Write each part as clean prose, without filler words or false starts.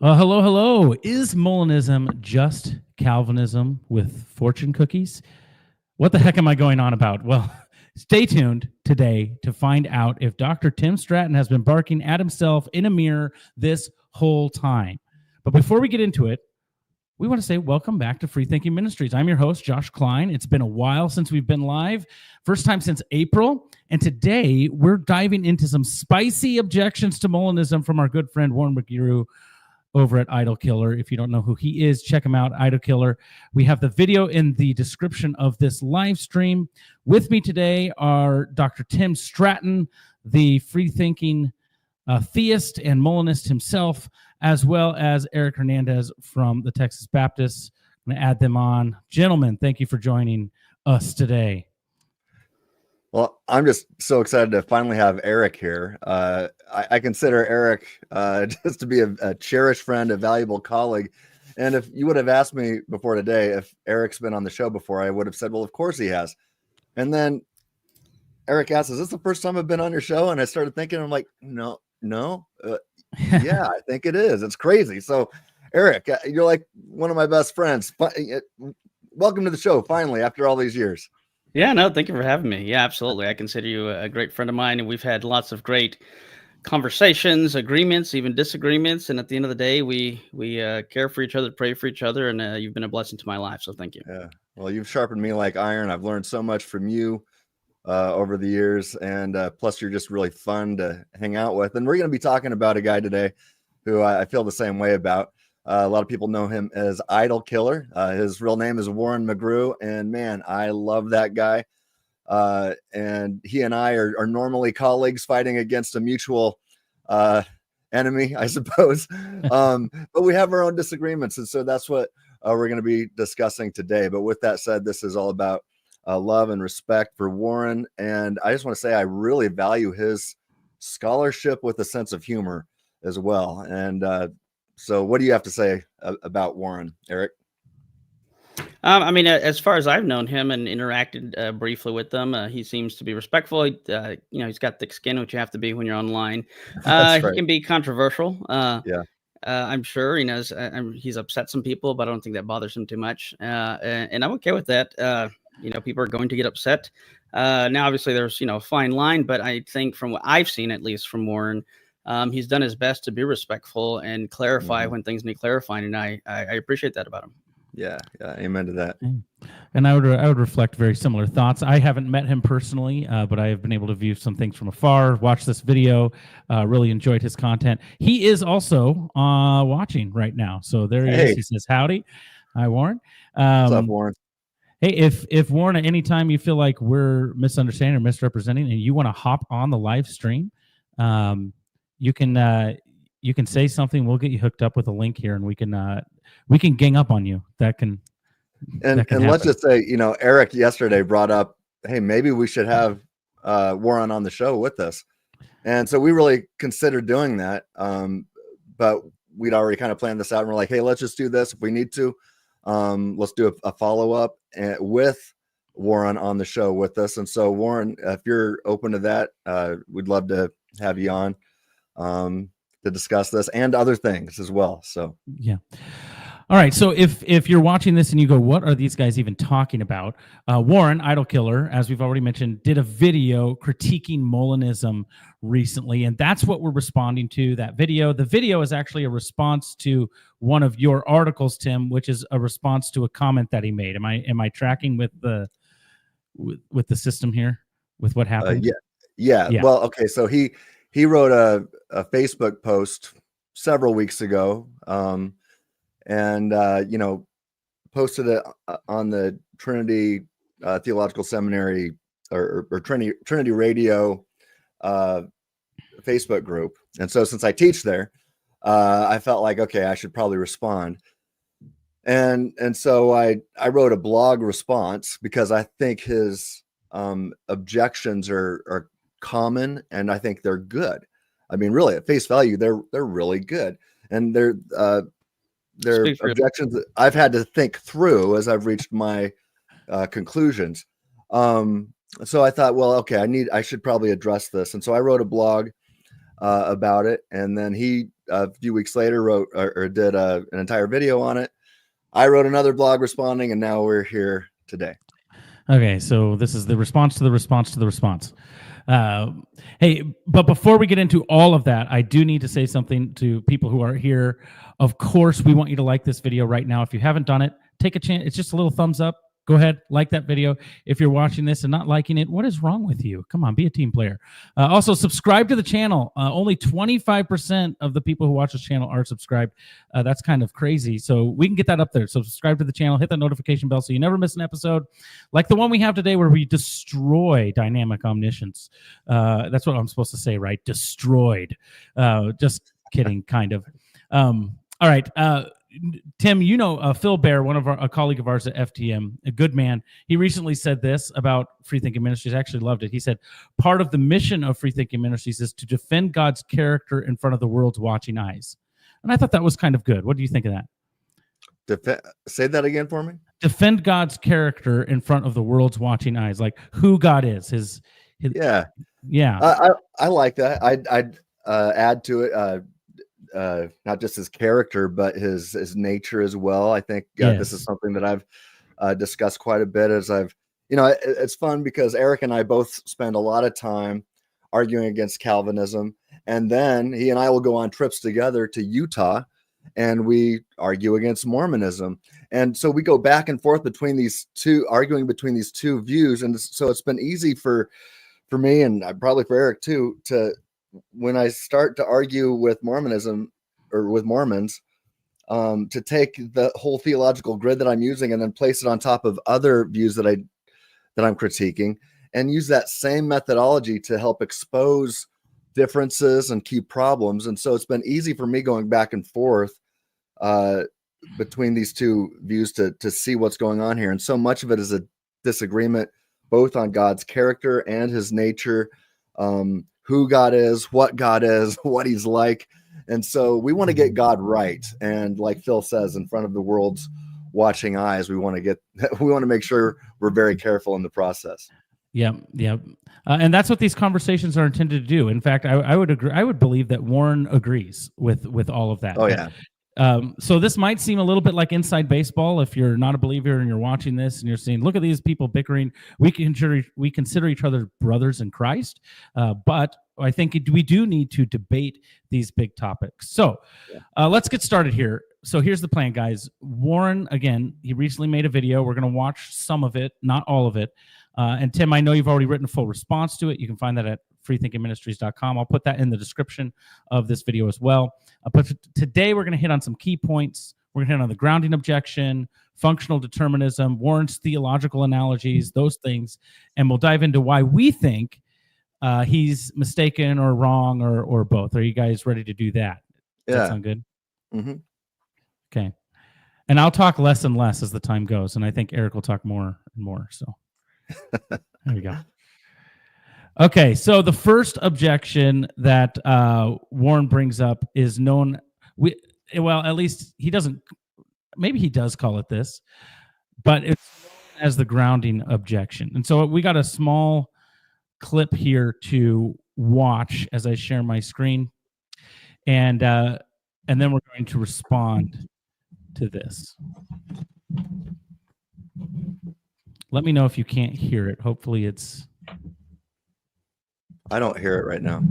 Hello, hello. Is Molinism just Calvinism with fortune cookies? What the heck am I going on about? Well, stay tuned today to find out if Dr. Tim Stratton has been barking at himself in a mirror this whole time. But before we get into it, we want to say welcome back to Free Thinking Ministries. I'm your host, Josh Klein. It's been a while since we've been live, first time since April. And today we're diving into some spicy objections to Molinism from our good friend Warren McGrew over at Idol Killer. If you don't know who he is, check him out, Idol Killer. We have the video in the description of this live stream. With me today are Dr. Tim Stratton, the free-thinking theist and Molinist himself, as well as Eric Hernandez from the Texas Baptists. I'm going to add them on. Gentlemen, thank you for joining us today. Well, I'm just so excited to finally have Eric here. I consider Eric just to be a cherished friend, a valuable colleague. And if you would have asked me before today if Eric's been on the show before, I would have said, well, of course he has. And then Eric asked, is this the first time I've been on your show? And I started thinking, I'm like, no. Yeah, I think it is. It's crazy. So, Eric, you're like one of my best friends. Welcome to the show, finally, after all these years. Yeah, no, thank you for having me. Yeah, absolutely. I consider you a great friend of mine, and we've had lots of great conversations, agreements, even disagreements. And at the end of the day, we care for each other, pray for each other, and you've been a blessing to my life. So thank you. Yeah. Well, you've sharpened me like iron. I've learned so much from you over the years, and plus you're just really fun to hang out with. And we're going to be talking about a guy today who I feel the same way about. A lot of people know him as Idol Killer. His real name is Warren McGrew, and man, I love that guy. And he and I are normally colleagues fighting against a mutual enemy, I suppose. But we have our own disagreements, and so that's what we're going to be discussing today. But with that said, this is all about love and respect for Warren, and I just want to say I really value his scholarship with a sense of humor as well. And so what do you have to say about Warren, Eric? I mean, as far as I've known him and interacted briefly with them, he seems to be respectful. He's got thick skin, which you have to be when you're online. Right. He can be controversial. Yeah. I'm sure he's upset some people, but I don't think that bothers him too much. And I'm okay with that. People are going to get upset. Now, obviously, there's a fine line, but I think from what I've seen, at least from Warren, he's done his best to be respectful and clarify when things need clarifying, and I appreciate that about him. Yeah, amen to that. And I would reflect very similar thoughts. I haven't met him personally, but I have been able to view some things from afar, watch this video, really enjoyed his content. He is also watching right now. So there he is. He says, howdy. Hi, Warren. What's up, Warren? Hey, if Warren, at any time you feel like we're misunderstanding or misrepresenting and you want to hop on the live stream, you can say something. We'll get you hooked up with a link here, and we can gang up on you. And let's just say, Eric yesterday brought up, hey, maybe we should have Warren on the show with us. And so we really considered doing that. But we'd already kind of planned this out, and we're like, hey, let's just do this if we need to. Let's do a follow-up with Warren on the show with us. And so, Warren, if you're open to that, we'd love to have you on to discuss this and other things as well. So, yeah. All right. So if you're watching this and you go, what are these guys even talking about? Warren, Idol Killer, as we've already mentioned, did a video critiquing Molinism recently, and that's what we're responding to, that video. The video is actually a response to one of your articles, Tim, which is a response to a comment that he made. Am I tracking with the system here with what happened? Yeah. Well, okay. So he wrote a Facebook post several weeks ago, and posted it on the Trinity Theological Seminary or Trinity Radio Facebook group. And so since I teach there, I felt like, okay, I should probably respond. And so I wrote a blog response because I think his objections are common, and I think they're good. I mean, really, at face value, they're really good, and they're objections that I've had to think through as I've reached my conclusions. So I thought, well, okay, I should probably address this, and so I wrote a blog about it. And then he, a few weeks later, wrote or did an entire video on it. I wrote another blog responding, and now we're here today. Okay, so this is the response to the response to the response. Hey, but before we get into all of that, I do need to say something to people who are here. Of course, we want you to like this video right now. If you haven't done it, take a chance. It's just a little thumbs up. Go ahead, like that video. If you're watching this and not liking it, what is wrong with you? Come on, be a team player. Also, subscribe to the channel. Only 25% of the people who watch this channel are subscribed. That's kind of crazy. So we can get that up there. So subscribe to the channel, hit that notification bell so you never miss an episode like the one we have today where we destroy dynamic omniscience. That's what I'm supposed to say, right? Destroyed. Just kidding, kind of. All right. Tim, you know Phil Bear, a colleague of ours at FTM, a good man. He recently said this about Free Thinking Ministries. I actually loved it. He said, part of the mission of Free Thinking Ministries is to defend God's character in front of the world's watching eyes. And I thought that was kind of good. What do you think of that? Say that again for me. Defend God's character in front of the world's watching eyes, like who God is. Yeah. I like that. I'd add to it. Not just his character, but his nature as well. I think this is something that I've discussed quite a bit as it's fun because Eric and I both spend a lot of time arguing against Calvinism. And then he and I will go on trips together to Utah and we argue against Mormonism. And so we go back and forth between these two, arguing between these two views. And so it's been easy for me and probably for Eric too, when I start to argue with Mormonism or with Mormons, to take the whole theological grid that I'm using and then place it on top of other views that I'm critiquing and use that same methodology to help expose differences and key problems. And so it's been easy for me going back and forth between these two views to see what's going on here. And so much of it is a disagreement both on God's character and his nature, who God is, what he's like. And so we want to get God right. And like Phil says, in front of the world's watching eyes, we want to make sure we're very careful in the process. Yeah. And that's what these conversations are intended to do. In fact, I would agree. I would believe that Warren agrees with all of that. Oh, yeah. So this might seem a little bit like inside baseball if you're not a believer and you're watching this and you're saying, look at these people bickering. We consider each other brothers in Christ, but I think we do need to debate these big topics. So let's get started here. So here's the plan, guys. Warren, again, he recently made a video. We're going to watch some of it, not all of it. And Tim, I know you've already written a full response to it. You can find that at freethinkingministries.com. I'll put that in the description of this video as well. But today we're going to hit on some key points. We're going to hit on the grounding objection, functional determinism, Warren's theological analogies, those things. And we'll dive into why we think he's mistaken or wrong or both. Are you guys ready to do that? Does that sound good? Mm-hmm. Okay. And I'll talk less and less as the time goes. And I think Eric will talk more and more. So there we go. Okay, so the first objection that Warren brings up is known. At least he doesn't. Maybe he does call it this, but it's known as the grounding objection. And so we got a small clip here to watch as I share my screen, and then we're going to respond to this. Let me know if you can't hear it. Hopefully, it's. I don't hear it right now.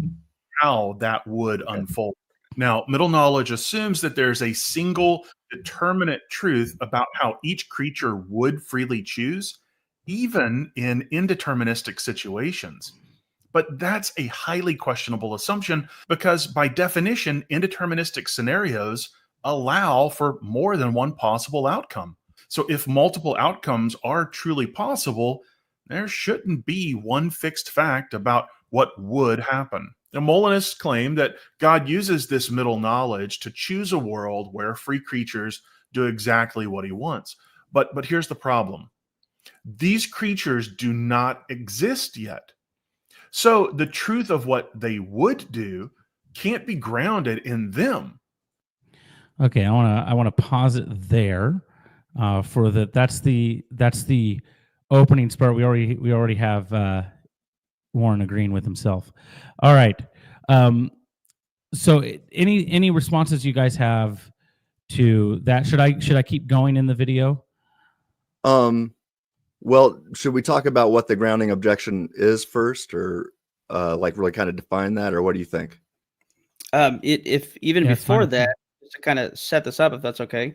How that would unfold. Now, middle knowledge assumes that there's a single determinate truth about how each creature would freely choose, even in indeterministic situations. But that's a highly questionable assumption because, by definition, indeterministic scenarios allow for more than one possible outcome. So if multiple outcomes are truly possible, there shouldn't be one fixed fact about what would happen. The Molinists claim that God uses this middle knowledge to choose a world where free creatures do exactly what he wants. But here's the problem. These creatures do not exist yet. So the truth of what they would do can't be grounded in them. Okay, I want to pause it there for the that's the opening part. We already have Warren agreeing with himself. All right. So any responses you guys have to that? Should I keep going in the video? Well, should we talk about what the grounding objection is first, or like really kind of define that, or what do you think? If even Yeah, it's before fine. that, just to kind of set this up, if that's okay.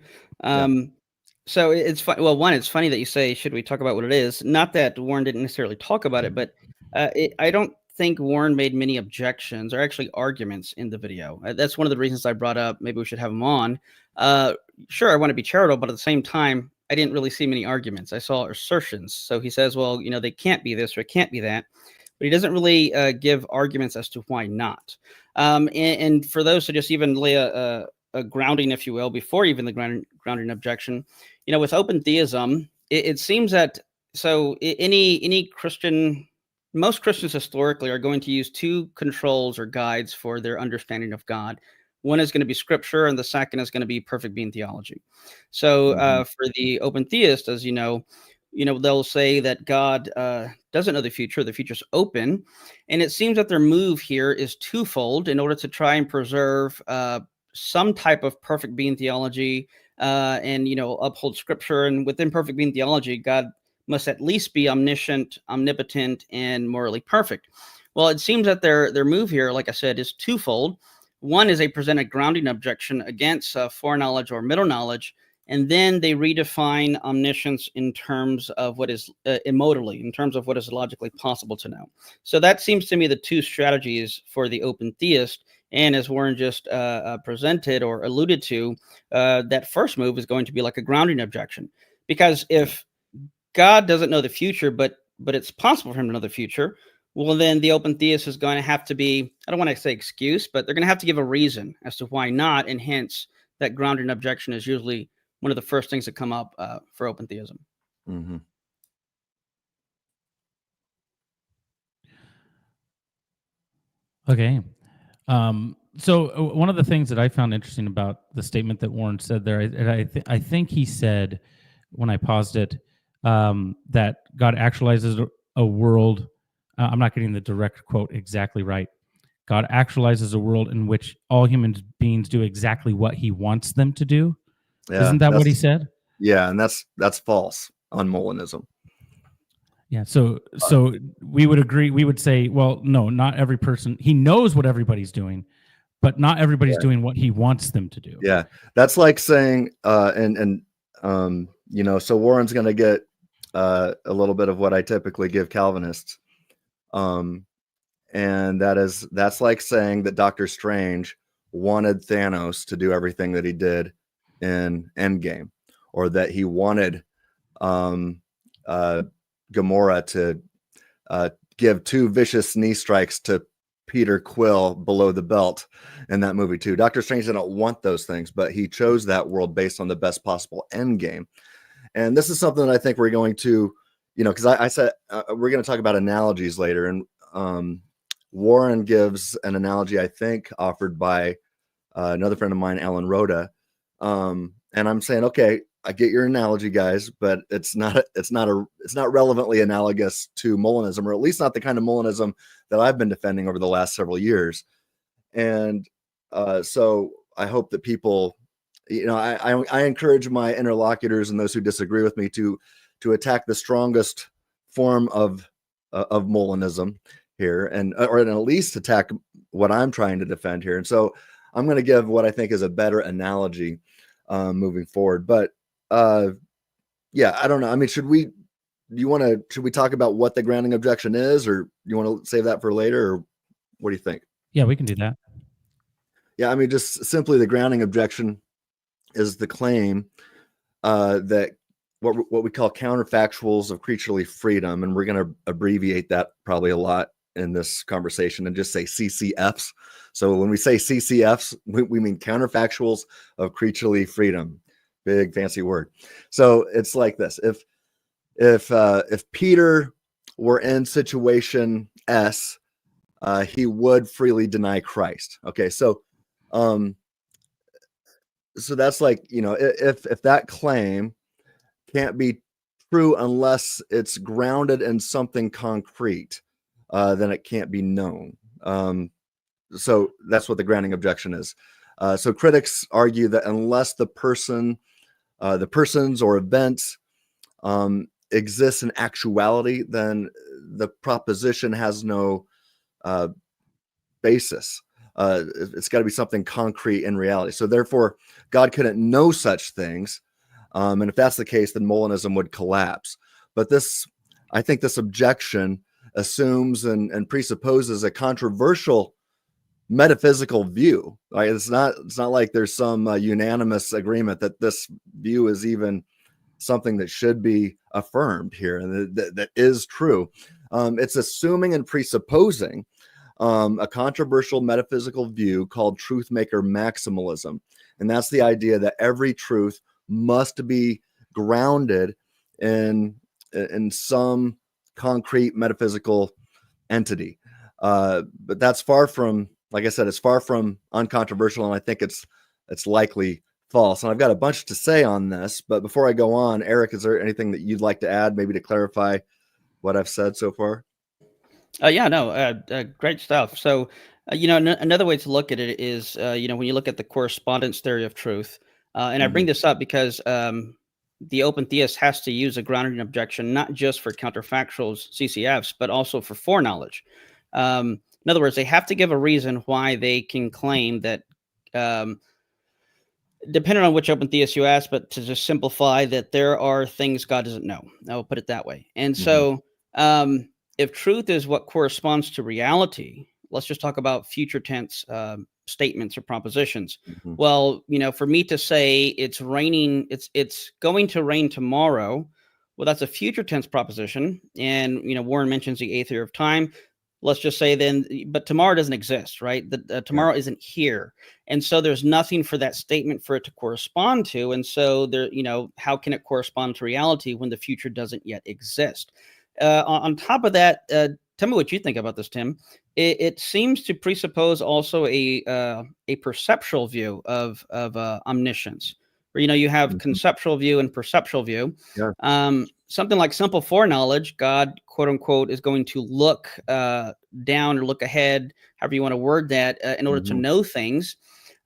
So it's fun. Well, one, it's funny that you say, should we talk about what it is? Not that Warren didn't necessarily talk about it, but I don't think Warren made many objections or actually arguments in the video. That's one of the reasons I brought up maybe we should have him on. Sure, I want to be charitable, but at the same time, I didn't really see many arguments. I saw assertions. So he says, well, they can't be this or it can't be that. But he doesn't really give arguments as to why not. And for those to just even lay a grounding, if you will, before even the grounding objection, with open theism, it seems that any Christian, most Christians historically are going to use two controls or guides for their understanding of God. One is going to be scripture, and the second is going to be perfect being theology. So for the open theist, as they'll say that God doesn't know the future. The future's open. And it seems that their move here is twofold in order to try and preserve some type of perfect being theology and uphold scripture. And within perfect being theology, God must at least be omniscient, omnipotent, and morally perfect. Well, it seems that their move here, like I said, is twofold. One is they present a grounding objection against foreknowledge or middle knowledge, and then they redefine omniscience in terms of what is immodally, in terms of what is logically possible to know. So that seems to me the two strategies for the open theist. And as Warren just presented or alluded to, that first move is going to be like a grounding objection. Because if God doesn't know the future, but it's possible for him to know the future, well, then the open theist is going to have to be, I don't want to say excuse, but they're going to have to give a reason as to why not. And hence, that grounding objection is usually one of the first things that come up for open theism. Mm-hmm. Okay. So one of the things that I found interesting about the statement that Warren said there, I think he said, when I paused it, that God actualizes a world. I'm not getting the direct quote exactly right. God actualizes a world in which all human beings do exactly what he wants them to do. Yeah, isn't that what he said? Yeah, and that's false on Molinism. Yeah, so we would agree. We would say, well, no, not every person. He knows what everybody's doing, but not everybody's doing what he wants them to do. Yeah, that's like saying, so Warren's going to get a little bit of what I typically give Calvinists, and that's like saying that Dr. Strange wanted Thanos to do everything that he did in Endgame, or that he wanted Gamora to give two vicious knee strikes to Peter Quill below the belt in that movie too. Dr. Strange didn't want those things, but he chose that world based on the best possible end game. And this is something that I think we're going to, because I said we're going to talk about analogies later, and Warren gives an analogy, I think, offered by another friend of mine, Alan Rhoda, and I'm saying, okay, I get your analogy, guys, but it's not relevantly analogous to Molinism, or at least not the kind of Molinism that I've been defending over the last several years. And so I hope that people, I encourage my interlocutors and those who disagree with me to attack the strongest form of Molinism here, or at least attack what I'm trying to defend here. And so I'm going to give what I think is a better analogy moving forward. But yeah, I don't know. I mean, should we talk about what the grounding objection is, or you want to save that for later, or what do you think? Yeah, we can do that. Yeah, I mean, just simply the grounding objection is the claim that what we call counterfactuals of creaturely freedom, and we're going to abbreviate that probably a lot in this conversation and just say CCFs. So when we say CCFs, we mean counterfactuals of creaturely freedom. Big fancy word. So it's like this: if Peter were in situation S, he would freely deny Christ. Okay, so that's like, if that claim can't be true unless it's grounded in something concrete, then it can't be known. so that's what the grounding objection is. So critics argue that unless the persons or events exists in actuality, then the proposition has no basis. It's got to be something concrete in reality. So therefore, God couldn't know such things. And if that's the case, then Molinism would collapse. But I think this objection assumes and presupposes a controversial metaphysical view. Like it's not like there's some unanimous agreement that this view is even something that should be affirmed here and that is true. It's assuming and presupposing a controversial metaphysical view called truth maker maximalism. And that's the idea that every truth must be grounded in some concrete metaphysical entity. But that's far from, like I said, it's far from uncontroversial, and I think it's likely false. And I've got a bunch to say on this, but before I go on, Eric, is there anything that you'd like to add, maybe to clarify what I've said so far? Great stuff. So, another way to look at it is, when you look at the correspondence theory of truth, and I bring this up because the open theist has to use a grounding objection, not just for counterfactuals, CCFs, but also for foreknowledge. In other words, they have to give a reason why they can claim that, depending on which open theist you ask, but to just simplify, that there are things God doesn't know. I will put it that way. And so if truth is what corresponds to reality, let's just talk about future tense statements or propositions. Well, for me to say it's raining, it's going to rain tomorrow, well, that's a future tense proposition. And, Warren mentions the eighth year of time. Let's just say then, but tomorrow doesn't exist, right? Tomorrow isn't here. And so there's nothing for that statement for it to correspond to. And so there, how can it correspond to reality when the future doesn't yet exist? On top of that, tell me what you think about this, Tim. It seems to presuppose also a perceptual view of omniscience, where, you have conceptual view and perceptual view. Yeah. Something like simple foreknowledge, God, quote unquote, is going to look down or look ahead, however you want to word that, in order to know things.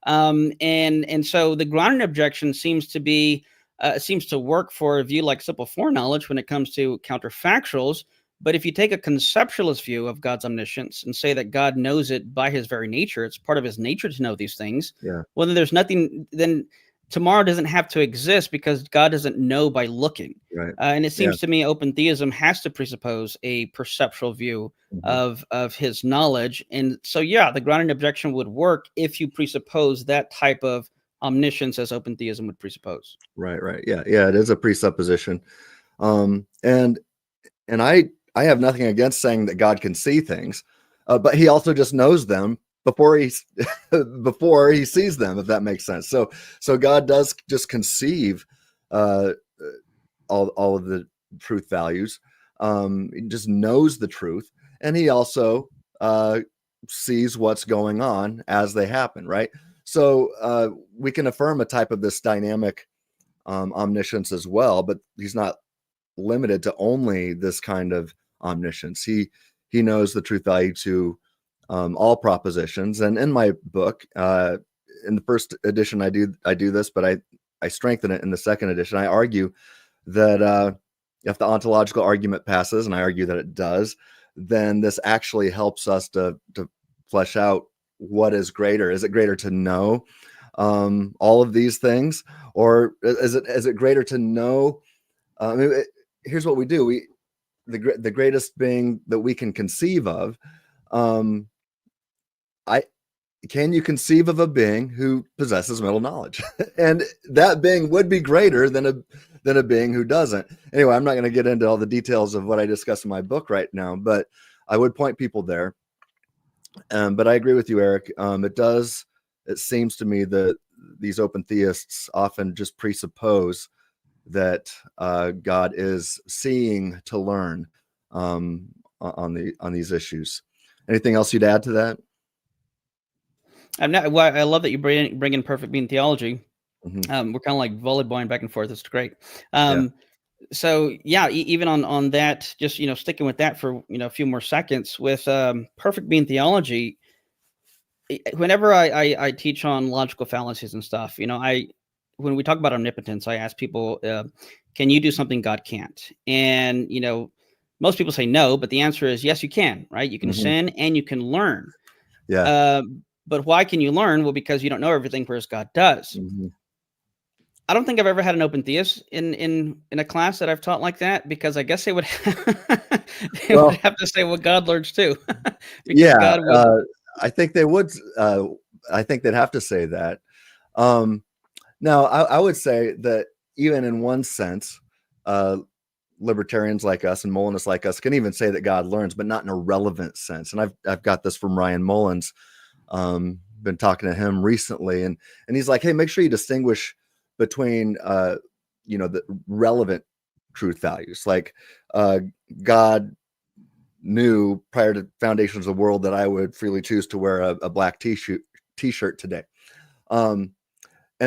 And so the grounding objection seems to work for a view like simple foreknowledge when it comes to counterfactuals. But if you take a conceptualist view of God's omniscience and say that God knows it by his very nature, it's part of his nature to know these things. Yeah. Well, then there's nothing, then tomorrow doesn't have to exist because God doesn't know by looking. Right. And it seems to me open theism has to presuppose a perceptual view of his knowledge. And so, the grounding objection would work if you presuppose that type of omniscience as open theism would presuppose. Right. Yeah. It is a presupposition. And I have nothing against saying that God can see things, but he also just knows them before he sees them, if that makes sense. So God does just conceive all of the truth values. He just knows the truth, and he also sees what's going on as they happen, right? So we can affirm a type of this dynamic omniscience as well, but he's not limited to only this kind of omniscience. He knows the truth value to all propositions. And in my book, in the first edition, I do this, but I strengthen it in the second edition. I argue that if the ontological argument passes, and I argue that it does, then this actually helps us to flesh out what is greater. Is it greater to know all of these things, or is it greater to know? Here's what we do. The greatest being that we can conceive of. Can you conceive of a being who possesses mental knowledge? And that being would be greater than a being who doesn't. Anyway, I'm not going to get into all the details of what I discuss in my book right now, but I would point people there. But I agree with you, Eric. It seems to me that these open theists often just presuppose that God is seeing to learn on these issues. Anything else you'd add to that? I love that you bring in perfect being theology. We're kind of like volleyballing back and forth. It's great. So even on that, just sticking with that for a few more seconds with perfect being theology. whenever I teach on logical fallacies and stuff, when we talk about omnipotence, I ask people, can you do something God can't? And, most people say no, but the answer is yes, you can, right? You can sin and you can learn. Yeah. But why can you learn? Well, because you don't know everything, whereas God does. I don't think I've ever had an open theist in a class that I've taught like that, because I guess they would would have to say, well, God learns too. Yeah, God would, I think they would. I think they'd have to say that. Now, I would say that even in one sense, libertarians like us and Molinists like us can even say that God learns, but not in a relevant sense. And I've got this from Ryan Mullins. Been talking to him recently, and he's like, hey, make sure you distinguish between the relevant truth values, like God knew prior to foundations of the world that I would freely choose to wear a black t-shirt today. And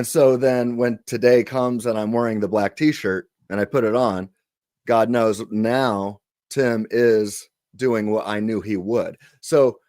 so then when today comes and I'm wearing the black t-shirt and I put it on, God knows now Tim is doing what I knew he would. So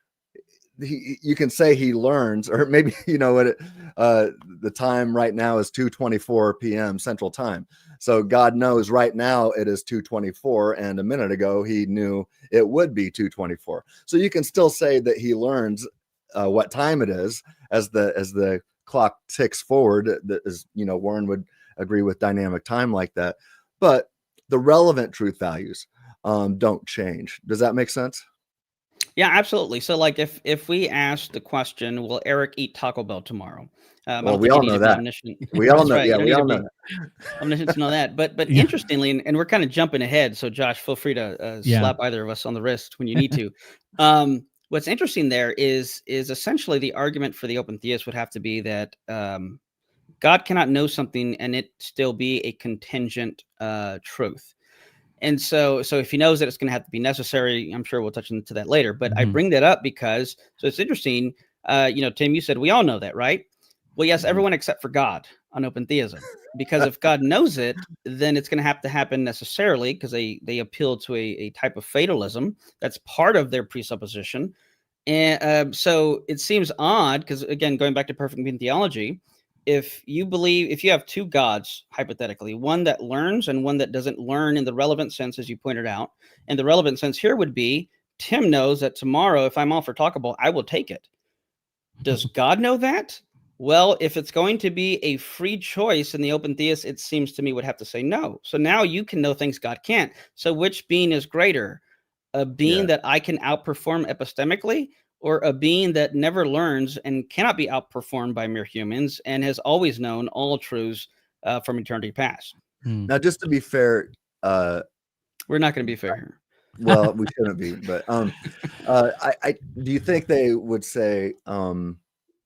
you can say he learns, or maybe, the time right now is 2:24 p.m. Central Time. So God knows right now it is 2:24, and a minute ago he knew it would be 2:24. So you can still say that he learns what time it is as the clock ticks forward. That is, Warren would agree with dynamic time like that. But the relevant truth values don't change. Does that make sense? Yeah, absolutely. So, like, if we ask the question, will Eric eat Taco Bell tomorrow? Well, we all know that. We all know. Right. Yeah, we all know. Omniscient to know that. But Yeah. interestingly, and we're kind of jumping ahead. So, Josh, feel free to slap either of us on the wrist when you need to. What's interesting there is essentially the argument for the open theist would have to be that God cannot know something and it still be a contingent truth. And so if he knows that it's going to have to be necessary, I'm sure we'll touch into that later. But I bring that up because, so it's interesting. Tim, you said we all know that, right? Well, yes, everyone except for God on open theism, because if God knows it, then it's going to happen necessarily, because they appeal to a type of fatalism that's part of their presupposition. And so it seems odd, because again, going back to perfect being theology, if you have two gods, hypothetically, one that learns and one that doesn't learn in the relevant sense, as you pointed out, and the relevant sense here would be, Tim knows that tomorrow, if I'm offered Taco Bell, I will take it. Does God know that? Well, if it's going to be a free choice in the open theist, it seems to me would have to say no. So now you can know things God can't. So which being is greater? A being that I can outperform epistemically, or a being that never learns and cannot be outperformed by mere humans and has always known all truths from eternity past? Now, just to be fair, we're not going to be fair here. Well, we shouldn't be, but I do you think they would say,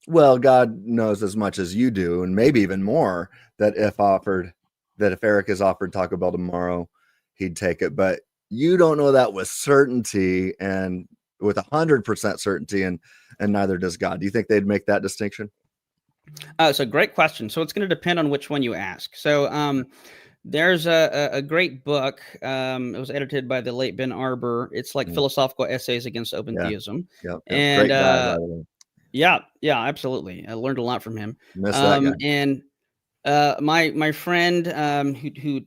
well, God knows as much as you do, and maybe even more, that if Eric is offered Taco Bell tomorrow, he'd take it, but you don't know that with certainty and with 100% certainty, and neither does God. Do you think they'd make that distinction? It's a great question. So it's going to depend on which one you ask. So there's a great book. It was edited by the late Ben Arbor. It's like philosophical essays against open theism. Yeah. And great guy, by the way. yeah, absolutely. I learned a lot from him. Miss that guy. And my friend who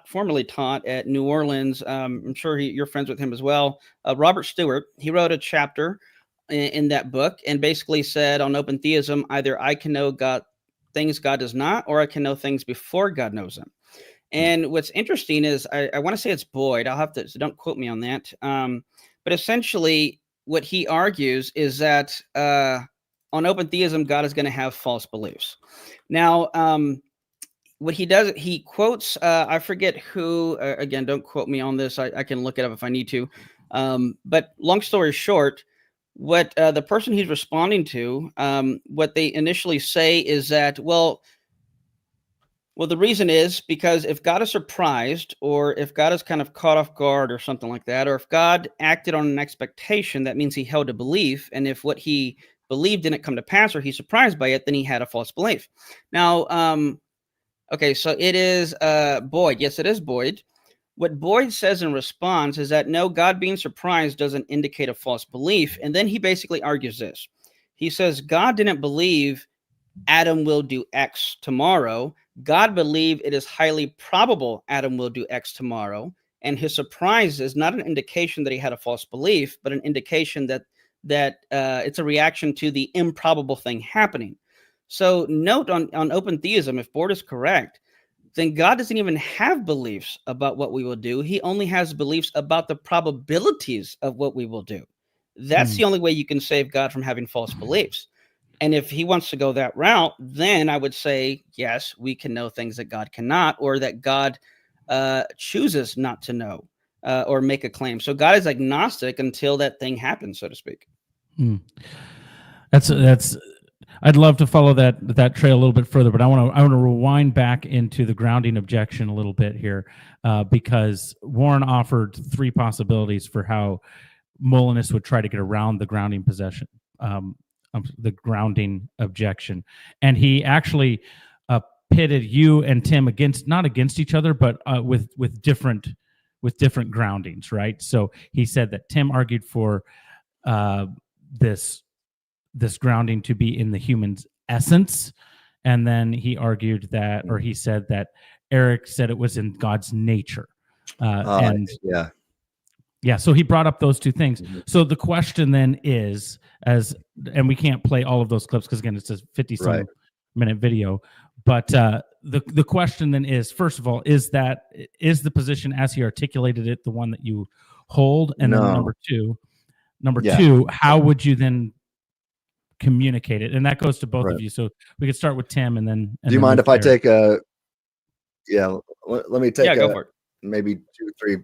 formerly taught at New Orleans, I'm sure you're friends with him as well, Robert Stewart. He wrote a chapter in that book and basically said on open theism, either I can know things God does not, or I can know things before God knows them. And what's interesting is I want to say it's Boyd. I'll have to, so don't quote me on that. But essentially what he argues is that on open theism, God is going to have false beliefs. Now, what he does, he quotes, I forget who, again, don't quote me on this. I can look it up if I need to. But long story short, what the person he's responding to, what they initially say is that, well, the reason is because if God is surprised, or if God is kind of caught off guard or something like that, or if God acted on an expectation, that means he held a belief. And if what he believed didn't come to pass, or he's surprised by it, then he had a false belief. Now, okay, so it is Boyd. Yes, it is Boyd. What Boyd says in response is that no, God being surprised doesn't indicate a false belief. And then he basically argues this. He says God didn't believe Adam will do X tomorrow. God believed it is highly probable Adam will do X tomorrow. And his surprise is not an indication that he had a false belief, but an indication that it's a reaction to the improbable thing happening. So note on open theism, if Bort is correct, then God doesn't even have beliefs about what we will do. He only has beliefs about the probabilities of what we will do. That's the only way you can save God from having false beliefs. And if he wants to go that route, then I would say, yes, we can know things that God cannot, or that God chooses not to know or make a claim. So God is agnostic until that thing happens, so to speak. That's. I'd love to follow that trail a little bit further, but I want to rewind back into the grounding objection a little bit here, because Warren offered three possibilities for how Molinists would try to get around the grounding possession. The grounding objection, and he actually pitted you and Tim not against each other, but with different groundings, right? So he said that Tim argued for this grounding to be in the human's essence, and then he argued that, or he said that Eric said it was in God's nature, so he brought up those two things. So the question then is, and we can't play all of those clips because again it's a 50-some minute video, but the question then is, first of all, is the position as he articulated it the one that you hold? And then number two, how would you then communicate it? And that goes to both of you. So we could start with Tim, and then. Do you mind if I take a? Yeah, let me take. Go for it. Maybe 2 or 3.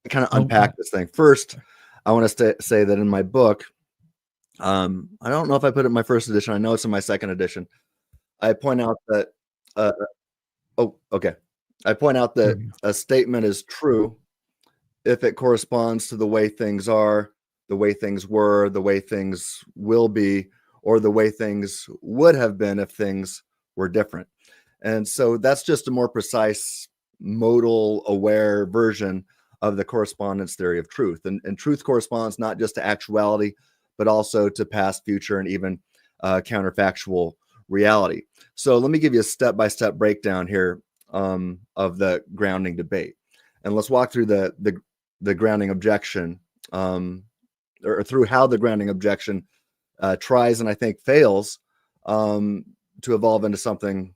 Kind of unpack this thing. First, I want to say that in my book, I don't know if I put it in my first edition. I know it's in my second edition. I point out that. I point out that a statement is true if it corresponds to the way things are, the way things were, the way things will be, or the way things would have been if things were different. And so that's just a more precise, modal aware version of the correspondence theory of truth. And truth corresponds not just to actuality, but also to past, future, and even counterfactual reality. So let me give you a step-by-step breakdown here of the grounding debate. And let's walk through the grounding objection, or through how the grounding objection tries and I think fails to evolve into something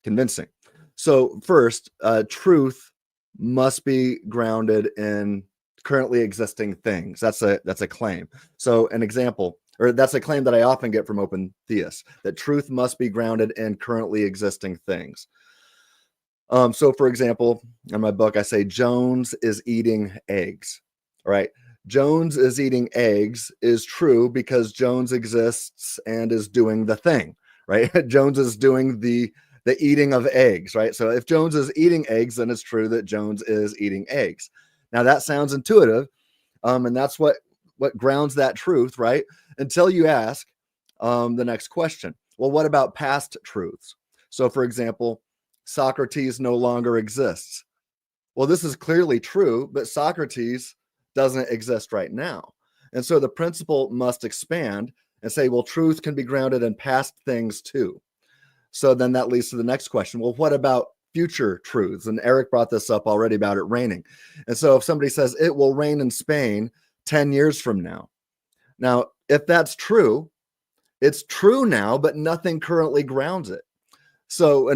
convincing. So first, truth must be grounded in currently existing things. That's a claim. So an example, or that's a claim that I often get from open theists, that truth must be grounded in currently existing things. So for example, in my book, I say Jones is eating eggs. All right. Jones is eating eggs is true because Jones exists and is doing the thing, right? Jones is doing the eating of eggs, right? So if Jones is eating eggs, then it's true that Jones is eating eggs. Now that sounds intuitive, and that's what grounds that truth, right? Until you ask the next question. Well, what about past truths? So for example, Socrates no longer exists. Well, this is clearly true, but Socrates doesn't exist right now. And so the principle must expand and say, well, truth can be grounded in past things too. So then that leads to the next question. Well, what about future truths? And Eric brought this up already about it raining. And so if somebody says it will rain in Spain 10 years from now. Now, if that's true, it's true now, but nothing currently grounds it. So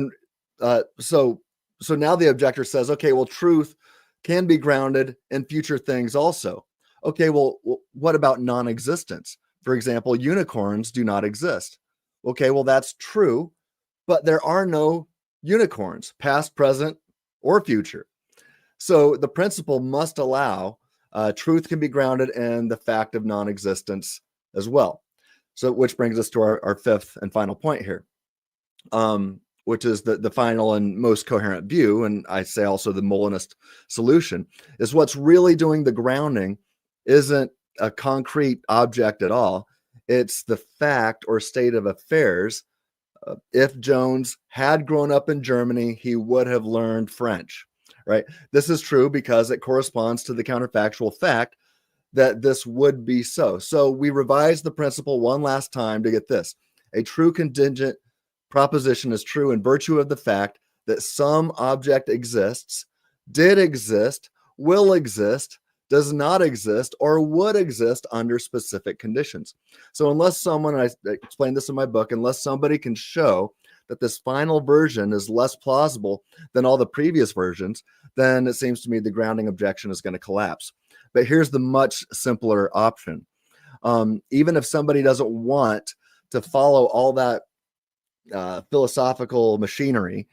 now the objector says, okay, well, truth can be grounded in future things also. Okay, well, what about non-existence? For example, unicorns do not exist. Okay, well, that's true, but there are no unicorns, past, present, or future. So the principle must allow truth can be grounded in the fact of non-existence as well. So which brings us to our fifth and final point here, which is the final and most coherent view, and I say also the Molinist solution, is what's really doing the grounding isn't a concrete object at all. It's the fact or state of affairs. If Jones had grown up in Germany, he would have learned French, right? This is true because it corresponds to the counterfactual fact that this would be so. So we revised the principle one last time to get this. A true contingent proposition is true in virtue of the fact that some object exists, did exist, will exist, does not exist, or would exist under specific conditions. So unless someone, and I explained this in my book, unless somebody can show that this final version is less plausible than all the previous versions, then it seems to me the grounding objection is going to collapse. But here's the much simpler option. Even if somebody doesn't want to follow all that philosophical machinery,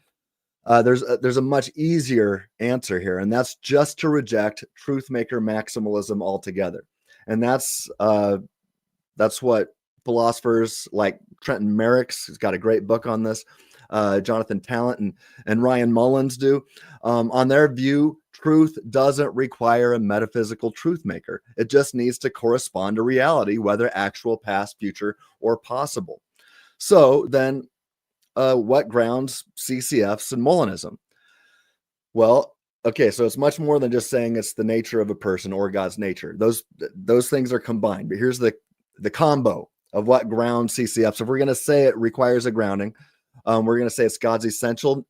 there's a much easier answer here, and that's just to reject truth maker maximalism altogether. And that's what philosophers like Stratton and Eric, who's got a great book on this, Jonathan Talent and Ryan Mullins do. On their view, truth doesn't require a metaphysical truth maker. It just needs to correspond to reality, whether actual, past, future, or possible. So then, what grounds CCFs and Molinism? Well, okay, so it's much more than just saying it's the nature of a person or God's nature. Those things are combined. But here's the combo of what grounds CCFs. If we're going to say it requires a grounding, we're going to say it's God's essential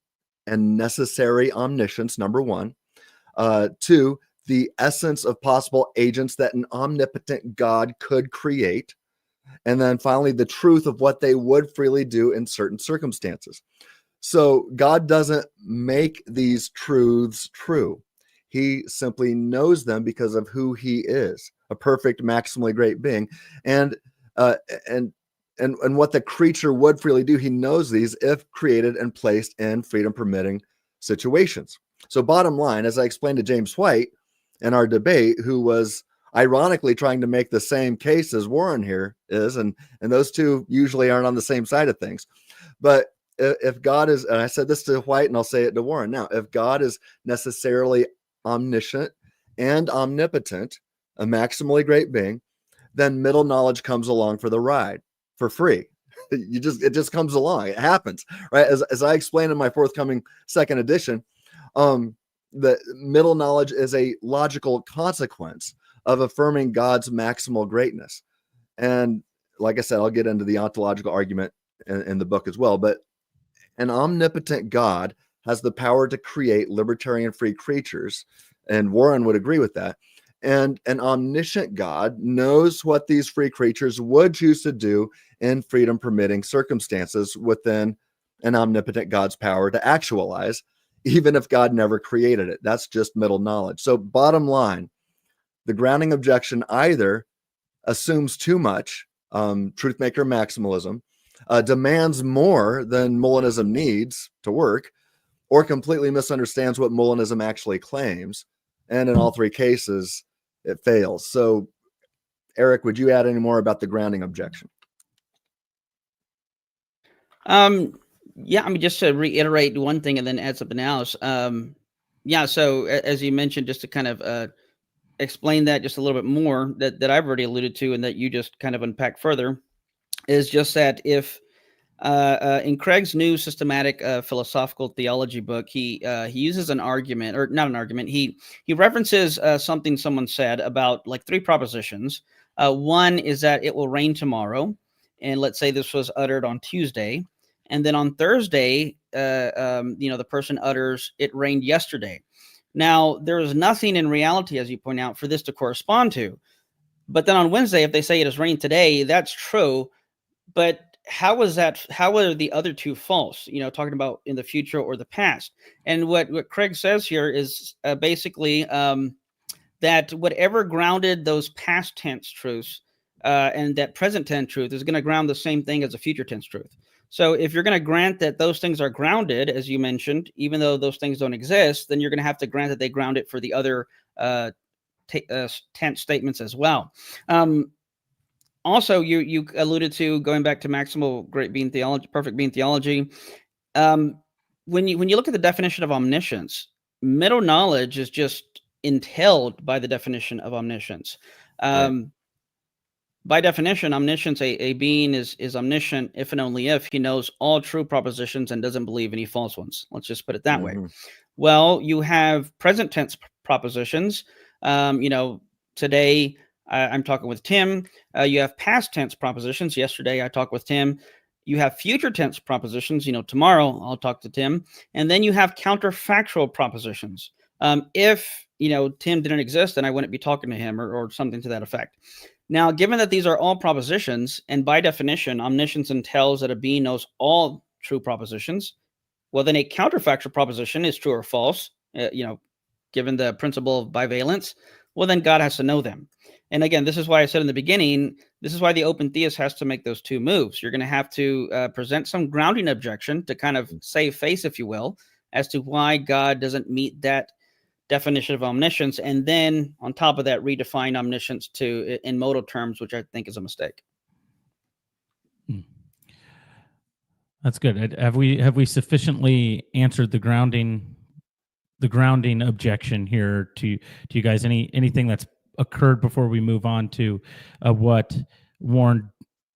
and necessary omniscience, number one. Two, the essence of possible agents that an omnipotent God could create. And then finally, the truth of what they would freely do in certain circumstances. So God doesn't make these truths true. He simply knows them because of who he is, a perfect, maximally great being. And what the creature would freely do, he knows these if created and placed in freedom permitting situations. So bottom line, as I explained to James White in our debate, who was ironically trying to make the same case as Warren here is, and those two usually aren't on the same side of things. But if God is, and I said this to White and I'll say it to Warren now, if God is necessarily omniscient and omnipotent, a maximally great being, then middle knowledge comes along for the ride for free. It just comes along. It happens, right? As I explained in my forthcoming second edition, the middle knowledge is a logical consequence of affirming God's maximal greatness. And like I said, I'll get into the ontological argument in the book as well, but an omnipotent God has the power to create libertarian free creatures, and Warren would agree with that. And an omniscient God knows what these free creatures would choose to do in freedom permitting circumstances within an omnipotent God's power to actualize, even if God never created it. That's just middle knowledge. So bottom line, the grounding objection either assumes too much, truth maker maximalism, demands more than Molinism needs to work, or completely misunderstands what Molinism actually claims. And in all three cases, it fails. So, Eric, would you add any more about the grounding objection? Yeah, I mean, just to reiterate one thing and then add something else. Yeah, so as you mentioned, just to kind of explain that just a little bit more, that I've already alluded to and that you just kind of unpack further, is just that if in Craig's new systematic philosophical theology book, he uses an argument, or not an argument, he references something someone said about like three propositions. One is that it will rain tomorrow, and let's say this was uttered on Tuesday, and then on Thursday, the person utters, it rained yesterday. Now, there is nothing in reality, as you point out, for this to correspond to. But then on Wednesday, if they say it has rained today, that's true. But how is that? How are the other two false? Talking about in the future or the past. And what Craig says here is basically that whatever grounded those past tense truths and that present tense truth is going to ground the same thing as a future tense truth. So if you're going to grant that those things are grounded, as you mentioned, even though those things don't exist, then you're going to have to grant that they ground it for the other tense statements as well. Also, you alluded to going back to maximal great being theology, perfect being theology. When you look at the definition of omniscience, middle knowledge is just entailed by the definition of omniscience. Right. By definition, omniscience, a being is omniscient if and only if he knows all true propositions and doesn't believe any false ones. Let's just put it that way. Well, you have present tense propositions. Today I'm talking with Tim. You have past tense propositions. Yesterday I talked with Tim. You have future tense propositions. Tomorrow I'll talk to Tim. And then you have counterfactual propositions. If Tim didn't exist, then I wouldn't be talking to him, or something to that effect. Now, given that these are all propositions, and by definition, omniscience entails that a being knows all true propositions, well, then a counterfactual proposition is true or false, given the principle of bivalence, well, then God has to know them. And again, this is why I said in the beginning, this is why the open theist has to make those two moves. You're going to have to present some grounding objection to kind of save face, if you will, as to why God doesn't meet that definition of omniscience, and then on top of that, redefine omniscience in modal terms, which I think is a mistake. That's good. Have we sufficiently answered the grounding objection here to you guys? Anything that's occurred before we move on to what Warren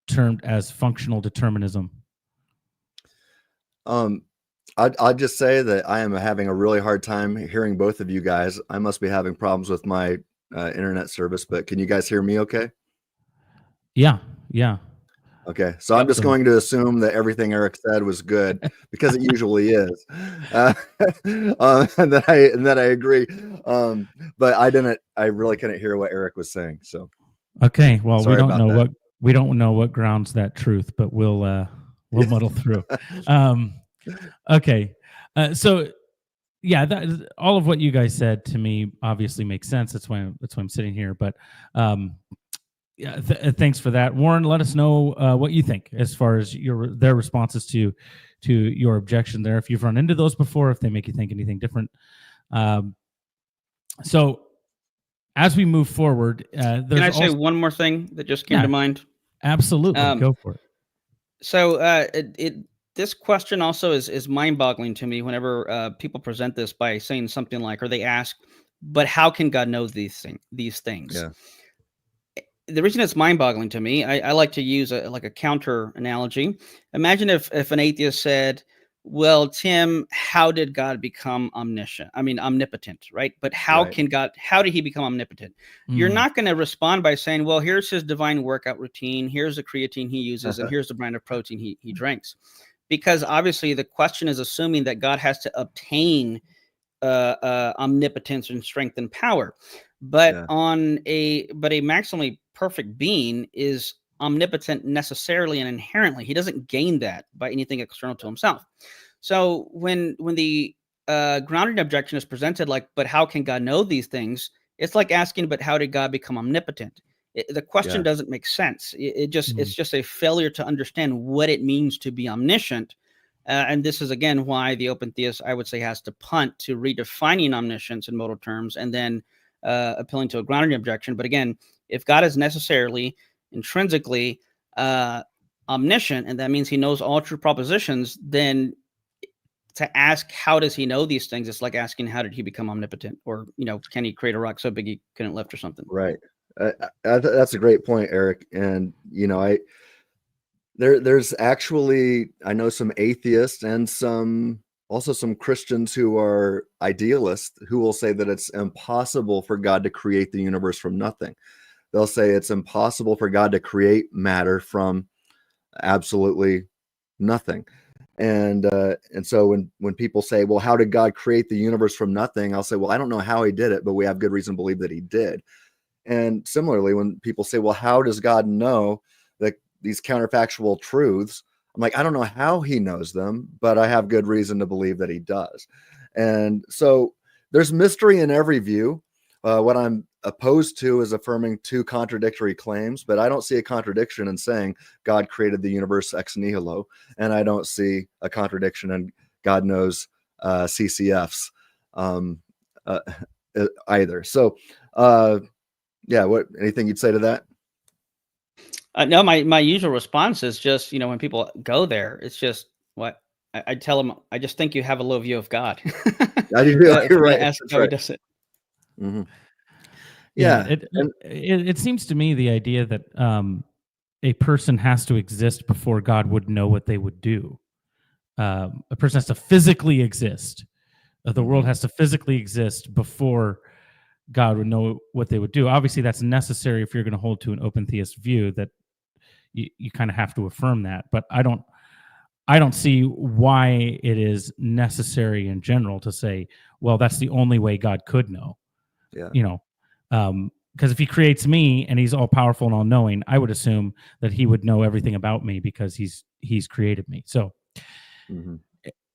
termed as functional determinism? I'd just say that I am having a really hard time hearing both of you guys. I must be having problems with my internet service, but can you guys hear me okay? Yeah. Okay, so I'm just going to assume that everything Eric said was good, because it usually is, and that I agree. But I really couldn't hear what Eric was saying. So okay, well, Sorry we don't know what grounds that truth, but we'll muddle through. Okay, so yeah, all of what you guys said to me obviously makes sense. That's why I'm sitting here. But yeah, thanks for that, Warren. Let us know what you think as far as their responses to your objection there. If you've run into those before, if they make you think anything different. So as we move forward, can I say one more thing that just came to mind? Absolutely, go for it. So this question also is mind-boggling to me whenever people present this by saying something like, or they ask, but how can God know these things? Yeah. The reason it's mind-boggling to me, I like to use a counter analogy. Imagine if an atheist said, well, Tim, how did God become omnipotent, right? But how did he become omnipotent? You're not going to respond by saying, well, here's his divine workout routine, here's the creatine he uses, and here's the brand of protein he drinks. Because obviously the question is assuming that God has to obtain omnipotence and strength and power. But a maximally perfect being is omnipotent necessarily and inherently. He doesn't gain that by anything external to himself. So when the grounding objection is presented like, but how can God know these things? It's like asking, but how did God become omnipotent? The question doesn't make sense. It's just a failure to understand what it means to be omniscient. And this is, again, why the open theist, I would say, has to punt to redefining omniscience in modal terms and then appealing to a grounding objection. But again, if God is necessarily, intrinsically omniscient, and that means he knows all true propositions, then to ask how does he know these things, it's like asking how did he become omnipotent, or can he create a rock so big he couldn't lift or something. Right. That's a great point, Eric. And there's actually, I know some atheists and some Christians who are idealists who will say that it's impossible for God to create the universe from nothing. They'll say it's impossible for God to create matter from absolutely nothing. And so when people say, well, how did God create the universe from nothing? I'll say, well, I don't know how he did it, but we have good reason to believe that he did. And similarly, when people say, well, how does God know that these counterfactual truths? I'm like, I don't know how he knows them, but I have good reason to believe that he does. And so there's mystery in every view. What I'm opposed to is affirming two contradictory claims, but I don't see a contradiction in saying God created the universe ex nihilo, and I don't see a contradiction in God knows CCFs either. So, anything you'd say to that? No, my usual response is just, when people go there, it's just what I tell them. I just think you have a low view of God. I do. You're right. Ask how he does it. Mm-hmm. Yeah. It seems to me the idea that a person has to exist before God would know what they would do. A person has to physically exist. The world has to physically exist before God would know what they would do. Obviously, that's necessary if you're going to hold to an open theist view, that you kind of have to affirm that. But I don't see why it is necessary in general to say, well, that's the only way God could know. Yeah. Because if he creates me and he's all powerful and all knowing, I would assume that he would know everything about me because he's created me. So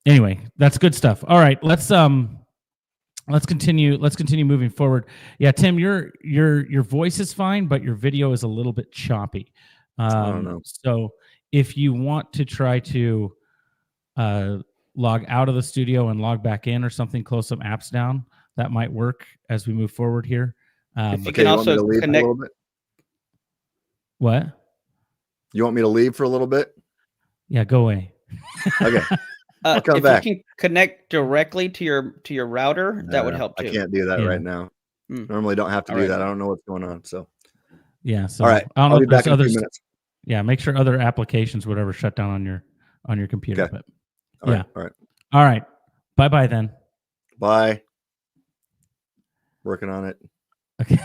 anyway, that's good stuff. All right, let's continue moving forward. Yeah, Tim, your voice is fine, but your video is a little bit choppy. I don't know. So if you want to try to log out of the studio and log back in or something, close some apps down, that might work as we move forward here. If you Okay, can you want me also to leave for a connect. little bit? What? You want me to leave for a little bit? Yeah, go away. Okay. I'll come if back. you can connect directly to your router, that would help too. I can't do that Yeah. right now. Normally don't have to do that. I don't know what's going on. So Yeah. So all right. I don't know I'll be if there's back in a other few minutes. Yeah, make sure other applications, whatever, shut down on your computer. Okay. But All yeah. right. All right. All right. Bye then. Bye. Working on it. Okay.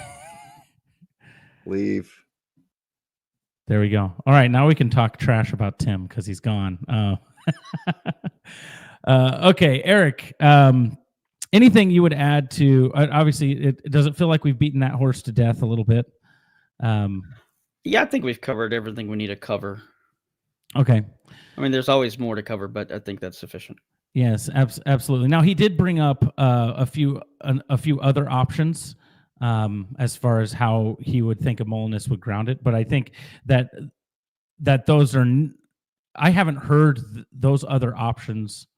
Leave. There we go. All right, now we can talk trash about Tim because he's gone. Okay, Eric. Anything you would add to? Obviously, it doesn't feel like we've beaten that horse to death a little bit. Yeah, I think we've covered everything we need to cover. Okay. I mean, there's always more to cover, but I think that's sufficient. Yes, absolutely. Now he did bring up a few other options as far as how he would think a Molinist would ground it, but I think that those are I haven't heard those other options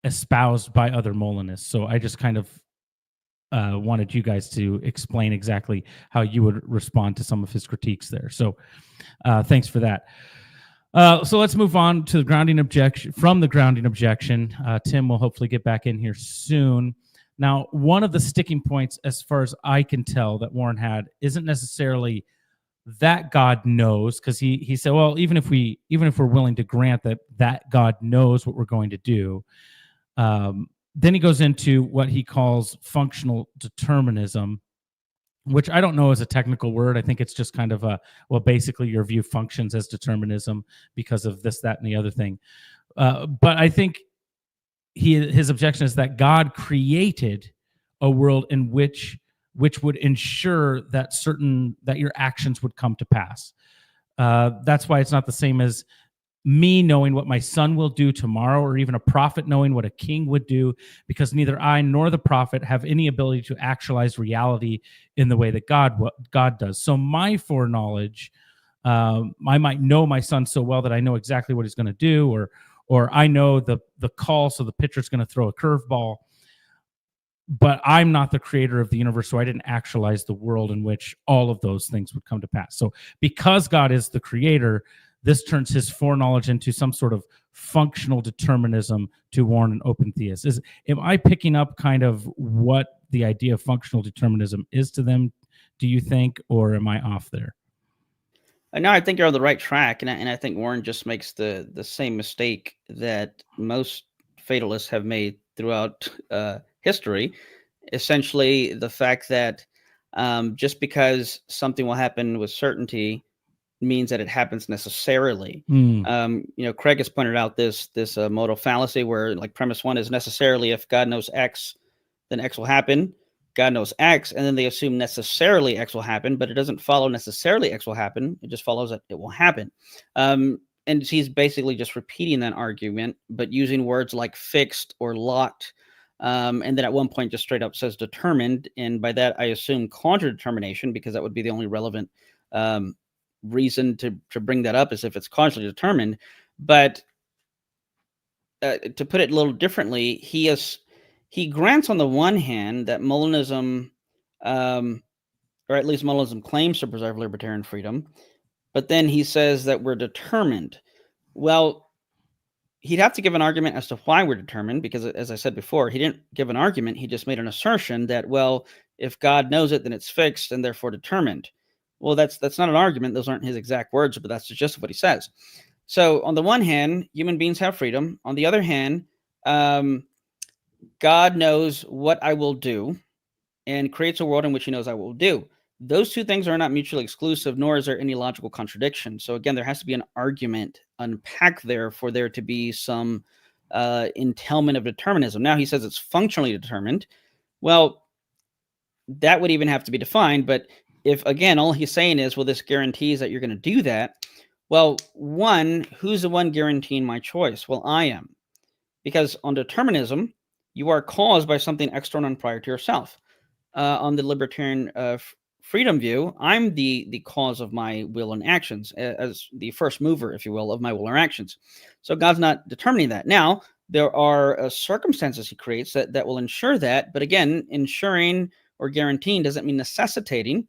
espoused by other Molinists, so I just kind of wanted you guys to explain exactly how you would respond to some of his critiques there. So thanks for that. So let's move on to the grounding objection. From the grounding objection, Tim will hopefully get back in here soon. Now, one of the sticking points, as far as I can tell, that Warren had isn't necessarily that God knows, because he said, well, even if we're willing to grant that God knows what we're going to do, then he goes into what he calls functional determinism, which I don't know is a technical word. I think it's just kind of basically your view functions as determinism because of this, that, and the other thing. But I think his objection is that God created a world in which would ensure that your actions would come to pass. That's why it's not the same as me knowing what my son will do tomorrow, or even a prophet knowing what a king would do, because neither I nor the prophet have any ability to actualize reality in the way that God does. So my foreknowledge, I might know my son so well that I know exactly what he's going to do, or I know the call, so the pitcher's going to throw a curveball. But I'm not the creator of the universe, so I didn't actualize the world in which all of those things would come to pass. So because God is the creator, this turns his foreknowledge into some sort of functional determinism to warn an open theist. Am I picking up kind of what the idea of functional determinism is to them, do you think, or am I off there? No, I think you're on the right track, and I think Warren just makes the same mistake that most fatalists have made throughout history. Essentially, the fact that just because something will happen with certainty means that it happens necessarily. Craig has pointed out this modal fallacy where, like, premise one is necessarily if God knows X, then X will happen. God knows X, and then they assume necessarily X will happen, but it doesn't follow necessarily X will happen. It just follows that it will happen. And he's basically just repeating that argument, but using words like fixed or locked. And then at one point just straight up says determined. And by that, I assume contra-determination, because that would be the only relevant reason to bring that up, is if it's causally determined. But to put it a little differently, he grants on the one hand that Molinism, or at least Molinism claims to preserve libertarian freedom, but then he says that we're determined. Well, he'd have to give an argument as to why we're determined, because, as I said before, he didn't give an argument. He just made an assertion that, well, if God knows it, then it's fixed and therefore determined. Well, that's not an argument. Those aren't his exact words, but that's just what he says. So on the one hand, human beings have freedom. On the other hand, God knows what I will do. and creates a world in which he knows I will do. Those two things are not mutually exclusive, nor is there any logical contradiction. So again, there has to be an argument unpacked there for there to be some entailment of determinism. Now he says it's functionally determined. Well, that would even have to be defined. But if, again, all he's saying is, well, this guarantees that you're going to do that. Well, one, who's the one guaranteeing my choice? Well, I am. Because on determinism, you are caused by something external and prior to yourself. On the libertarian freedom view, I'm the cause of my will and actions, as the first mover, if you will, of my will or actions. So God's not determining that. Now, there are circumstances he creates that will ensure that. But again, ensuring or guaranteeing doesn't mean necessitating.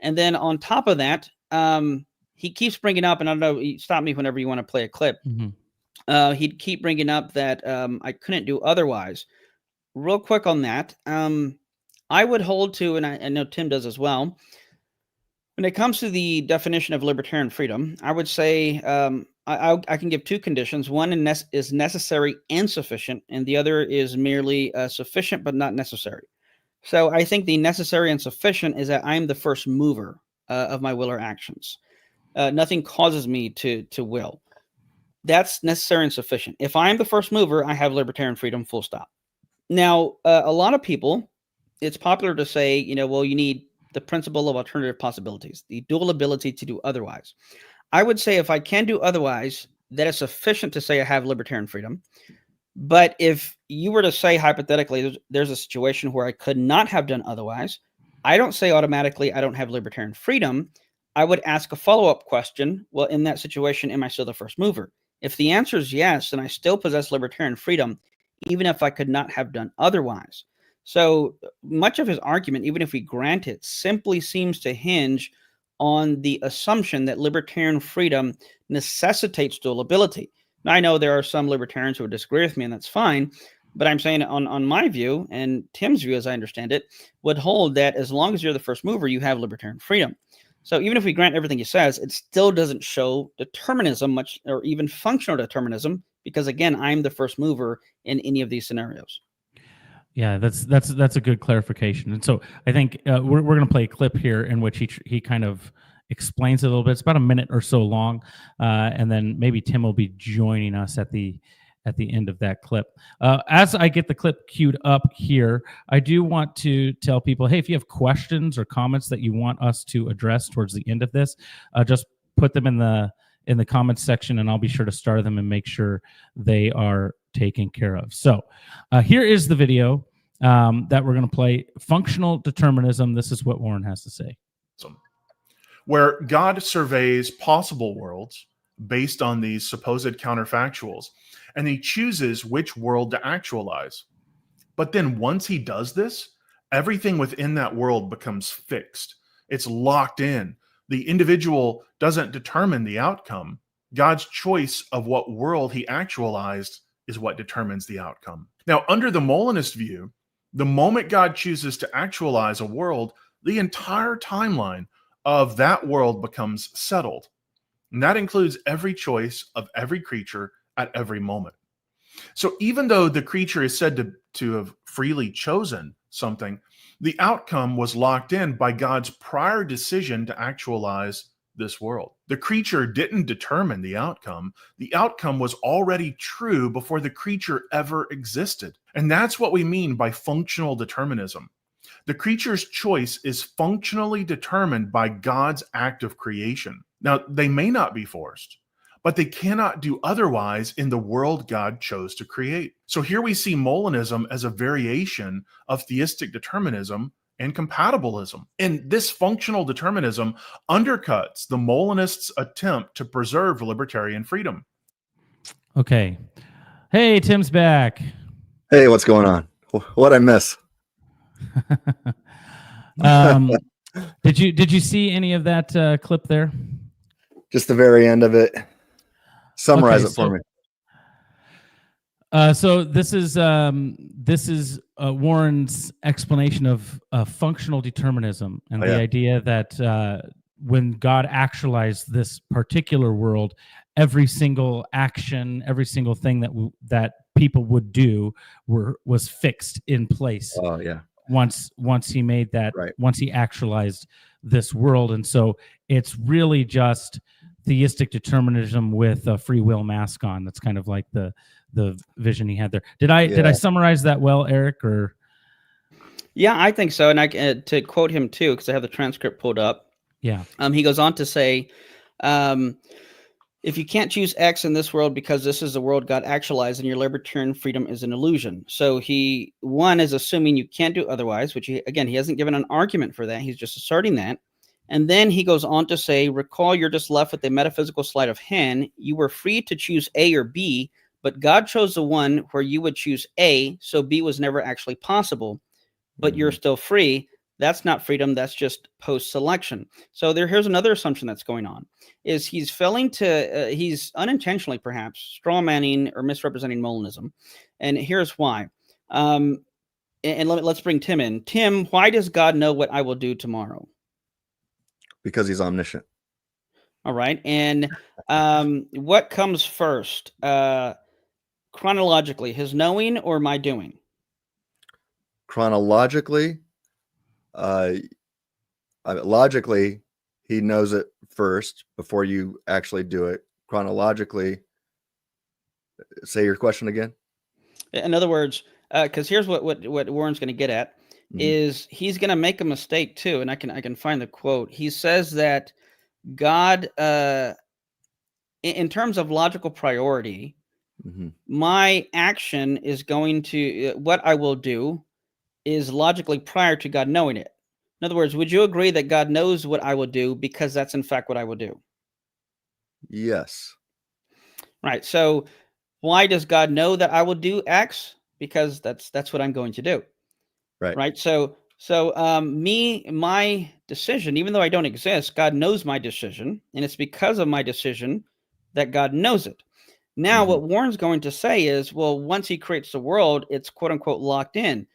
And then on top of that, he keeps bringing up, and I don't know, stop me whenever you want to play a clip. Mm-hmm. He'd keep bringing up that I couldn't do otherwise. Real quick on that, I would hold to, and I know Tim does as well, when it comes to the definition of libertarian freedom, I would say I can give two conditions. One is necessary and sufficient, and the other is merely sufficient but not necessary. So I think the necessary and sufficient is that I'm the first mover of my will or actions. Nothing causes me to will. That's necessary and sufficient. If I'm the first mover, I have libertarian freedom, full stop. Now, a lot of people, it's popular to say, well, you need the principle of alternative possibilities, the dual ability to do otherwise. I would say if I can do otherwise, that is sufficient to say I have libertarian freedom. But if you were to say hypothetically, there's a situation where I could not have done otherwise, I don't say automatically I don't have libertarian freedom. I would ask a follow-up question. Well, in that situation, am I still the first mover? If the answer is yes, then I still possess libertarian freedom, even if I could not have done otherwise. So much of his argument, even if we grant it, simply seems to hinge on the assumption that libertarian freedom necessitates dual ability. Now, I know there are some libertarians who would disagree with me, and that's fine. But I'm saying on my view, and Tim's view, as I understand it, would hold that as long as you're the first mover, you have libertarian freedom. So even if we grant everything he says, it still doesn't show determinism much, or even functional determinism, because again, I'm the first mover in any of these scenarios. Yeah, that's a good clarification. And so I think we're going to play a clip here in which he kind of explains it a little bit. It's about a minute or so long, and then maybe Tim will be joining us at the end of that clip. As I get the clip queued up here, I do want to tell people, hey, if you have questions or comments that you want us to address towards the end of this, just put them in the comments section, and I'll be sure to star them and make sure they are taken care of. So here is the video that we're going to play. Functional determinism. This is what Warren has to say. Where God surveys possible worlds based on these supposed counterfactuals, and he chooses which world to actualize. But then once he does this, everything within that world becomes fixed. It's locked in. The individual doesn't determine the outcome. God's choice of what world he actualized is what determines the outcome. Now, under the Molinist view, the moment God chooses to actualize a world, the entire timeline of that world becomes settled. And that includes every choice of every creature at every moment. So even though the creature is said to have freely chosen something, the outcome was locked in by God's prior decision to actualize this world. The creature didn't determine the outcome. The outcome was already true before the creature ever existed. And that's what we mean by functional determinism. The creature's choice is functionally determined by God's act of creation. Now, they may not be forced, but they cannot do otherwise in the world God chose to create. So here we see Molinism as a variation of theistic determinism and compatibilism. And this functional determinism undercuts the Molinists' attempt to preserve libertarian freedom. Okay. Hey, Tim's back. Hey, what's going on? What'd I miss? Did you see any of that clip there? Just the very end of it. Summarize it for me. So this is Warren's explanation of functional determinism and the idea that when God actualized this particular world, every single action, every single thing that people would do was fixed in place. Oh yeah. once he made that, Right. once he actualized this world. And so it's really just theistic determinism with a free will mask on. That's kind of like the vision he had there. Did I summarize that well, Eric? Or Yeah, I think so. And I to quote him too, because I have the transcript pulled up. yeah. He goes on to say, if you can't choose X in this world because this is the world God actualized, and your libertarian freedom is an illusion. So one is assuming you can't do otherwise, which he hasn't given an argument for that. He's just asserting that. And then he goes on to say, recall you're just left with a metaphysical sleight of hand. You were free to choose A or B, but God chose the one where you would choose A, so B was never actually possible. But you're still free. That's not freedom. That's just post-selection. So here's another assumption that's going on, is he's failing to, he's unintentionally perhaps strawmanning or misrepresenting Molinism. And here's why. And let's bring Tim in. Tim, why does God know what I will do tomorrow? Because he's omniscient. All right. And what comes first? Chronologically, his knowing or my doing? Chronologically, logically, he knows it first before you actually do it. Chronologically, say your question again. In other words, because here's what Warren's going to get at, is he's going to make a mistake too, and I can find the quote. He says that God, in terms of logical priority, my action is going to what I will do is logically prior to God knowing it. In other words, would you agree that God knows what I will do because that's in fact what I will do? Yes. Right. So why does God know that I will do X? Because that's what I'm going to do. Right. So my decision, even though I don't exist, God knows my decision, and it's because of my decision that God knows it. Now, what Warren's going to say is, well, once he creates the world, it's quote unquote locked in.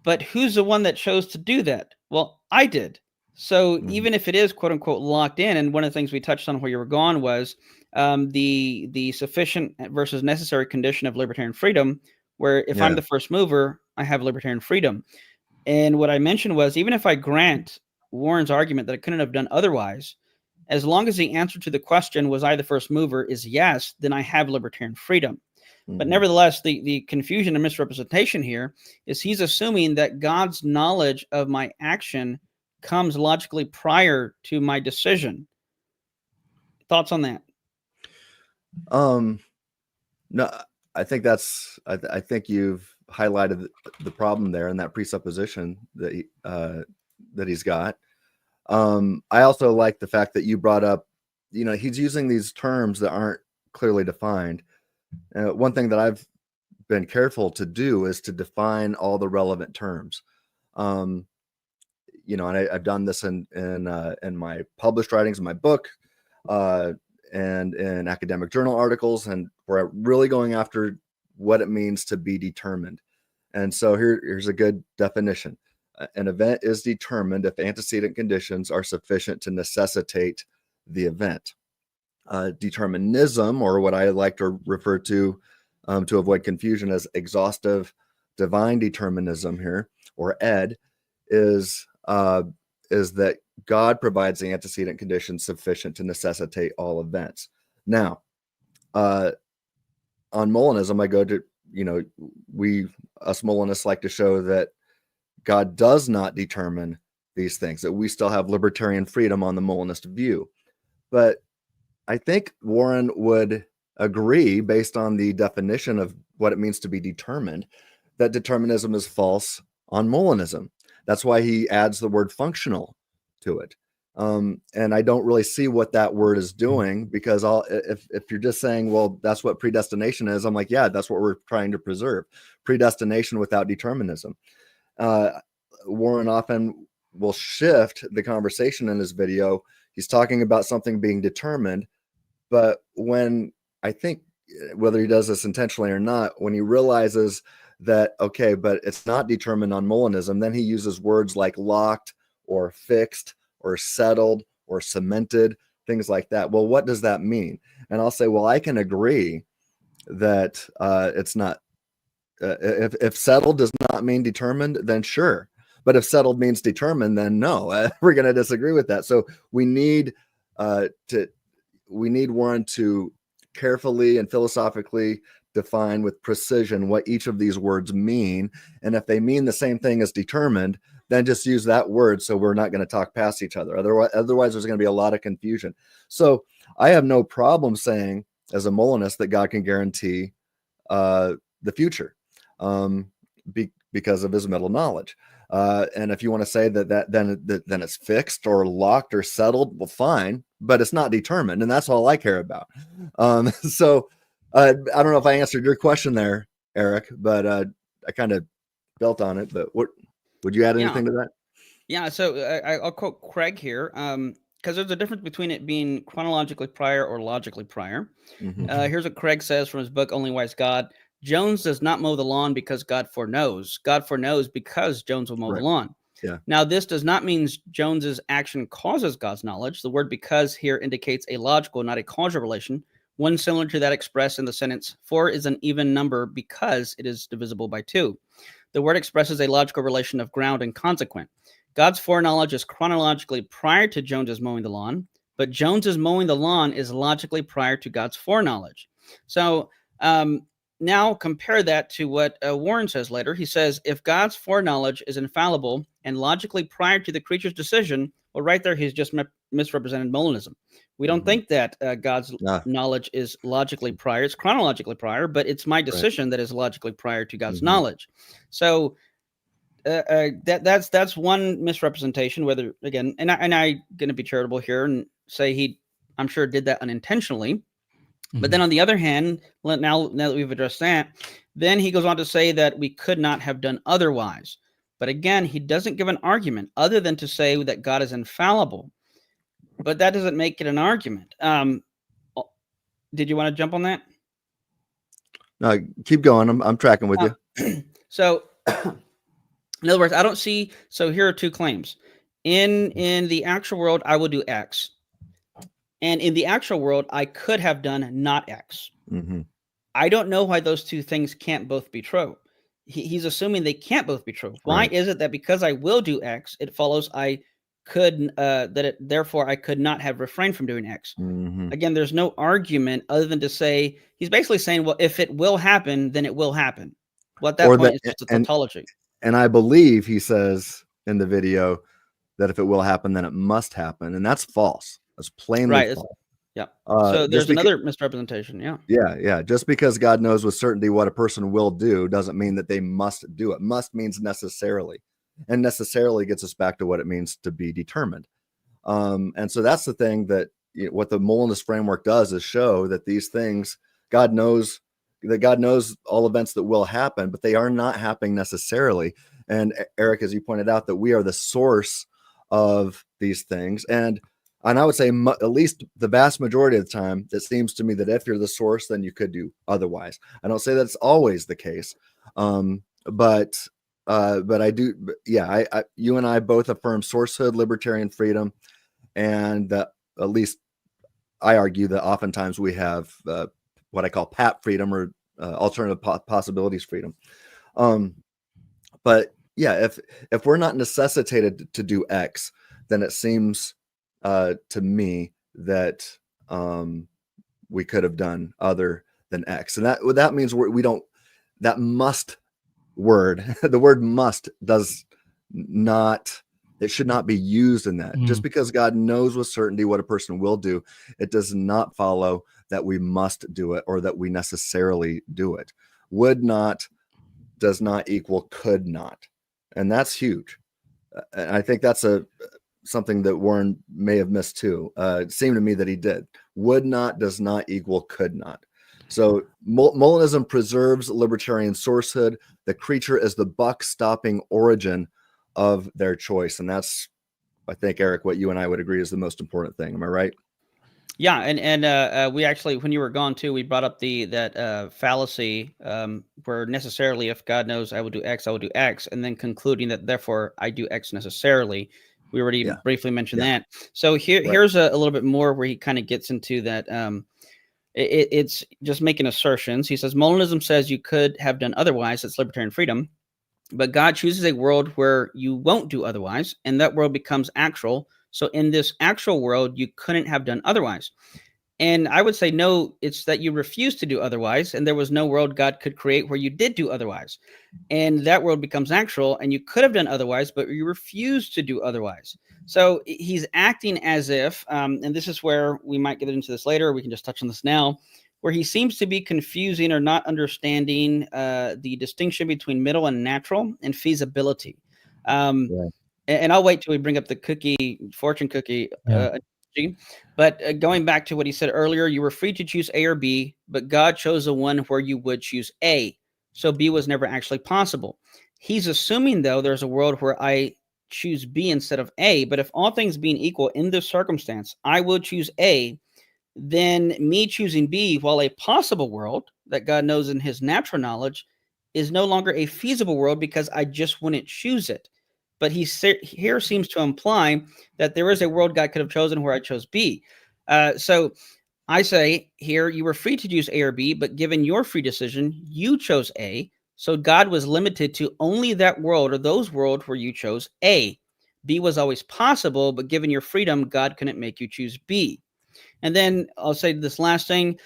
But who's the one that chose to do that? Well, I did. So even if it is quote unquote locked in, and one of the things we touched on where you were gone was the sufficient versus necessary condition of libertarian freedom, where if I'm the first mover, I have libertarian freedom. And what I mentioned was, even if I grant Warren's argument that I couldn't have done otherwise, as long as the answer to the question, was I the first mover, is yes, then I have libertarian freedom. But nevertheless, the confusion and misrepresentation here is he's assuming that God's knowledge of my action comes logically prior to my decision. Thoughts on that? No, I think I think you've highlighted the problem there and that presupposition that he's got. I also like the fact that you brought up, he's using these terms that aren't clearly defined. One thing that I've been careful to do is to define all the relevant terms. And I've done this in my published writings, in my book, and in academic journal articles, and we're really going after what it means to be determined. And so here's a good definition. An event is determined if antecedent conditions are sufficient to necessitate the event. Determinism, or what I like to refer to avoid confusion as exhaustive divine determinism here, or ED, is that God provides the antecedent conditions sufficient to necessitate all events. Now, on Molinism, I go to, us Molinists like to show that God does not determine these things, that we still have libertarian freedom on the Molinist view. But I think Warren would agree, based on the definition of what it means to be determined, that determinism is false on Molinism. That's why he adds the word functional to it. And I don't really see what that word is doing, because if you're just saying, well, that's what predestination is, I'm like, yeah, that's what we're trying to preserve. Predestination without determinism. Warren often will shift the conversation in his video. He's talking about something being determined, but when I think, whether he does this intentionally or not, when he realizes that, okay, but it's not determined on Molinism, then he uses words like locked or fixed or settled or cemented, things like that. Well, what does that mean? And I'll say, well, I can agree that it's not if settled does not mean determined, then sure. But if settled means determined, then no, we're going to disagree with that. So we need one to carefully and philosophically define with precision what each of these words mean. And if they mean the same thing as determined, then just use that word, so we're not going to talk past each other. Otherwise there's going to be a lot of confusion. So I have no problem saying, as a Molinist, that God can guarantee the future because of his middle knowledge. And if you want to say that then it's fixed or locked or settled, well, fine, but it's not determined, and that's all I care about. So I don't know if I answered your question there, Eric, but I kind of built on it. But what would you add anything to that? Yeah. So I'll quote Craig here, because there's a difference between it being chronologically prior or logically prior. Here's what Craig says from his book, Only Wise God. Jones does not mow the lawn because God foreknows. God foreknows because Jones will mow the lawn. Yeah. Now, this does not mean Jones's action causes God's knowledge. The word because here indicates a logical, not a causal relation, one similar to that expressed in the sentence, 4 is an even number because it is divisible by 2. The word expresses a logical relation of ground and consequent. God's foreknowledge is chronologically prior to Jones's mowing the lawn, but Jones's mowing the lawn is logically prior to God's foreknowledge. So, now compare that to what Warren says later. He says, if God's foreknowledge is infallible and logically prior to the creature's decision, well, right there, he's just misrepresented Molinism. We don't think that God's knowledge is logically prior. It's chronologically prior, but it's my decision that is logically prior to God's knowledge. So that's one misrepresentation. Whether, again, and I'm going to be charitable here and say I'm sure did that unintentionally. But then on the other hand, now that we've addressed that, then he goes on to say that we could not have done otherwise. But again, he doesn't give an argument other than to say that God is infallible. But that doesn't make it an argument. Did you want to jump on that? No, keep going. I'm tracking with you. So, in other words, I don't see. So here are two claims. In the actual world, I will do X. And in the actual world, I could have done not X. I don't know why those two things can't both be true. He's assuming they can't both be true. Why is it that because I will do X, it follows I could therefore I could not have refrained from doing X? Again, there's no argument other than to say he's basically saying, well, if it will happen, then it will happen. Well, at that point, it's just a tautology. And I believe he says in the video that if it will happen, then it must happen, and that's false. That's plainly false. Yeah. So there's another misrepresentation. Yeah. Just because God knows with certainty what a person will do doesn't mean that they must do it. Must means necessarily, and necessarily gets us back to what it means to be determined. And so that's the thing that what the Molinist framework does is show that these things God knows all events that will happen, but they are not happening necessarily. And Eric, as you pointed out, that we are the source of these things. And I would say at least the vast majority of the time, it seems to me that if you're the source, then you could do otherwise. I don't say that's always the case, but I do. Yeah, you and I both affirm sourcehood, libertarian freedom, and that at least I argue that oftentimes we have what I call PAP freedom or alternative possibilities freedom. But yeah, if we're not necessitated to do X, then it seems to me that we could have done other than X, and that means we don't. That must word, the word must does not. It should not be used in that. Just because God knows with certainty what a person will do, it does not follow that we must do it or that we necessarily do it. Would not does not equal could not, and that's huge. And I think that's something that Warren may have missed too. It seemed to me that he did. Would not does not equal could not. So Molinism preserves libertarian sourcehood. The creature is the buck-stopping origin of their choice. And that's, I think, Eric, what you and I would agree is the most important thing. Am I right? Yeah. And we actually, when you were gone too, we brought up that fallacy where necessarily if God knows I will do X, I will do X, and then concluding that therefore I do X necessarily. We already briefly mentioned that. So here's a little bit more where he kind of gets into that It's just making assertions. He says Molinism says you could have done otherwise. It's libertarian freedom. But God chooses a world where you won't do otherwise, and that world becomes actual. So in this actual world, you couldn't have done otherwise. And I would say, no, it's that you refuse to do otherwise, and there was no world God could create where you did do otherwise. And that world becomes actual, and you could have done otherwise, but you refuse to do otherwise. So he's acting as if, and this is where we might get into this later, or we can just touch on this now, where he seems to be confusing or not understanding the distinction between middle and natural and feasibility. And I'll wait till we bring up the fortune cookie analogy. But going back to what he said earlier, you were free to choose A or B, but God chose the one where you would choose A. So B was never actually possible. He's assuming, though, there's a world where I choose B instead of A. But if all things being equal in this circumstance, I will choose A, then me choosing B, while a possible world that God knows in his natural knowledge, is no longer a feasible world because I just wouldn't choose it. But he here seems to imply that there is a world God could have chosen where I chose B. So I say here, you were free to choose A or B, but given your free decision, you chose A. So God was limited to only that world or those worlds where you chose A. B was always possible, but given your freedom, God couldn't make you choose B. And then I'll say this last thing.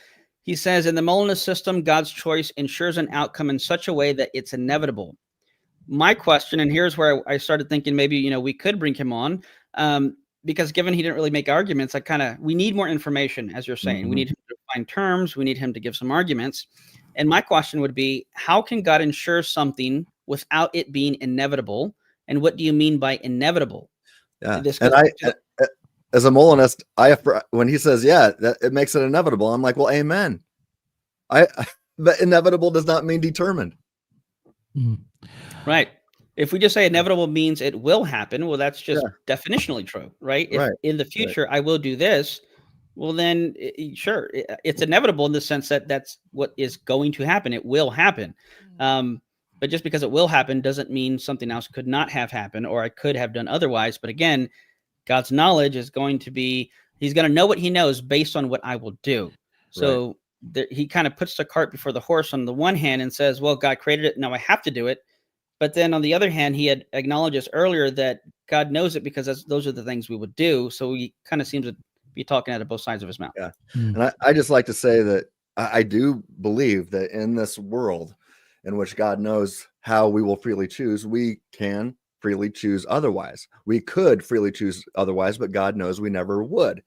He says, in the Molinist system, God's choice ensures an outcome in such a way that it's inevitable. My question, and here's where I started thinking maybe, we could bring him on, because given he didn't really make arguments, we need more information, as you're saying. We need him to define terms. We need him to give some arguments. And my question would be, how can God ensure something without it being inevitable? And what do you mean by inevitable? Yeah. As a Molinist, when he says, that it makes it inevitable, I'm like, well, amen. But inevitable does not mean determined. Right. If we just say inevitable means it will happen, well, that's just definitionally true, right? If in the future I will do this, well, then sure, it's inevitable in the sense that that's what is going to happen. It will happen. But just because it will happen doesn't mean something else could not have happened or I could have done otherwise. But again, God's knowledge is going to be, he's going to know what he knows based on what I will do. So he kind of puts the cart before the horse on the one hand and says, well, God created it. Now I have to do it. But then on the other hand, he had acknowledged earlier that God knows it because those are the things we would do. So he kind of seems to be talking out of both sides of his mouth. Yeah. And I just like to say that I do believe that in this world in which God knows how we will freely choose, we can freely choose otherwise. We could freely choose otherwise, but God knows we never would.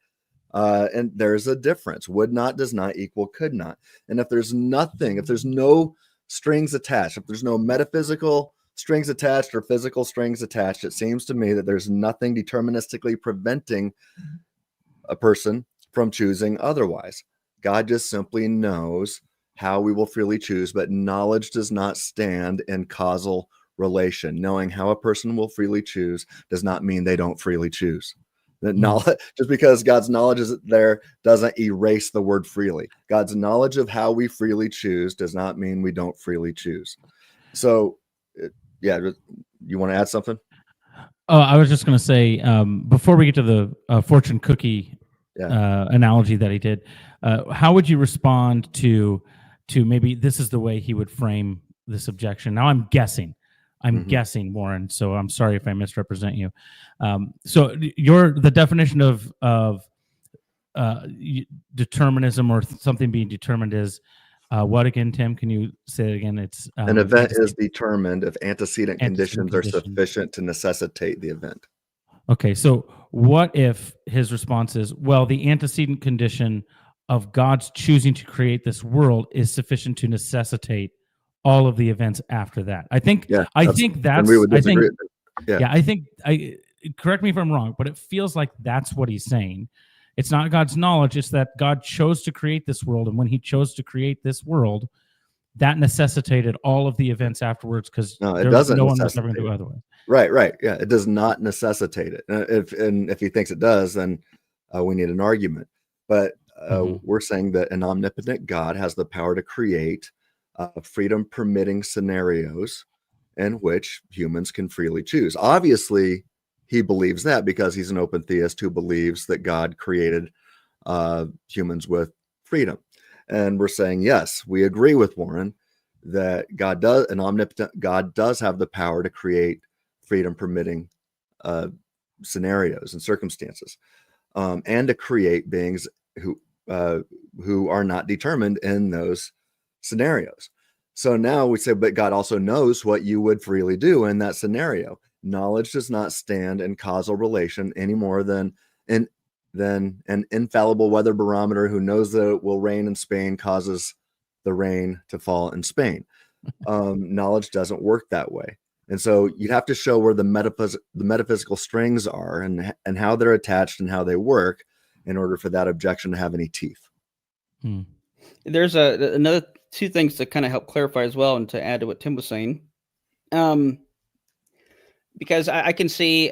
And there's a difference. Would not does not equal could not. And if there's no strings attached, if there's no metaphysical strings attached or physical strings attached, it seems to me that there's nothing deterministically preventing a person from choosing otherwise. God just simply knows how we will freely choose, but knowledge does not stand in causal relation. Knowing how a person will freely choose does not mean they don't freely choose. That knowledge, just because God's knowledge is there doesn't erase the word freely. God's knowledge of how we freely choose does not mean we don't freely choose. So, you want to add something? Oh, I was just going to say, before we get to the fortune cookie analogy that he did, how would you respond to maybe this is the way he would frame this objection? Now I'm guessing, Warren, so I'm sorry if I misrepresent you. So the definition of determinism or something being determined is what again, Tim? Can you say it again? It's an event is determined if antecedent conditions are sufficient to necessitate the event. Okay, so what if his response is, well, the antecedent condition of God's choosing to create this world is sufficient to necessitate all of the events after that? I think that's. We would disagree. Correct me if I'm wrong, but it feels like that's what he's saying. It's not God's knowledge; it's that God chose to create this world, and when He chose to create this world, that necessitated all of the events afterwards. Because no one was ever going to do otherwise. Right. Yeah, it does not necessitate it. If he thinks it does, then we need an argument. But we're saying that an omnipotent God has the power to create freedom-permitting scenarios in which humans can freely choose. Obviously, he believes that because he's an open theist who believes that God created humans with freedom. And we're saying, yes, we agree with Warren that God does, an omnipotent God does have the power to create freedom permitting scenarios and circumstances, and to create beings who are not determined in those scenarios. So now we say, but God also knows what you would freely do in that scenario. Knowledge does not stand in causal relation any more than an infallible weather barometer who knows that it will rain in Spain causes the rain to fall in Spain. Knowledge doesn't work that way. And so you have to show where the metaphysical strings are and how they're attached and how they work in order for that objection to have any teeth. There's another two things to kind of help clarify as well, and to add to what Tim was saying, because I can see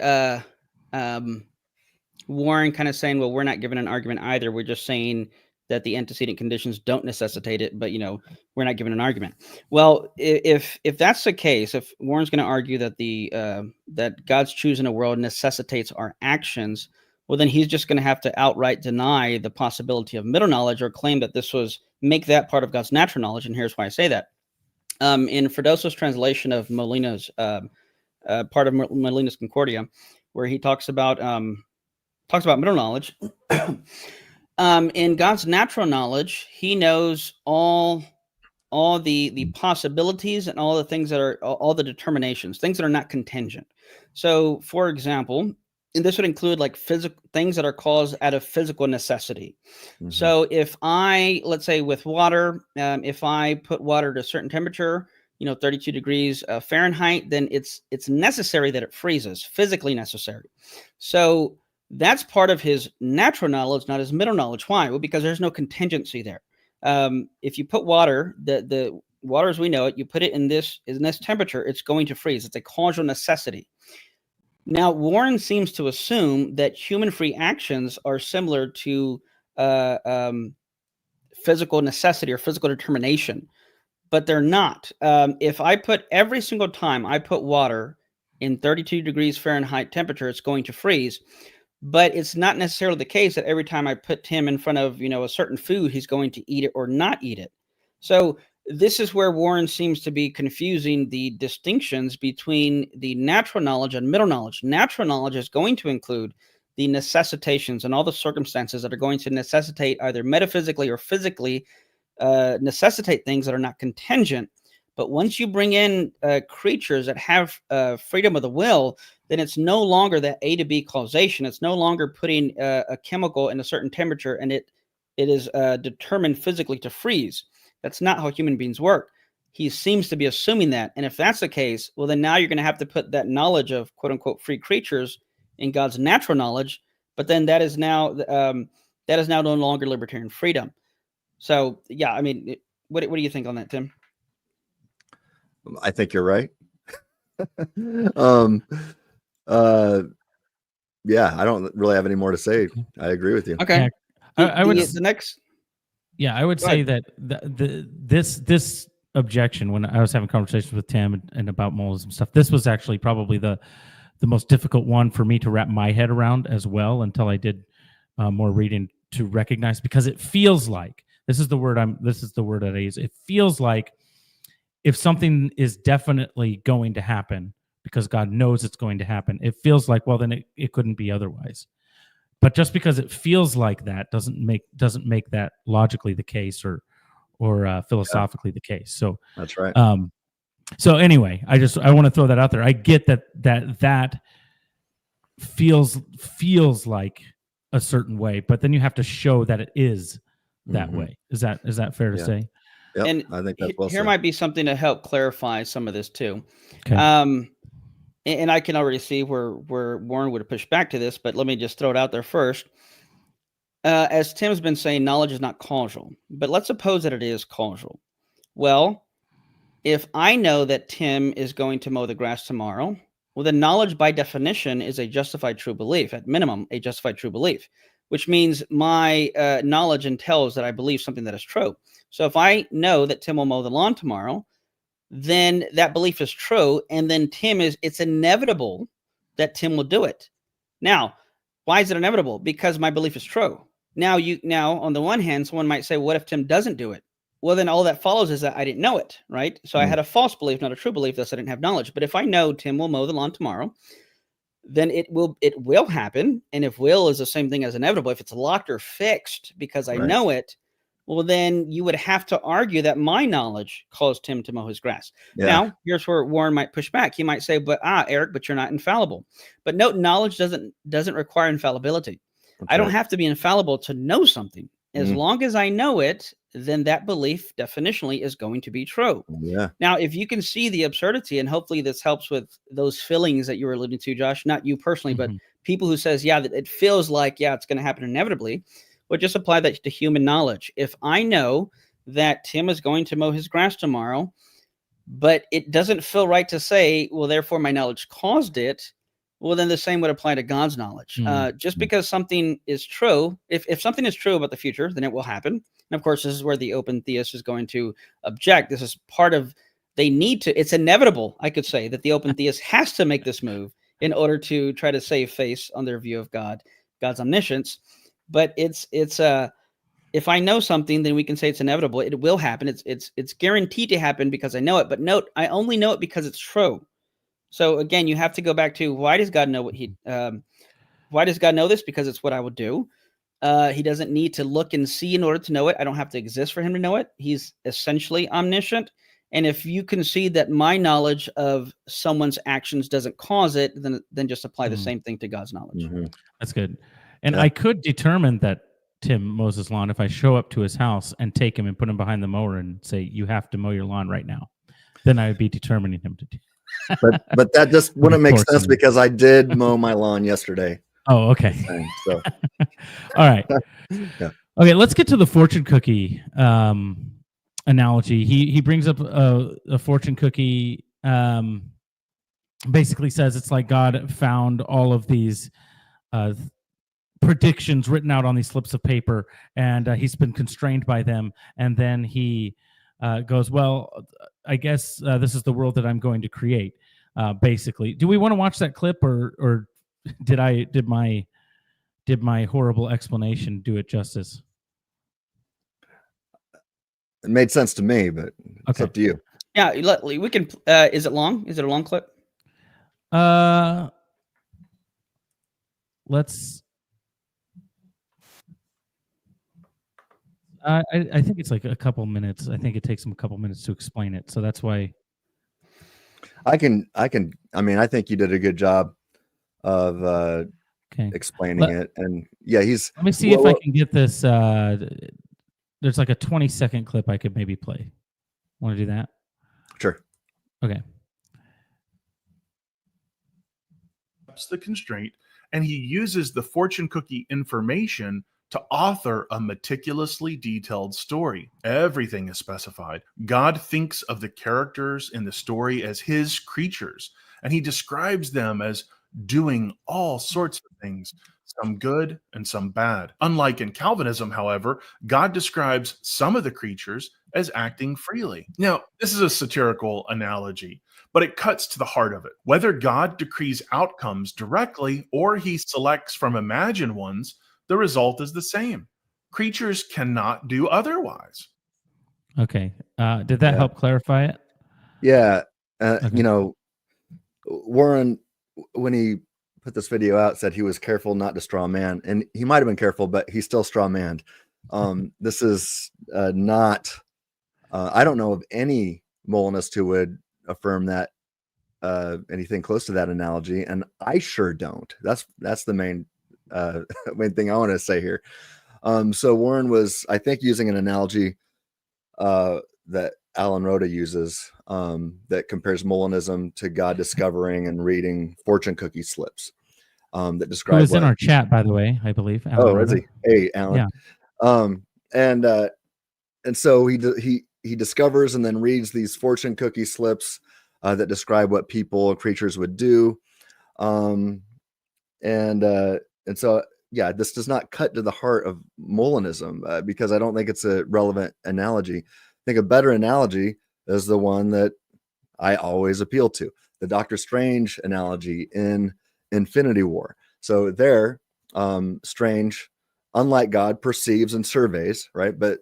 Warren kind of saying, well, we're not giving an argument either. We're just saying that the antecedent conditions don't necessitate it, but we're not giving an argument. Well, if that's the case, if Warren's going to argue that that God's choosing a world necessitates our actions, well, then he's just going to have to outright deny the possibility of middle knowledge, or claim that make that part of God's natural knowledge. And here's why I say that. In Fredosso's translation of Molina's part of Molina's Concordia, where he talks about middle knowledge. In God's natural knowledge, he knows all the possibilities and all the things that are all the determinations, things that are not contingent. So, for example, and this would include like physical things that are caused out of physical necessity. Mm-hmm. So if let's say with water, if I put water to a certain temperature, 32 degrees Fahrenheit, then it's necessary that it freezes, physically necessary. So that's part of his natural knowledge, not his middle knowledge. Why? Well, because there's no contingency there. If you put water, the water as we know it, you put it in this temperature, it's going to freeze. It's a causal necessity. Now, Warren seems to assume that human free actions are similar to physical necessity or physical determination, but they're not. If I put every single time I put water in 32 degrees Fahrenheit temperature, it's going to freeze. But it's not necessarily the case that every time I put Tim in front of, a certain food, he's going to eat it or not eat it. So this is where Warren seems to be confusing the distinctions between the natural knowledge and middle knowledge. Natural knowledge is going to include the necessitations and all the circumstances that are going to necessitate either metaphysically or physically necessitate things that are not contingent. But once you bring in creatures that have freedom of the will, then it's no longer that A to B causation. It's no longer putting a chemical in a certain temperature and it is determined physically to freeze. That's not how human beings work. He seems to be assuming that. And if that's the case, well, then now you're going to have to put that knowledge of quote unquote free creatures in God's natural knowledge. But then that is now no longer libertarian freedom. So, yeah, I mean, what do you think on that, Tim? I think you're right. Yeah, I don't really have any more to say. I agree with you. Okay. Yeah, I would the next. Yeah, I would say that this objection, when I was having conversations with Tim and about Molinism stuff, this was actually probably the most difficult one for me to wrap my head around as well, until I did more reading to recognize, because it feels like this is the word that I use. It feels like if something is definitely going to happen because God knows it's going to happen, it feels like, well, then it couldn't be otherwise. But just because it feels like that doesn't make that logically the case or philosophically the case. So that's right. So anyway, I want to throw that out there. I get that feels like a certain way, but then you have to show that it is that way. Is that fair to say? Yep, and I think that's well here said. might be something to help clarify some of this too. Okay. And I can already see where Warren would have pushed back to this, but let me just throw it out there first. As Tim's been saying, knowledge is not causal, but let's suppose that it is causal. Well, if I know that Tim is going to mow the grass tomorrow, well, then knowledge by definition is a justified true belief, at minimum, a justified true belief, which means my knowledge entails that I believe something that is true. So if I know that Tim will mow the lawn tomorrow, then that belief is true. And then it's inevitable that Tim will do it. Now, why is it inevitable? Because my belief is true. Now on the one hand, someone might say, what if Tim doesn't do it? Well, then all that follows is that I didn't know it, right? So I had a false belief, not a true belief, thus I didn't have knowledge. But if I know Tim will mow the lawn tomorrow, then it will happen. And if will is the same thing as inevitable, if it's locked or fixed because I know it, well, then you would have to argue that my knowledge caused Tim to mow his grass. Yeah. Now, here's where Warren might push back. He might say, Eric, but you're not infallible. But note, knowledge doesn't require infallibility. That's I don't right. have to be infallible to know something. As long as I know it, then that belief definitionally is going to be true. Yeah. Now, if you can see the absurdity, and hopefully this helps with those feelings that you were alluding to, Josh, not you personally, but people who says, that it feels like, it's going to happen inevitably, well, just apply that to human knowledge. If I know that Tim is going to mow his grass tomorrow, but it doesn't feel right to say, well, therefore my knowledge caused it, well, then the same would apply to God's knowledge. Just because something is true, if something is true about the future, then it will happen. And of course, this is where the open theist is going to object. This is part of, it's inevitable, I could say, that the open theist has to make this move in order to try to save face on their view of God's omniscience. But if I know something, then we can say it's inevitable. It will happen. It's guaranteed to happen because I know it. But note, I only know it because it's true. So again, you have to go back to, why does God know why does God know this? Because it's what I would do. He doesn't need to look and see in order to know it. I don't have to exist for him to know it. He's essentially omniscient. And if you can see that my knowledge of someone's actions doesn't cause it, then just apply the same thing to God's knowledge. That's good. And I could determine that Tim mows his lawn if I show up to his house and take him and put him behind the mower and say, you have to mow your lawn right now. Then I would be determining him to do. but that just wouldn't make sense because I did mow my lawn yesterday. Oh, okay. So. All right. Yeah. Okay, let's get to the fortune cookie analogy. He brings up a fortune cookie. Basically says it's like God found all of these predictions written out on these slips of paper, and he's been constrained by them. And then he goes, well, I guess this is the world that I'm going to create. Basically, do we want to watch that clip, or did my horrible explanation do it justice? It made sense to me, but it's up to you. Yeah, we can. Is it long? Is it a long clip? Let's. I think it's like a couple minutes. I think it takes him a couple minutes to explain it, so that's why. I mean, I think you did a good job of explaining it, and he's. Let me see if I can get this. There's like a 20-second clip I could maybe play. Want to do that? Sure. Okay. That's the constraint, and he uses the fortune cookie information to author a meticulously detailed story. Everything is specified. God thinks of the characters in the story as his creatures, and he describes them as doing all sorts of things, some good and some bad. Unlike in Calvinism, however, God describes some of the creatures as acting freely. Now, this is a satirical analogy, but it cuts to the heart of it. Whether God decrees outcomes directly or he selects from imagined ones, the result is the same. Creatures cannot do otherwise. Okay. Did that help clarify it? Yeah. Okay. Warren, when he put this video out, said he was careful not to straw man, and he might have been careful, but he still straw manned. This is not, I don't know of any Molinist who would affirm that anything close to that analogy. And I sure don't. That's the main thing I want to say here. So Warren was, I think, using an analogy that Alan Rhoda uses that compares Molinism to God discovering and reading fortune cookie slips that describe. Who was in our chat, by the way, I believe. Alan is he? Hey, Alan. Yeah. And so he discovers and then reads these fortune cookie slips that describe what people and creatures would do. And so, this does not cut to the heart of Molinism because I don't think it's a relevant analogy. I think a better analogy is the one that I always appeal to, the Doctor Strange analogy in Infinity War. So there, Strange unlike God, perceives and surveys, right? But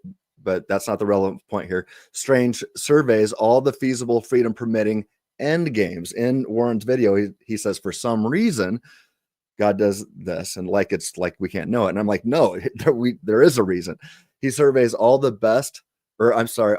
that's not the relevant point here. Strange surveys all the feasible freedom permitting end games. In Warren's video, he says, for some reason, God does this, and it's like we can't know it. And I'm like, no, there is a reason. He surveys all the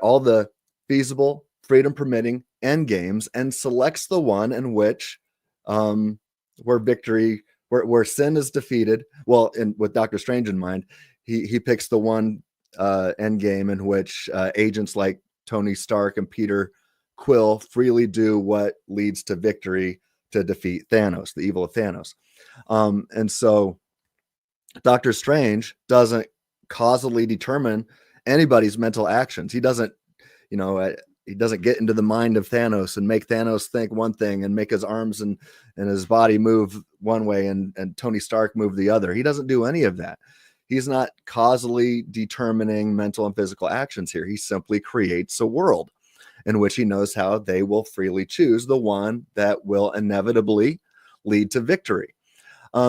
all the feasible freedom permitting end games and selects the one in which where victory, where sin is defeated. Well, with Dr. Strange in mind, he picks the one end game in which agents like Tony Stark and Peter Quill freely do what leads to victory to defeat Thanos, the evil of Thanos. And so Dr. Strange doesn't causally determine anybody's mental actions. He doesn't get into the mind of Thanos and make Thanos think one thing and make his arms and his body move one way and Tony Stark move the other. He doesn't do any of that. He's not causally determining mental and physical actions here. He simply creates a world in which he knows how they will freely choose the one that will inevitably lead to victory.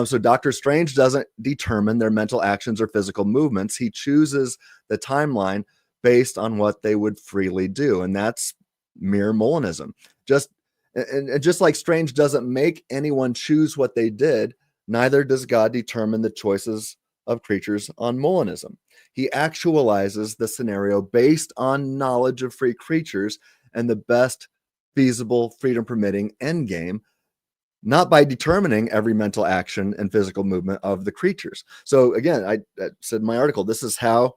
So Dr. Strange doesn't determine their mental actions or physical movements. He chooses the timeline based on what they would freely do. And that's mere Molinism. Just like Strange doesn't make anyone choose what they did, neither does God determine the choices of creatures on Molinism. He actualizes the scenario based on knowledge of free creatures and the best feasible freedom permitting endgame, not by determining every mental action and physical movement of the creatures. So again, I said in my article, this is how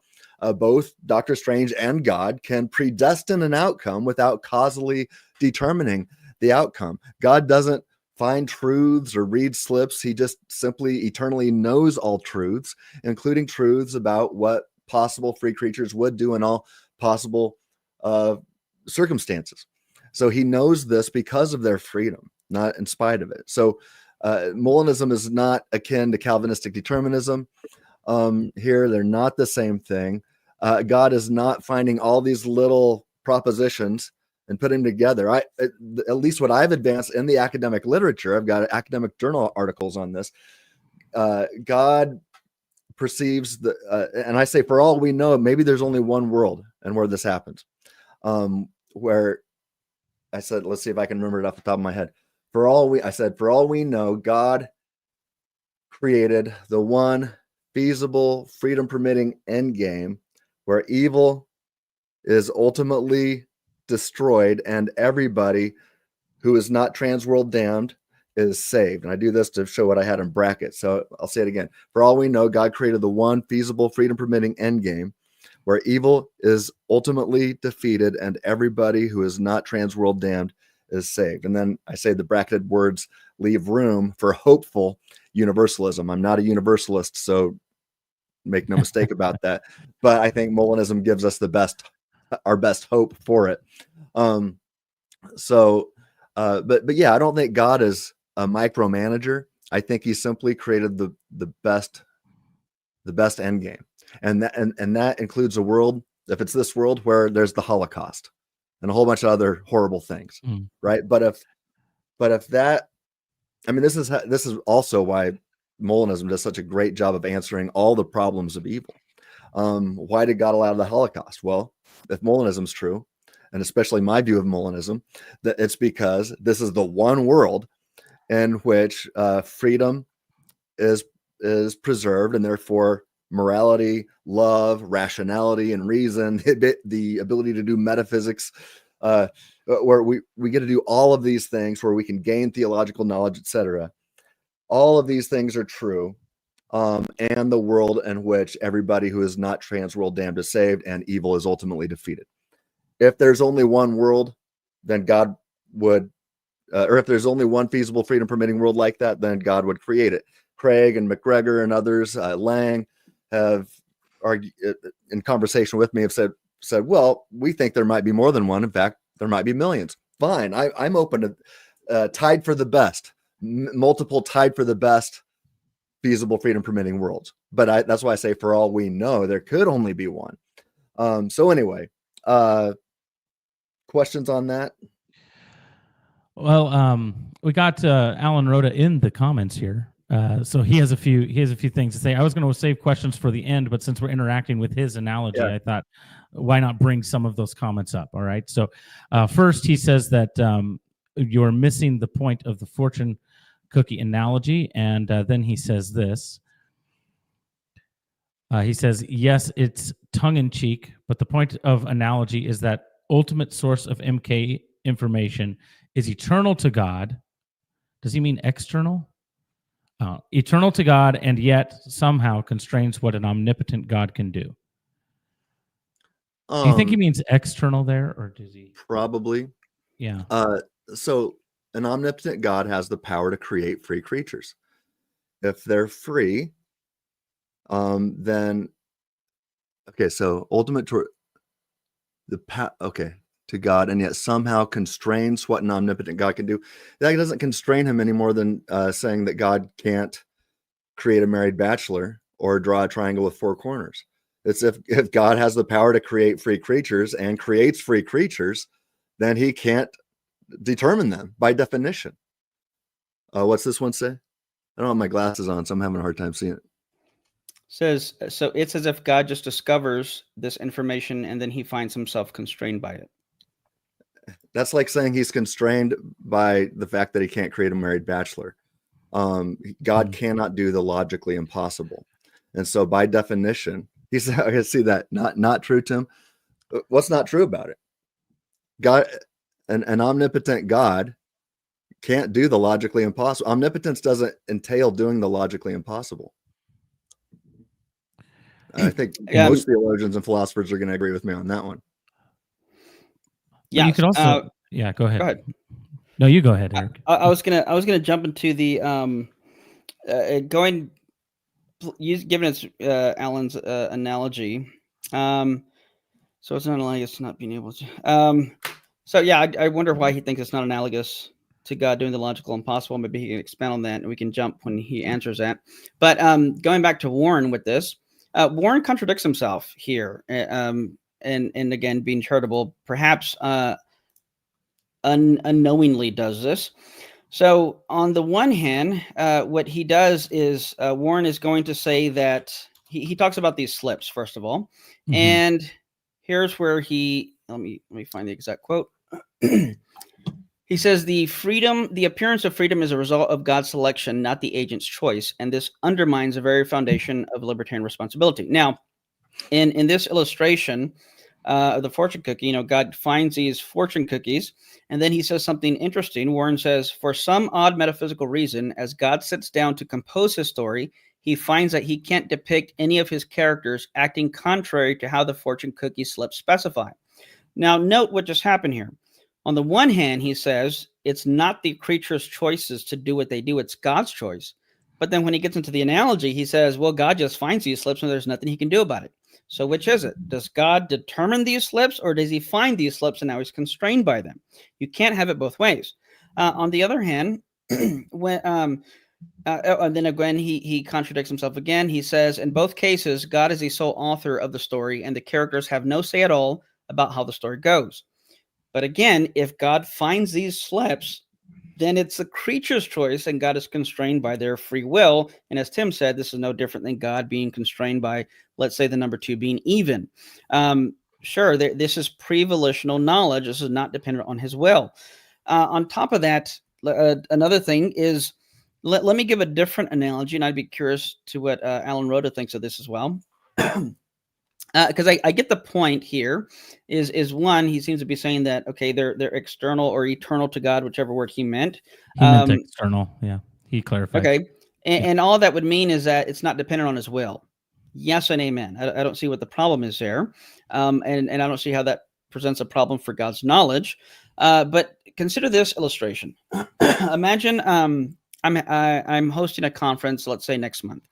both Dr. Strange and God can predestine an outcome without causally determining the outcome. God doesn't find truths or read slips. He just simply eternally knows all truths, including truths about what possible free creatures would do in all possible circumstances. So he knows this because of their freedom, not in spite of it. So Molinism is not akin to Calvinistic determinism. Here, they're not the same thing. God is not finding all these little propositions and putting them together. At least what I've advanced in the academic literature, I've got academic journal articles on this. God perceives and I say, for all we know, maybe there's only one world and where this happens. Where I said, let's see if I can remember it off the top of my head. For all we know, God created the one feasible freedom permitting end game where evil is ultimately destroyed and everybody who is not transworld damned is saved. And I do this to show what I had in brackets. So I'll say it again. For all we know, God created the one feasible freedom permitting end game where evil is ultimately defeated and everybody who is not transworld damned is saved. And then I say the bracketed words leave room for hopeful universalism. I'm not a universalist, so make no mistake about that. But I think Molinism gives us our best hope for it. But yeah, I don't think God is a micromanager. I think he simply created the best end game. And that includes a world, if it's this world, where there's the Holocaust and a whole bunch of other horrible things, right? But if that, I mean, this is also why Molinism does such a great job of answering all the problems of evil. Why did God allow the Holocaust? Well, if Molinism's true, and especially my view of Molinism, that it's because this is the one world in which freedom is preserved, and therefore morality, love, rationality, and reason, the ability to do metaphysics, where we get to do all of these things, where we can gain theological knowledge, etc. All of these things are true, and the world in which everybody who is not transworld damned is saved, and evil is ultimately defeated. If there's only one world, then God would, or if there's only one feasible freedom permitting world like that, then God would create it. Craig and McGregor and others, Lang, have argued in conversation with me, have said, well, we think there might be more than one. In fact, there might be millions. Fine. I'm open to tied for the best, multiple tied for the best feasible freedom permitting worlds. But that's why I say, for all we know, there could only be one. So anyway, questions on that? Well, we got Alan Rhoda in the comments here. So he has a few things to say. I was going to save questions for the end, but since we're interacting with his analogy, Yeah. I thought, why not bring some of those comments up? All right. So first, he says that you're missing the point of the fortune cookie analogy, and then he says this. He says, yes, it's tongue-in-cheek, but the point of analogy is that ultimate source of MK information is eternal to God. Does he mean external? Eternal to God, and yet somehow constrains what an omnipotent God can do. Do you think he means external there, or does he? Probably. Yeah. So an omnipotent God has the power to create free creatures. If they're free, then okay. So ultimate to God, and yet somehow constrains what an omnipotent God can do. That doesn't constrain him any more than saying that God can't create a married bachelor or draw a triangle with four corners. It's if God has the power to create free creatures and creates free creatures, then he can't determine them by definition. What's this one say? I don't have my glasses on, so I'm having a hard time seeing it. Says, so it's as if God just discovers this information and then he finds himself constrained by it. That's like saying he's constrained by the fact that he can't create a married bachelor. God cannot do the logically impossible. And so by definition, he said, I see that not true, Tim. What's not true about it? God, an omnipotent God can't do the logically impossible. Omnipotence doesn't entail doing the logically impossible. I think most theologians and philosophers are going to agree with me on that one. Yeah, you could also. Yeah, go ahead. Go ahead. No, you go ahead, Eric. I was gonna jump into the giving us Alan's analogy. So it's not analogous to not being able to. So yeah, I wonder why he thinks it's not analogous to God doing the logical impossible. Maybe he can expand on that, and we can jump when he answers that. But going back to Warren with this, Warren contradicts himself here, and again, being charitable, perhaps unknowingly does this. So on the one hand, what he does is Warren is going to say that he talks about these slips, first of all, and here's where let me find the exact quote. He says the appearance of freedom is a result of God's selection, not the agent's choice, and this undermines the very foundation of libertarian responsibility. Now, in this illustration of the fortune cookie, God finds these fortune cookies, and then he says something interesting. Warren says, for some odd metaphysical reason, as God sits down to compose his story, he finds that he can't depict any of his characters acting contrary to how the fortune cookie slips specify. Now, note what just happened here. On the one hand, he says it's not the creature's choices to do what they do, it's God's choice. But then when he gets into the analogy, he says, well, God just finds these slips and there's nothing he can do about it. So which is it? Does God determine these slips, or does he find these slips and now he's constrained by them? You can't have it both ways. On the other hand, when and then again, he contradicts himself again. He says, in both cases, God is the sole author of the story and the characters have no say at all about how the story goes. But again, if God finds these slips, then it's the creature's choice and God is constrained by their free will. And as Tim said, this is no different than God being constrained by, let's say, the number 2 being even. Sure, this is pre-volitional knowledge. This is not dependent on his will. On top of that, another thing is, let me give a different analogy, and I'd be curious to what Alan Rhoda thinks of this as well. Because I get the point here is one, he seems to be saying that, okay, they're external or eternal to God, whichever word he meant. He meant external. Yeah, he clarified. Okay. And all that would mean is that it's not dependent on his will. Yes and amen. I don't see what the problem is there. And I don't see how that presents a problem for God's knowledge. But consider this illustration. Imagine I'm hosting a conference, let's say next month.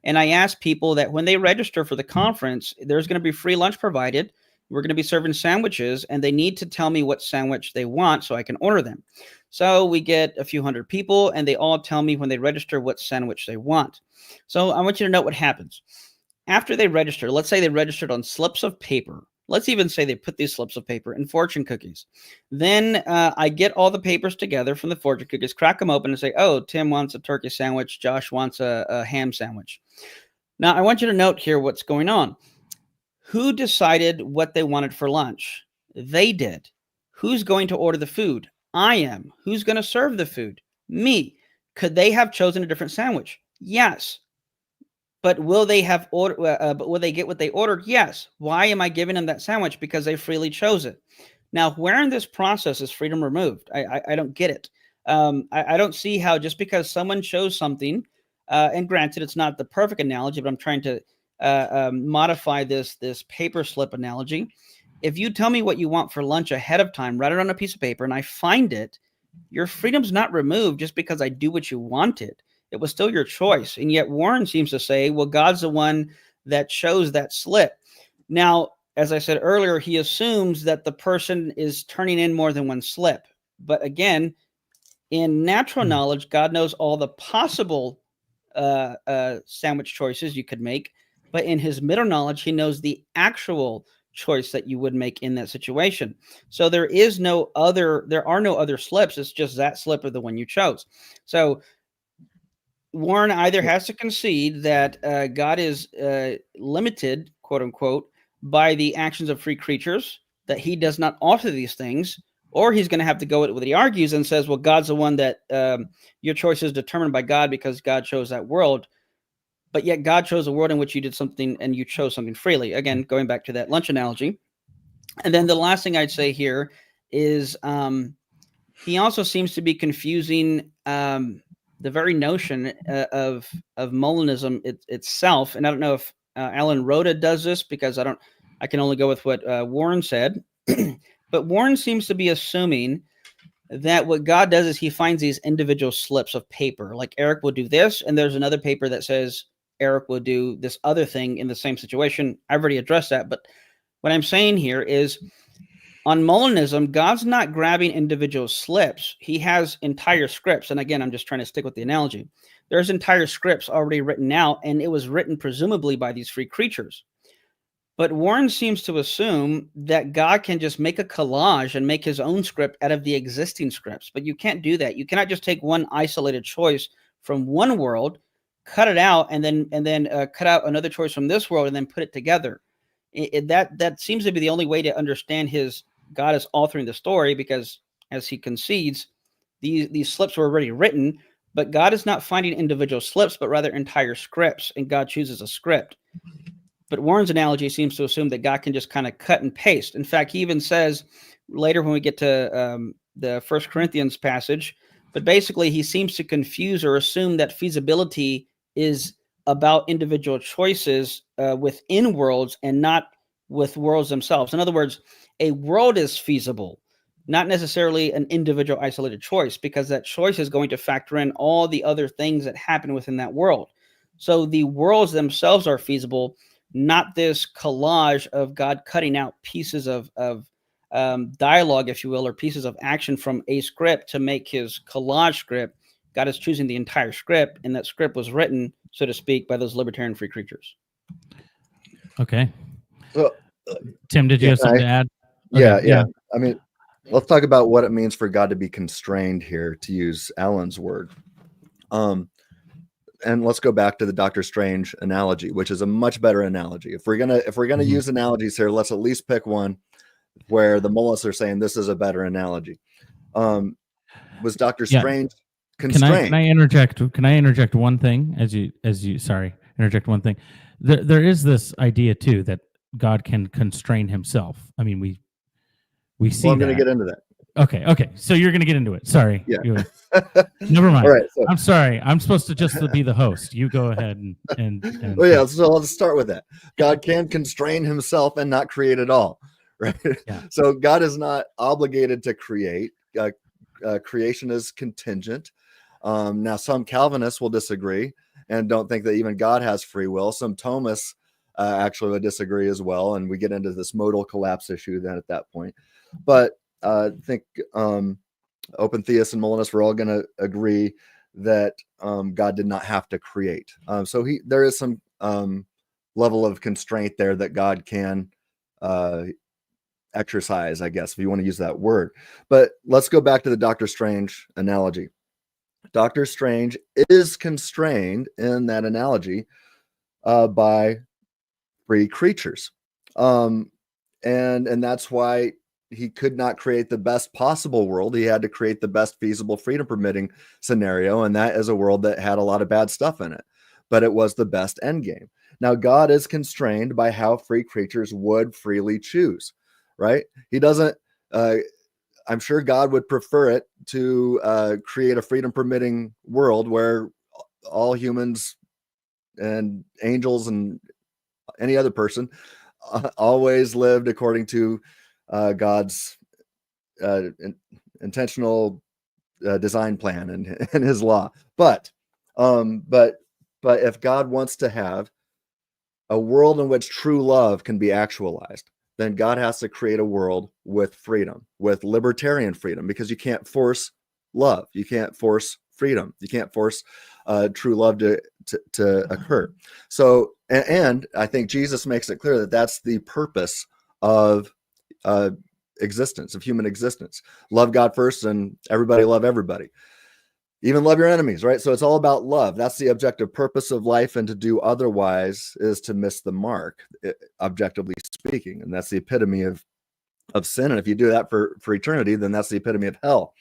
And I ask people that when they register for the conference, there's going to be free lunch provided. We're going to be serving sandwiches, and they need to tell me what sandwich they want so I can order them. So we get a few hundred people, and they all tell me when they register what sandwich they want. So I want you to note what happens. After they register, let's say they registered on slips of paper. Let's even say they put these slips of paper in fortune cookies. Then I get all the papers together from the fortune cookies, crack them open and say, oh, Tim wants a turkey sandwich. Josh wants a ham sandwich. Now, I want you to note here what's going on. Who decided what they wanted for lunch? They did. Who's going to order the food? I am. Who's going to serve the food? Me. Could they have chosen a different sandwich? Yes. But will they have but will they get what they ordered? Yes. Why am I giving them that sandwich? Because they freely chose it. Now, where in this process is freedom removed? I don't get it. I don't see how just because someone chose something, and granted, it's not the perfect analogy, but I'm trying to modify this paper slip analogy. If you tell me what you want for lunch ahead of time, write it on a piece of paper, and I find it, your freedom's not removed just because I do what you wanted. It was still your choice. And yet Warren seems to say, well, God's the one that chose that slip. Now, as I said earlier, he assumes that the person is turning in more than one slip. But again, in natural knowledge, God knows all the possible sandwich choices you could make. But in his middle knowledge, he knows the actual choice that you would make in that situation. So there are no other slips. It's just that slip of the one you chose. So Warren either has to concede that God is limited, quote unquote, by the actions of free creatures, that he does not author these things, or he's going to have to go with what he argues and says, well, God's the one that your choice is determined by God because God chose that world. But yet God chose a world in which you did something and you chose something freely. Again, going back to that lunch analogy. And then the last thing I'd say here is he also seems to be confusing the very notion of Molinism itself. And I don't know if Alan Rhoda does this, because I can only go with what Warren said. But Warren seems to be assuming that what God does is he finds these individual slips of paper. Like Eric will do this, and there's another paper that says Eric will do this other thing in the same situation. I've already addressed that. But what I'm saying here is, on Molinism, God's not grabbing individual slips. He has entire scripts. And again, I'm just trying to stick with the analogy. There's entire scripts already written out, and it was written presumably by these free creatures. But Warren seems to assume that God can just make a collage and make his own script out of the existing scripts. But you can't do that. You cannot just take one isolated choice from one world, cut it out, and then cut out another choice from this world and then put it together. That seems to be the only way to understand his God is authoring the story, because as he concedes, these slips were already written, but God is not finding individual slips, but rather entire scripts, and God chooses a script. But Warren's analogy seems to assume that God can just kind of cut and paste. In fact, he even says later when we get to the 1 Corinthians passage, but basically he seems to confuse or assume that feasibility is about individual choices within worlds and not with worlds themselves. In other words, a world is feasible, not necessarily an individual isolated choice, because that choice is going to factor in all the other things that happen within that world. So the worlds themselves are feasible, not this collage of God cutting out pieces of dialogue, if you will, or pieces of action from a script to make his collage script. God is choosing the entire script, and that script was written, so to speak, by those libertarian free creatures. Okay. So, Tim, did you have something to add? Okay, yeah. I mean, let's talk about what it means for God to be constrained here, to use Alan's word. And let's go back to the Doctor Strange analogy, which is a much better analogy. If we're gonna use analogies here, let's at least pick one where the Molinists are saying this is a better analogy. Was Doctor Strange constrained? Can I interject one thing? Interject one thing. There is this idea too that God can constrain himself. I mean, we see. Well, I'm going to get into that. Okay. So you're going to get into it. Sorry. Yeah. Never mind. All right. So, I'm sorry. I'm supposed to just be the host. You go ahead and well, yeah. So let's start with that. God can constrain himself and not create at all, right? Yeah. So God is not obligated to create. Creation is contingent. Now, some Calvinists will disagree and don't think that even God has free will. Some Thomists actually would disagree as well, and we get into this modal collapse issue then at that point. But I think open theists and Molinists were all going to agree that God did not have to create. So there is some level of constraint there that God can exercise, I guess, if you want to use that word. But let's go back to the Doctor Strange analogy. Doctor Strange is constrained in that analogy by free creatures. And that's why he could not create the best possible world. He had to create the best feasible freedom permitting scenario. And that is a world that had a lot of bad stuff in it, but it was the best end game. Now, God is constrained by how free creatures would freely choose, right? He doesn't, I'm sure God would prefer it to create a freedom permitting world where all humans and angels and any other person always lived according to God's intentional design plan and his law. But if God wants to have a world in which true love can be actualized, then God has to create a world with freedom, with libertarian freedom, because you can't force love. You can't force freedom. You can't force true love to occur. So, and I think Jesus makes it clear that that's the purpose of existence, of human existence. Love God first, and everybody love everybody. Even love your enemies, right? So it's all about love. That's the objective purpose of life, and to do otherwise is to miss the mark, objectively speaking. And that's the epitome of sin. And if you do that for eternity, then that's the epitome of hell.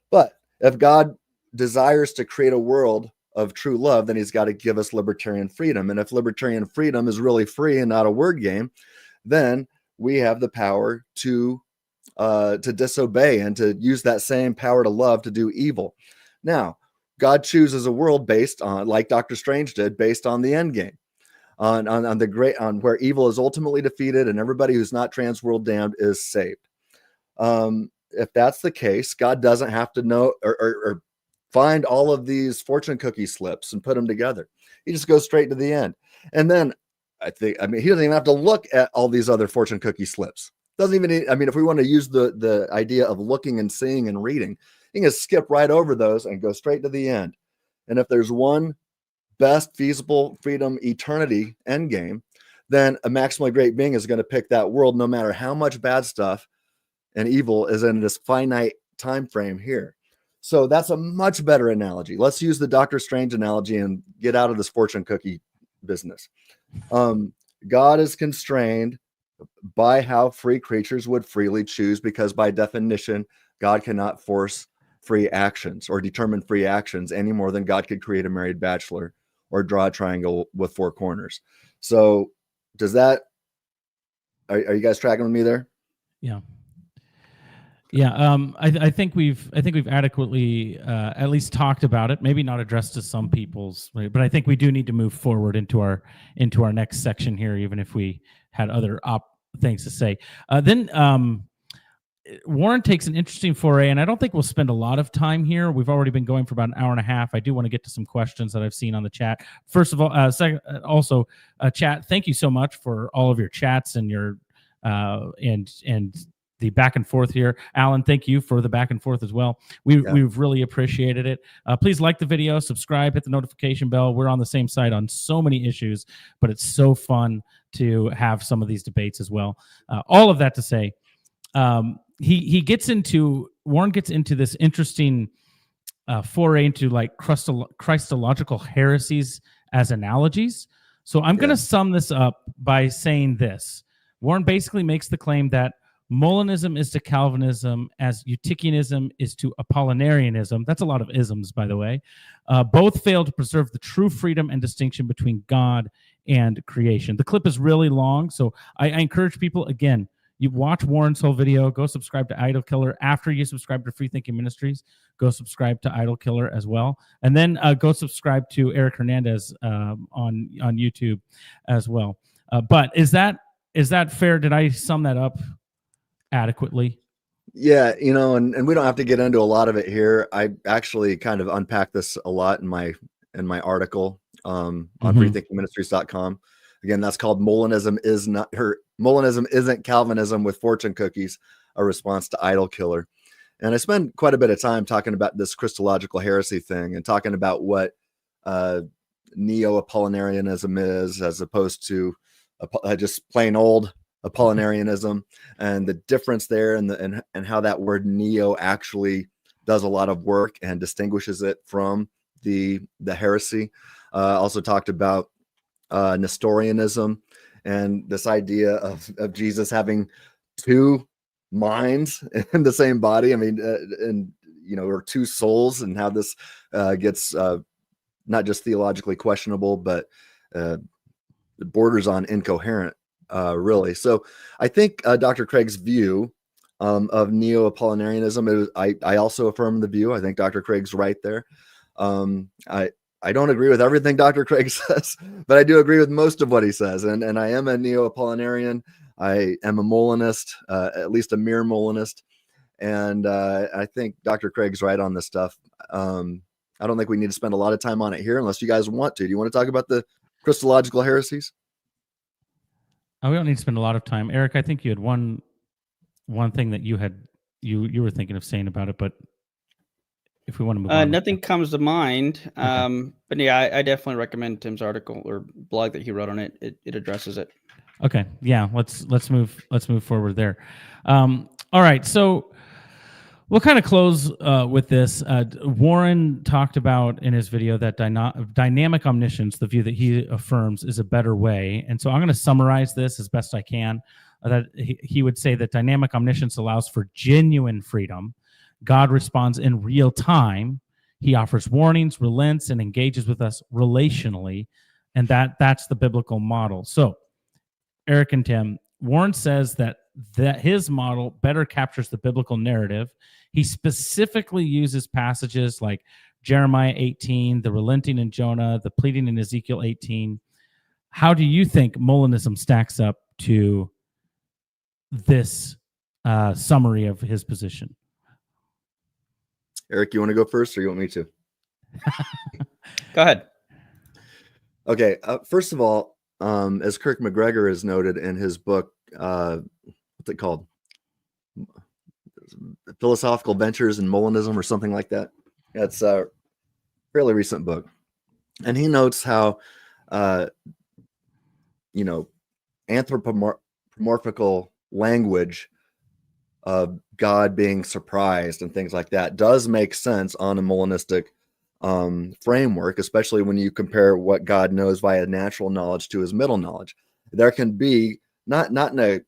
But if God desires to create a world of true love, then he's got to give us libertarian freedom. And if libertarian freedom is really free and not a word game, then we have the power to disobey and to use that same power to love to do evil. Now, God chooses a world based on, like Doctor Strange did, based on the end game, on where evil is ultimately defeated and everybody who's not trans world damned is saved. If that's the case, God doesn't have to know or find all of these fortune cookie slips and put them together. He just goes straight to the end. And then he doesn't even have to look at all these other fortune cookie slips. Doesn't even, if we want to use the idea of looking and seeing and reading, you can just skip right over those and go straight to the end. And if there's one best feasible freedom eternity end game, then a maximally great being is going to pick that world, no matter how much bad stuff and evil is in this finite time frame here. So that's a much better analogy. Let's use the Doctor Strange analogy and get out of this fortune cookie business. God is constrained by how free creatures would freely choose, because by definition, God cannot force free actions or determine free actions any more than God could create a married bachelor or draw a triangle with four corners. So does that, are you guys tracking with me there? Yeah. Yeah, I think we've adequately at least talked about it. Maybe not addressed to some people's, but I think we do need to move forward into our next section here, even if we had other things to say. Then Warren takes an interesting foray, and I don't think we'll spend a lot of time here. We've already been going for about an hour and a half. I do want to get to some questions that I've seen on the chat. First of all, chat, thank you so much for all of your chats and your and the back and forth here. Alan, thank you for the back and forth as well. We've really appreciated it. Please like the video, subscribe, hit the notification bell. We're on the same side on so many issues, but it's so fun to have some of these debates as well. All of that to say, Warren gets into this interesting foray into like Christological heresies as analogies. So I'm going to sum this up by saying this. Warren basically makes the claim that Molinism is to Calvinism as Eutychianism is to Apollinarianism. That's a lot of isms, by the way. Both fail to preserve the true freedom and distinction between God and creation. The clip is really long, so I encourage people, again, you watch Warren's whole video, go subscribe to Idol Killer. After you subscribe to Free Thinking Ministries, go subscribe to Idol Killer as well. And then go subscribe to Eric Hernandez on YouTube as well. But is that fair? Did I sum that up adequately? Yeah, and we don't have to get into a lot of it here. I actually kind of unpacked this a lot in my article on freethinkingministries.com. Again, that's called Molinism isn't Calvinism with fortune cookies, a response to Idol Killer. And I spend quite a bit of time talking about this Christological heresy thing and talking about what neo-Apollinarianism is, as opposed to just plain old Apollinarianism and the difference there, and how that word neo actually does a lot of work and distinguishes it from the heresy. Also talked about Nestorianism and this idea of Jesus having two minds in the same body. I mean, and or two souls, and how this gets not just theologically questionable, but borders on incoherent, really. So I think Dr. Craig's view of neo-Apollinarianism, I also affirm the view. I think Dr. Craig's right there. I don't agree with everything Dr. Craig says, but I do agree with most of what he says. And I am a neo-Apollinarian. I am a Molinist, at least a mere Molinist. And I think Dr. Craig's right on this stuff. I don't think we need to spend a lot of time on it here unless you guys want to. Do you want to talk about the Christological heresies? We don't need to spend a lot of time. Eric, I think you had one thing that you were thinking of saying about it, but if we want to move on. Nothing comes to mind. But yeah, I definitely recommend Tim's article or blog that he wrote on it. It addresses it. Okay. Yeah. Let's move forward there. All right. So we'll kind of close with this. Warren talked about in his video that dynamic omniscience, the view that he affirms, is a better way. And so I'm going to summarize this as best I can. That he would say that dynamic omniscience allows for genuine freedom. God responds in real time. He offers warnings, relents, and engages with us relationally. And that's the biblical model. So, Eric and Tim, Warren says that his model better captures the biblical narrative. He specifically uses passages like Jeremiah 18, the relenting in Jonah, the pleading in Ezekiel 18. How do you think Molinism stacks up to this summary of his position? Eric, you want to go first, or you want me to? Go ahead. Okay. First of all, as Kirk McGregor has noted in his book, what's it called? Philosophical Ventures in Molinism, or something like that. It's a fairly recent book. And he notes how, anthropomorphical language of God being surprised and things like that does make sense on a Molinistic framework, especially when you compare what God knows via natural knowledge to his middle knowledge. There can be, not in a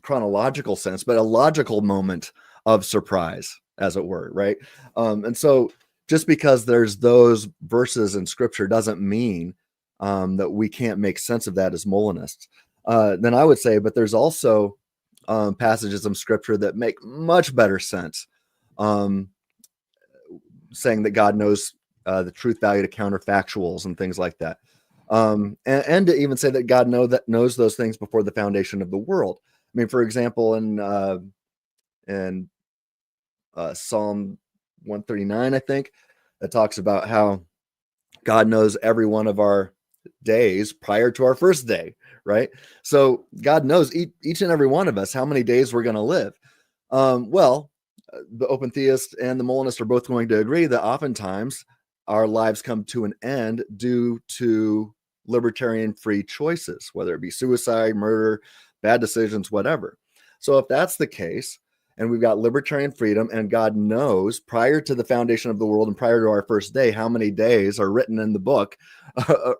chronological sense, but a logical moment of surprise, as it were, right? And so just because there's those verses in scripture doesn't mean that we can't make sense of that as Molinists. Then I would say, but there's also passages of scripture that make much better sense, saying that God knows the truth value to counterfactuals and things like that. And to even say that God knows those things before the foundation of the world. I mean, for example, in Psalm 139, I think, that talks about how God knows every one of our days prior to our first day, right? So God knows each and every one of us how many days we're going to live. The open theist and the Molinist are both going to agree that oftentimes our lives come to an end due to libertarian free choices, whether it be suicide, murder, bad decisions, whatever. So if that's the case, and we've got libertarian freedom, and God knows prior to the foundation of the world and prior to our first day how many days are written in the book,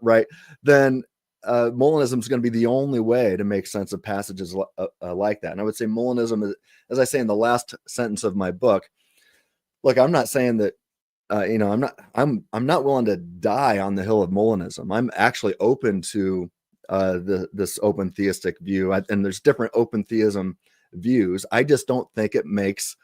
right? Then Molinism is going to be the only way to make sense of passages like that. And I would say Molinism, as I say in the last sentence of my book, look, I'm not saying that I'm not willing to die on the hill of Molinism. I'm actually open to this open theistic view, and there's different open theism views. I just don't think it makes.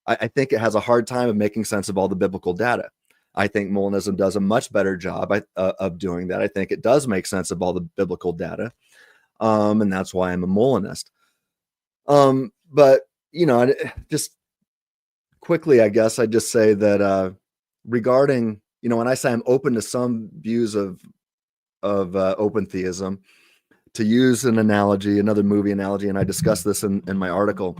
I think it has a hard time of making sense of all the biblical data. I think Molinism does a much better job of doing that. I think it does make sense of all the biblical data, and that's why I'm a Molinist. But just quickly, I guess I'd just say that regarding, when I say I'm open to some views of open theism, to use an analogy, another movie analogy, and I discussed this in my article,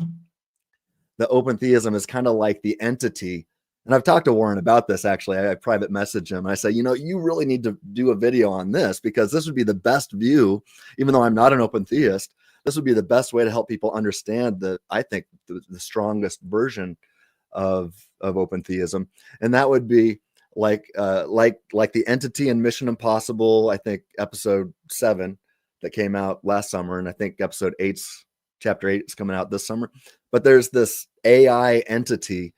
that open theism is kind of like the entity. And I've talked to Warren about this, actually. I private message him. And I say, you really need to do a video on this, because this would be the best view, even though I'm not an open theist, this would be the best way to help people understand I think the strongest version of open theism. And that would be like the entity in Mission Impossible, I think episode 7 that came out last summer. And I think chapter 8 is coming out this summer. But there's this AI entity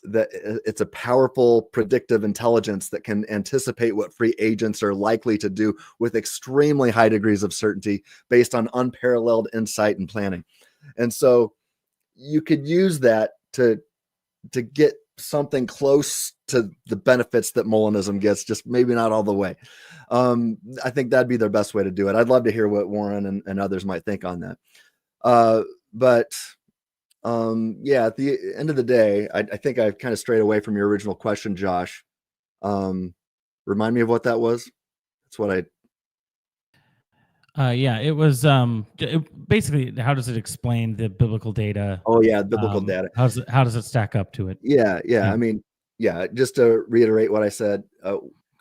that it's a powerful predictive intelligence that can anticipate what free agents are likely to do with extremely high degrees of certainty based on unparalleled insight and planning. And so you could use that to get something close to the benefits that Molinism gets, just maybe not all the way. I think that'd be their best way to do it. I'd love to hear what Warren and others might think on that. Yeah, at the end of the day, I think I kind of strayed away from your original question, Josh. Remind me of what that was. That's what yeah, it was basically, how does it explain the biblical data? Oh yeah, biblical data. How does it stack up to it? Yeah. I mean, yeah, just to reiterate what I said,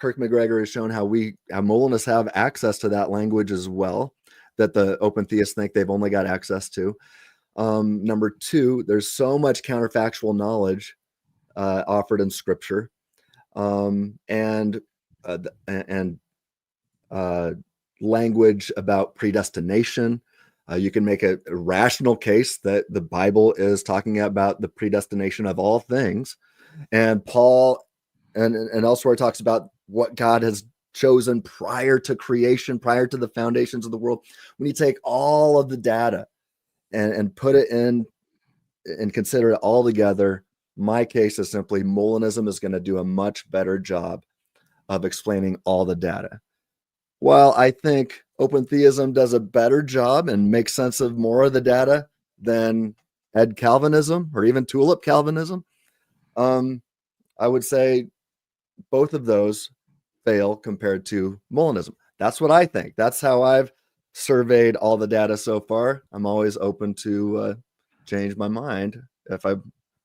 Kirk McGregor has shown how Molinists have access to that language as well, that the open theists think they've only got access to. Number 2, there's so much counterfactual knowledge offered in Scripture, and language about predestination. You can make a rational case that the Bible is talking about the predestination of all things, and Paul and elsewhere talks about what God has chosen prior to creation, prior to the foundations of the world. When you take all of the data and put it in and consider it all together, my case is simply Molinism is going to do a much better job of explaining all the data. While I think open theism does a better job and makes sense of more of the data than Ed Calvinism or even Tulip Calvinism, I would say both of those fail compared to Molinism. That's what I think. That's how I've surveyed all the data so far. I'm always open to change my mind if I've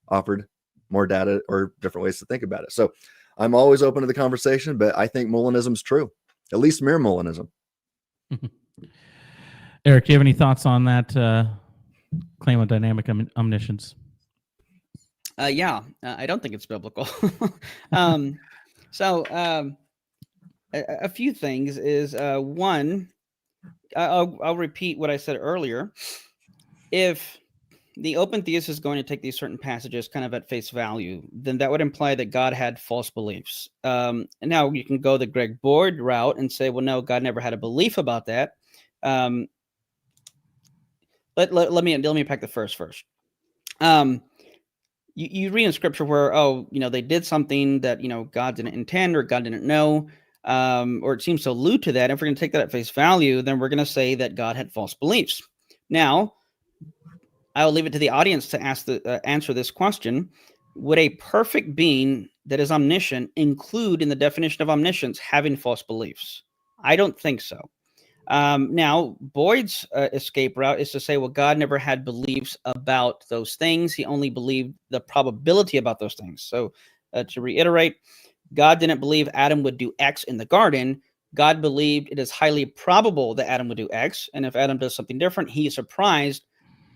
offered more data or different ways to think about it. So I'm always open to the conversation, but I think Molinism's true, at least mere Molinism. Eric, do you have any thoughts on that claim of dynamic omniscience? Yeah, I don't think it's biblical. A few things is one, I'll repeat what I said earlier. If the open theist is going to take these certain passages kind of at face value, then that would imply that God had false beliefs. And now you can go the Greg Boyd route and say, well, no, God never had a belief about that. Let me pack the first. You read in Scripture where, they did something that, God didn't intend or God didn't know, or it seems to allude to that. If we're going to take that at face value, then we're going to say that God had false beliefs. Now, I'll leave it to the audience to answer this question. Would a perfect being that is omniscient include in the definition of omniscience having false beliefs? I don't think so. Now, Boyd's escape route is to say, well, God never had beliefs about those things. He only believed the probability about those things. So to reiterate, God didn't believe Adam would do X in the garden. God believed it is highly probable that Adam would do X. And if Adam does something different, he is surprised.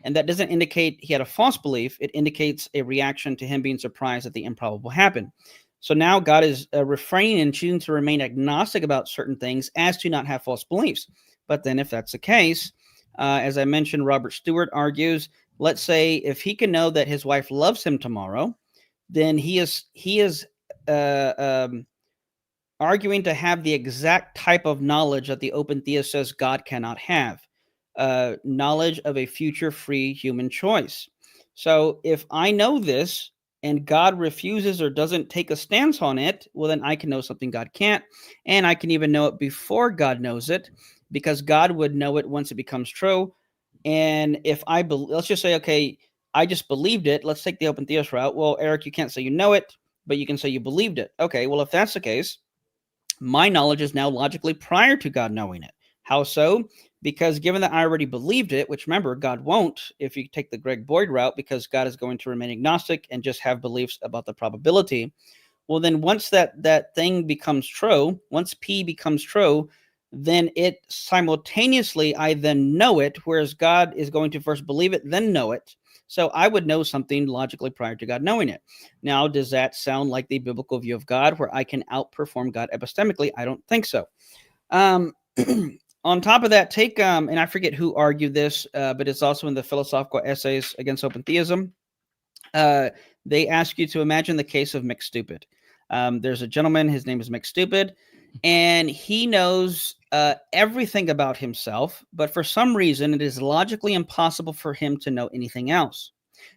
And that doesn't indicate he had a false belief. It indicates a reaction to him being surprised that the improbable happened. So now God is refraining and choosing to remain agnostic about certain things as to not have false beliefs. But then if that's the case, as I mentioned, Robert Stewart argues, let's say if he can know that his wife loves him tomorrow, then he is arguing to have the exact type of knowledge that the open theist says God cannot have. Knowledge of a future free human choice. So if I know this and God refuses or doesn't take a stance on it, well, then I can know something God can't. And I can even know it before God knows it, because God would know it once it becomes true. And if let's just say, okay, I just believed it. Let's take the open theist route. Well, Eric, you can't say you know it, but you can say you believed it. Okay, well, if that's the case, my knowledge is now logically prior to God knowing it. How so? Because given that I already believed it, which remember, God won't if you take the Greg Boyd route, because God is going to remain agnostic and just have beliefs about the probability. Well, then once that thing becomes true, once P becomes true, then it simultaneously, I then know it, whereas God is going to first believe it, then know it. So I would know something logically prior to God knowing it. Now, does that sound like the biblical view of God where I can outperform God epistemically? I don't think so. On top of that, take, and I forget who argued this, but it's also in the Philosophical Essays Against Open Theism. They ask you to imagine the case of McStupid. There's a gentleman, his name is McStupid, and he knows everything about himself, but for some reason, it is logically impossible for him to know anything else.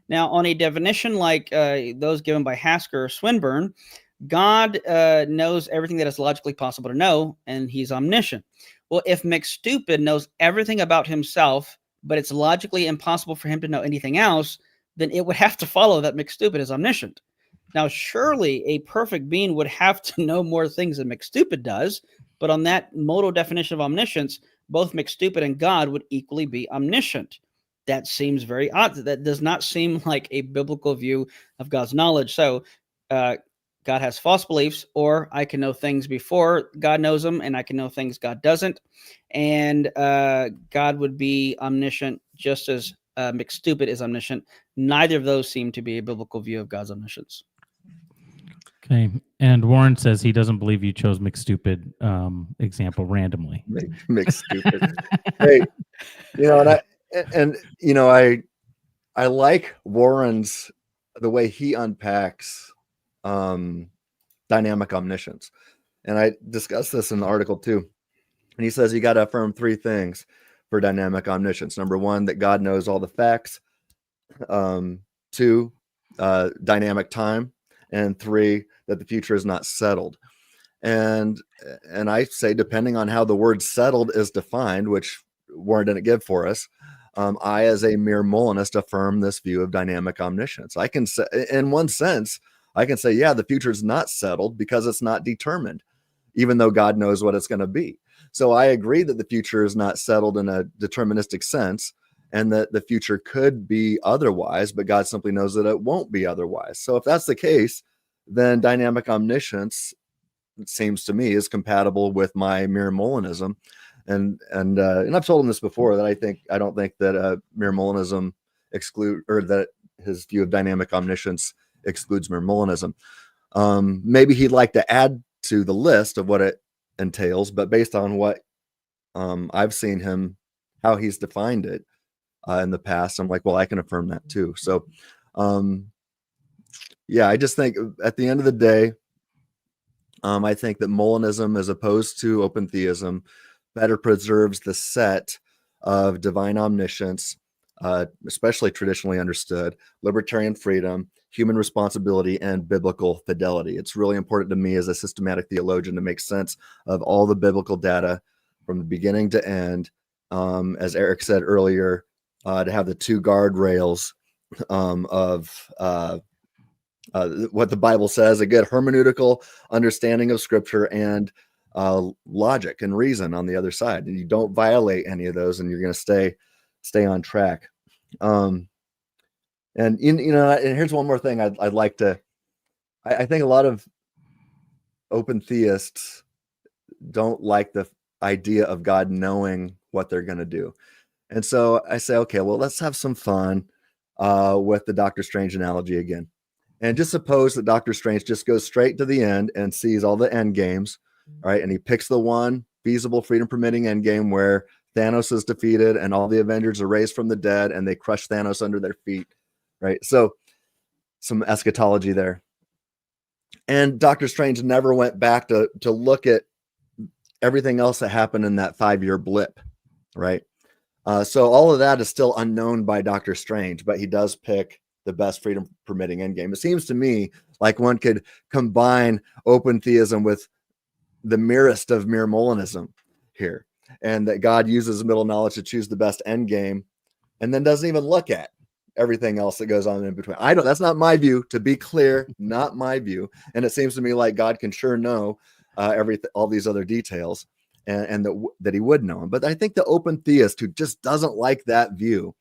Now, on a definition like those given by Hasker or Swinburne, God knows everything that is logically possible to know, and he's omniscient. Well, if McStupid knows everything about himself, but it's logically impossible for him to know anything else, then it would have to follow that McStupid is omniscient. Now, surely a perfect being would have to know more things than McStupid does, but on that modal definition of omniscience, both McStupid and God would equally be omniscient. That seems very odd. That does not seem like a biblical view of God's knowledge. So God has false beliefs, or I can know things before God knows them, and I can know things God doesn't. And God would be omniscient just as McStupid is omniscient. Neither of those seem to be a biblical view of God's omniscience. Okay. And Warren says he doesn't believe you chose McStupid example randomly. McStupid. Hey, I like Warren's, the way he unpacks dynamic omniscience. And I discussed this in the article too. And he says you got to affirm three things for dynamic omniscience. Number one, that God knows all the facts. Two, dynamic time. And three, that the future is not settled. And I say, depending on how the word settled is defined, which Warren didn't give for us, I, as a mere Molinist, affirm this view of dynamic omniscience. I can say, in one sense, I can say, yeah, the future is not settled because it's not determined, even though God knows what it's going to be. So I agree that the future is not settled in a deterministic sense, and that the future could be otherwise, but God simply knows that it won't be otherwise. So if that's the case, then dynamic omniscience, it seems to me, is compatible with my mere Molinism. And I've told him this before, that I don't think that mere Molinism that his view of dynamic omniscience excludes mere Molinism. Maybe he'd like to add to the list of what it entails, but based on what I've seen him, how he's defined it in the past, I'm like, well, I can affirm that too. So yeah, I just think at the end of the day, I think that Molinism, as opposed to open theism, better preserves the set of divine omniscience, especially traditionally understood, libertarian freedom, human responsibility, and biblical fidelity. It's really important to me as a systematic theologian to make sense of all the biblical data from the beginning to end. As Eric said earlier, to have the two guardrails of what the Bible says, a good hermeneutical understanding of Scripture, and logic and reason on the other side. And you don't violate any of those, and you're going to stay on track. And here's one more thing I'd like to. I think a lot of open theists don't like the idea of God knowing what they're going to do. And so I say, okay, well, let's have some fun with the Doctor Strange analogy again. And just suppose that Doctor Strange just goes straight to the end and sees all the end games, right? And he picks the one feasible, freedom permitting end game where Thanos is defeated and all the Avengers are raised from the dead and they crush Thanos under their feet, right? So some eschatology there. And Doctor Strange never went back to look at everything else that happened in that 5-year blip, right? So all of that is still unknown by Doctor Strange, but he does pick the best freedom permitting endgame. It seems to me like one could combine open theism with the merest of mere Molinism here, and that God uses middle knowledge to choose the best endgame, and then doesn't even look at everything else that goes on in between. That's not my view, to be clear, not my view. And it seems to me like God can sure know all these other details, and that he would know them. But I think the open theist who just doesn't like that view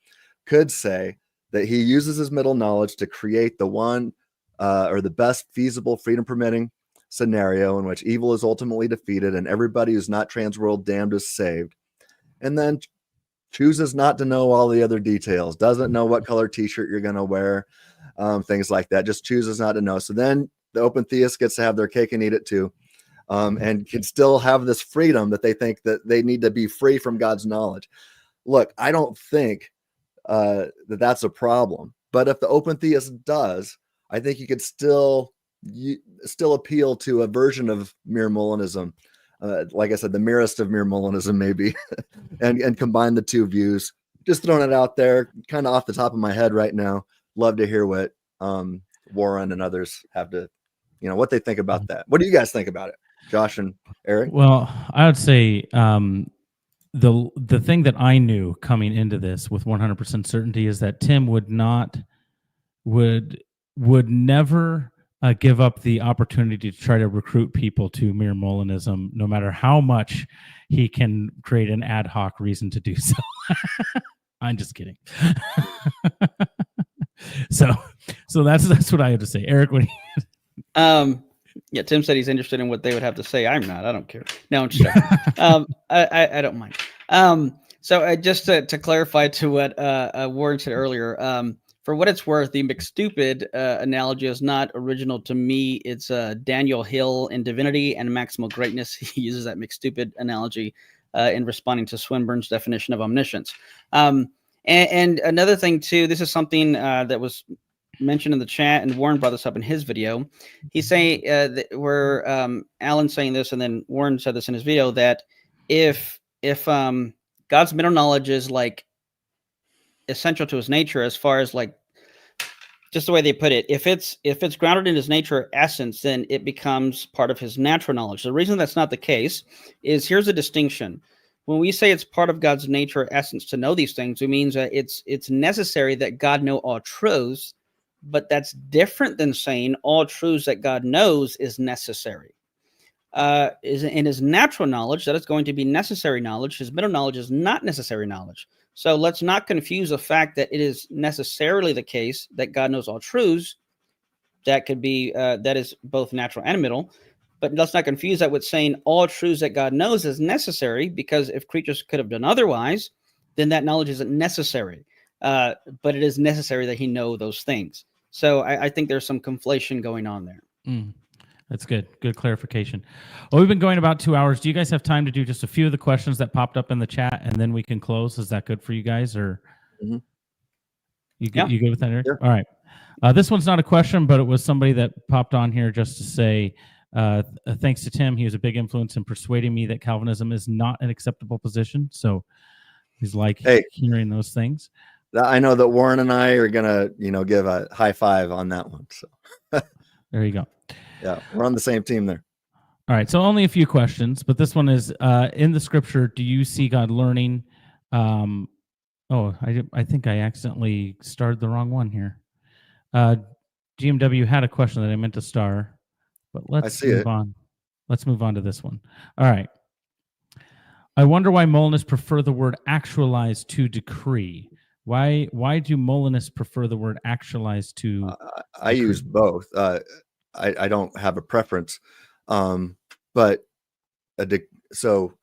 could say that he uses his middle knowledge to create the one or the best feasible freedom permitting scenario in which evil is ultimately defeated and everybody who's not transworld damned is saved, and then chooses not to know all the other details, doesn't know what color t-shirt you're going to wear, things like that, just chooses not to know. So then the open theist gets to have their cake and eat it too, and can still have this freedom that they think that they need to be free from God's knowledge. Look, I don't think that that's a problem, but if the open theist does, I think you could still appeal to a version of mere Molinism, like I said, the merest of mere Molinism, maybe, and combine the two views. Just throwing it out there, kind of off the top of my head right now. Love to hear what Warren and others have to, what they think about that. What do you guys think about it, Josh and Eric? Well, I would say the thing that I knew coming into this with 100% certainty is that Tim would never give up the opportunity to try to recruit people to mere Molinism, no matter how much he can create an ad hoc reason to do so. I'm just kidding. So that's what I have to say. Eric, what do you... Yeah, Tim said he's interested in what they would have to say. I'm not. I don't care. No, I'm just joking. I don't mind. So just to clarify to what Warren said earlier, for what it's worth, the McStupid analogy is not original to me. It's Daniel Hill in Divinity and Maximal Greatness. He uses that McStupid analogy in responding to Swinburne's definition of omniscience. And another thing, too, this is something that was mentioned in the chat, and Warren brought this up in his video. He's saying where Alan's saying this, and then Warren said this in his video, that if God's middle knowledge is like essential to his nature, as far as like just the way they put it, if it's grounded in his nature essence, then it becomes part of his natural knowledge. The reason that's not the case is, here's a distinction. When we say it's part of God's nature essence to know these things, it means that it's necessary that God know all truths, but that's different than saying all truths that God knows is necessary. Is in his natural knowledge, that is going to be necessary knowledge. His middle knowledge is not necessary knowledge. So let's not confuse the fact that it is necessarily the case that God knows all truths. That could be, that is both natural and middle. But let's not confuse that with saying all truths that God knows is necessary, because if creatures could have done otherwise, then that knowledge isn't necessary. But it is necessary that he know those things. So I think there's some conflation going on there. That's good. Good clarification. Well, we've been going about 2 hours. Do you guys have time to do just a few of the questions that popped up in the chat, and then we can close? Is that good for you guys, or you good with that, Eric? Sure. All right. This one's not a question, but it was somebody that popped on here just to say, thanks to Tim, he was a big influence in persuading me that Calvinism is not an acceptable position. So he's like hearing those things. I know that Warren and I are gonna, give a high five on that one. So there you go. Yeah, we're on the same team there. All right, so only a few questions, but this one is in the scripture. Do you see God learning? I think I accidentally starred the wrong one here. GMW had a question that I meant to star, but let's move on. Let's move on to this one. All right. I wonder why Molinists prefer the word actualize to decree. Why do Molinists prefer the word actualize to? I use both. I don't have a preference, but so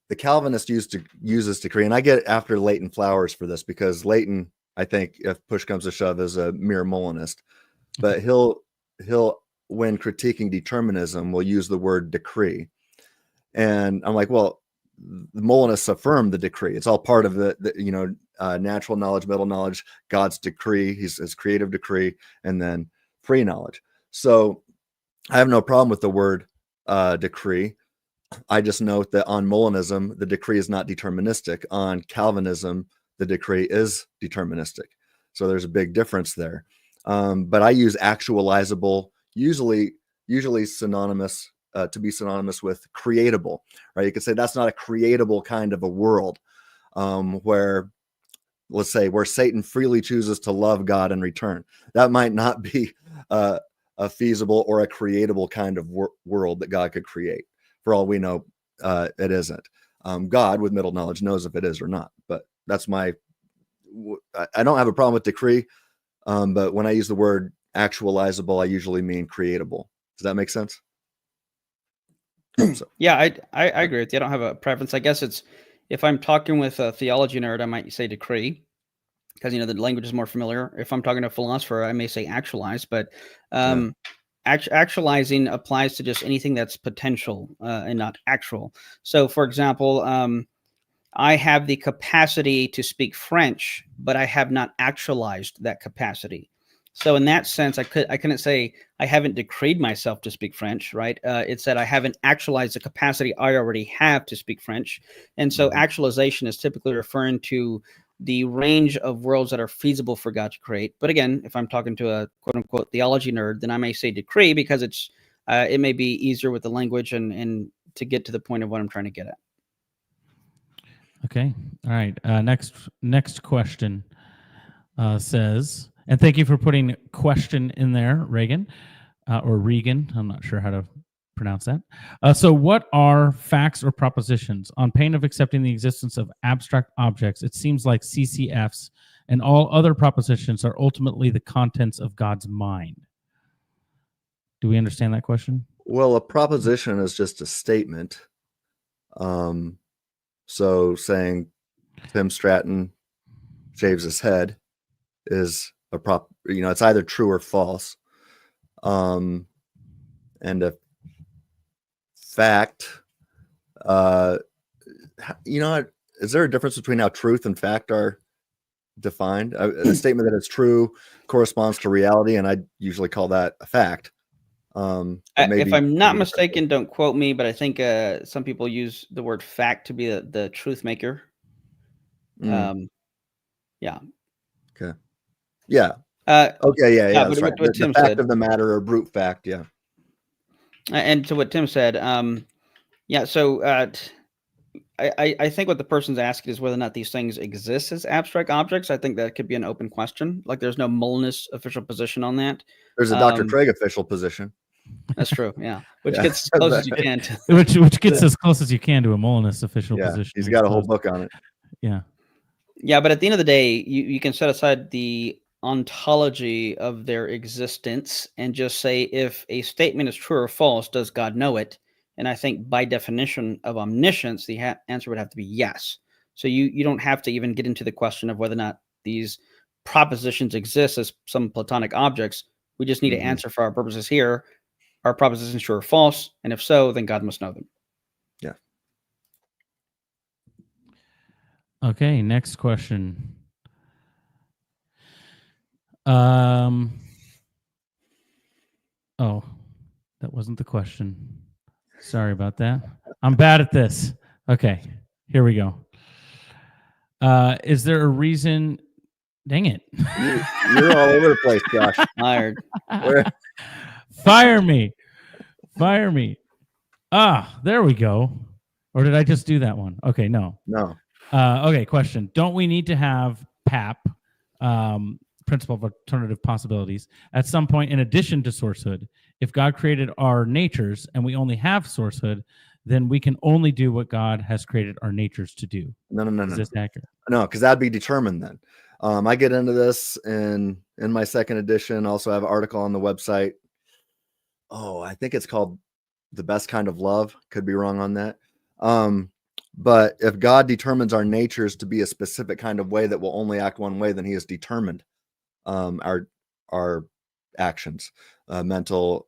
the Calvinist uses decree, and I get after Leighton flowers for this, because Leighton, I think, if push comes to shove, is a mere Molinist, but he'll when critiquing determinism will use the word decree, and I'm like, well, the Molinists affirm the decree. It's all part of the natural knowledge, middle knowledge, God's decree, his creative decree, and then free knowledge. So I have no problem with the word decree. I just note that on Molinism, the decree is not deterministic. On Calvinism, the decree is deterministic. So there's a big difference there. But I use actualizable, usually synonymous, to be synonymous with creatable, right? You could say that's not a creatable kind of a world, where, let's say, where Satan freely chooses to love God in return. That might not be a feasible or a creatable kind of world that God could create. For all we know, it isn't. God, with middle knowledge, knows if it is or not. But that's I don't have a problem with decree, but when I use the word actualizable, I usually mean creatable. Does that make sense? So, Yeah, I agree with you. I don't have a preference. I guess it's if I'm talking with a theology nerd, I might say decree because the language is more familiar. If I'm talking to a philosopher, I may say actualize. But actualizing applies to just anything that's potential and not actual. So, for example, I have the capacity to speak French, but I have not actualized that capacity. So in that sense, I couldn't say I haven't decreed myself to speak French, right? It said I haven't actualized the capacity I already have to speak French. And so actualization is typically referring to the range of worlds that are feasible for God to create. But again, if I'm talking to a quote unquote theology nerd, then I may say decree because it may be easier with the language and to get to the point of what I'm trying to get at. Okay. All right. Next question says, and thank you for putting question in there, Reagan, or Regan. I'm not sure how to pronounce that. So what are facts or propositions? On pain of accepting the existence of abstract objects, it seems like CCFs and all other propositions are ultimately the contents of God's mind. Do we understand that question? well, a proposition is just a statement. So saying Tim Stratton shaves his head is a it's either true or false. And a fact, is there a difference between how truth and fact are defined? A statement that is true corresponds to reality, and I usually call that a fact. If I'm not mistaken, don't quote me, but I think some people use the word fact to be the truth maker. Yeah. Okay. Yeah. Okay. Yeah. But That's right. what The Tim fact said, of the matter, or brute fact. Yeah. and to what Tim said, yeah. So I think what the person's asking is whether or not these things exist as abstract objects. I think that could be an open question. Like, there's no Molinist official position on that. There's a Dr. Craig official position. That's true. Yeah, which gets as close as you can to which gets as close as you can to a Molinist official position. He's got a whole book on it. Yeah. Yeah, but at the end of the day, you can set aside the ontology of their existence and just say if a statement is true or false, does God know it? And I think by definition of omniscience, the answer would have to be yes. So you don't have to even get into the question of whether or not these propositions exist as some Platonic objects. We just need to answer for our purposes here. Are propositions true or false? And if so, then God must know them. Yeah. Okay, next question. Oh, that wasn't the question. Sorry about that. I'm bad at this. Okay, here we go. Is there a reason? Dang it. You're all over the place, Josh. Fired. Fire me. Fire me. Ah, there we go. Or did I just do that one? Okay, no. No. Okay, question. Don't we need to have PAP, principle of alternative possibilities, at some point in addition to sourcehood? If God created our natures and we only have sourcehood, then we can only do what God has created our natures to do. No. Is this accurate? No, because that'd be determined then. I get into this in my second edition. Also have an article on the website. Oh, I think it's called The Best Kind of Love. Could be wrong on that. But if God determines our natures to be a specific kind of way that will only act one way, then he has determined our actions, mental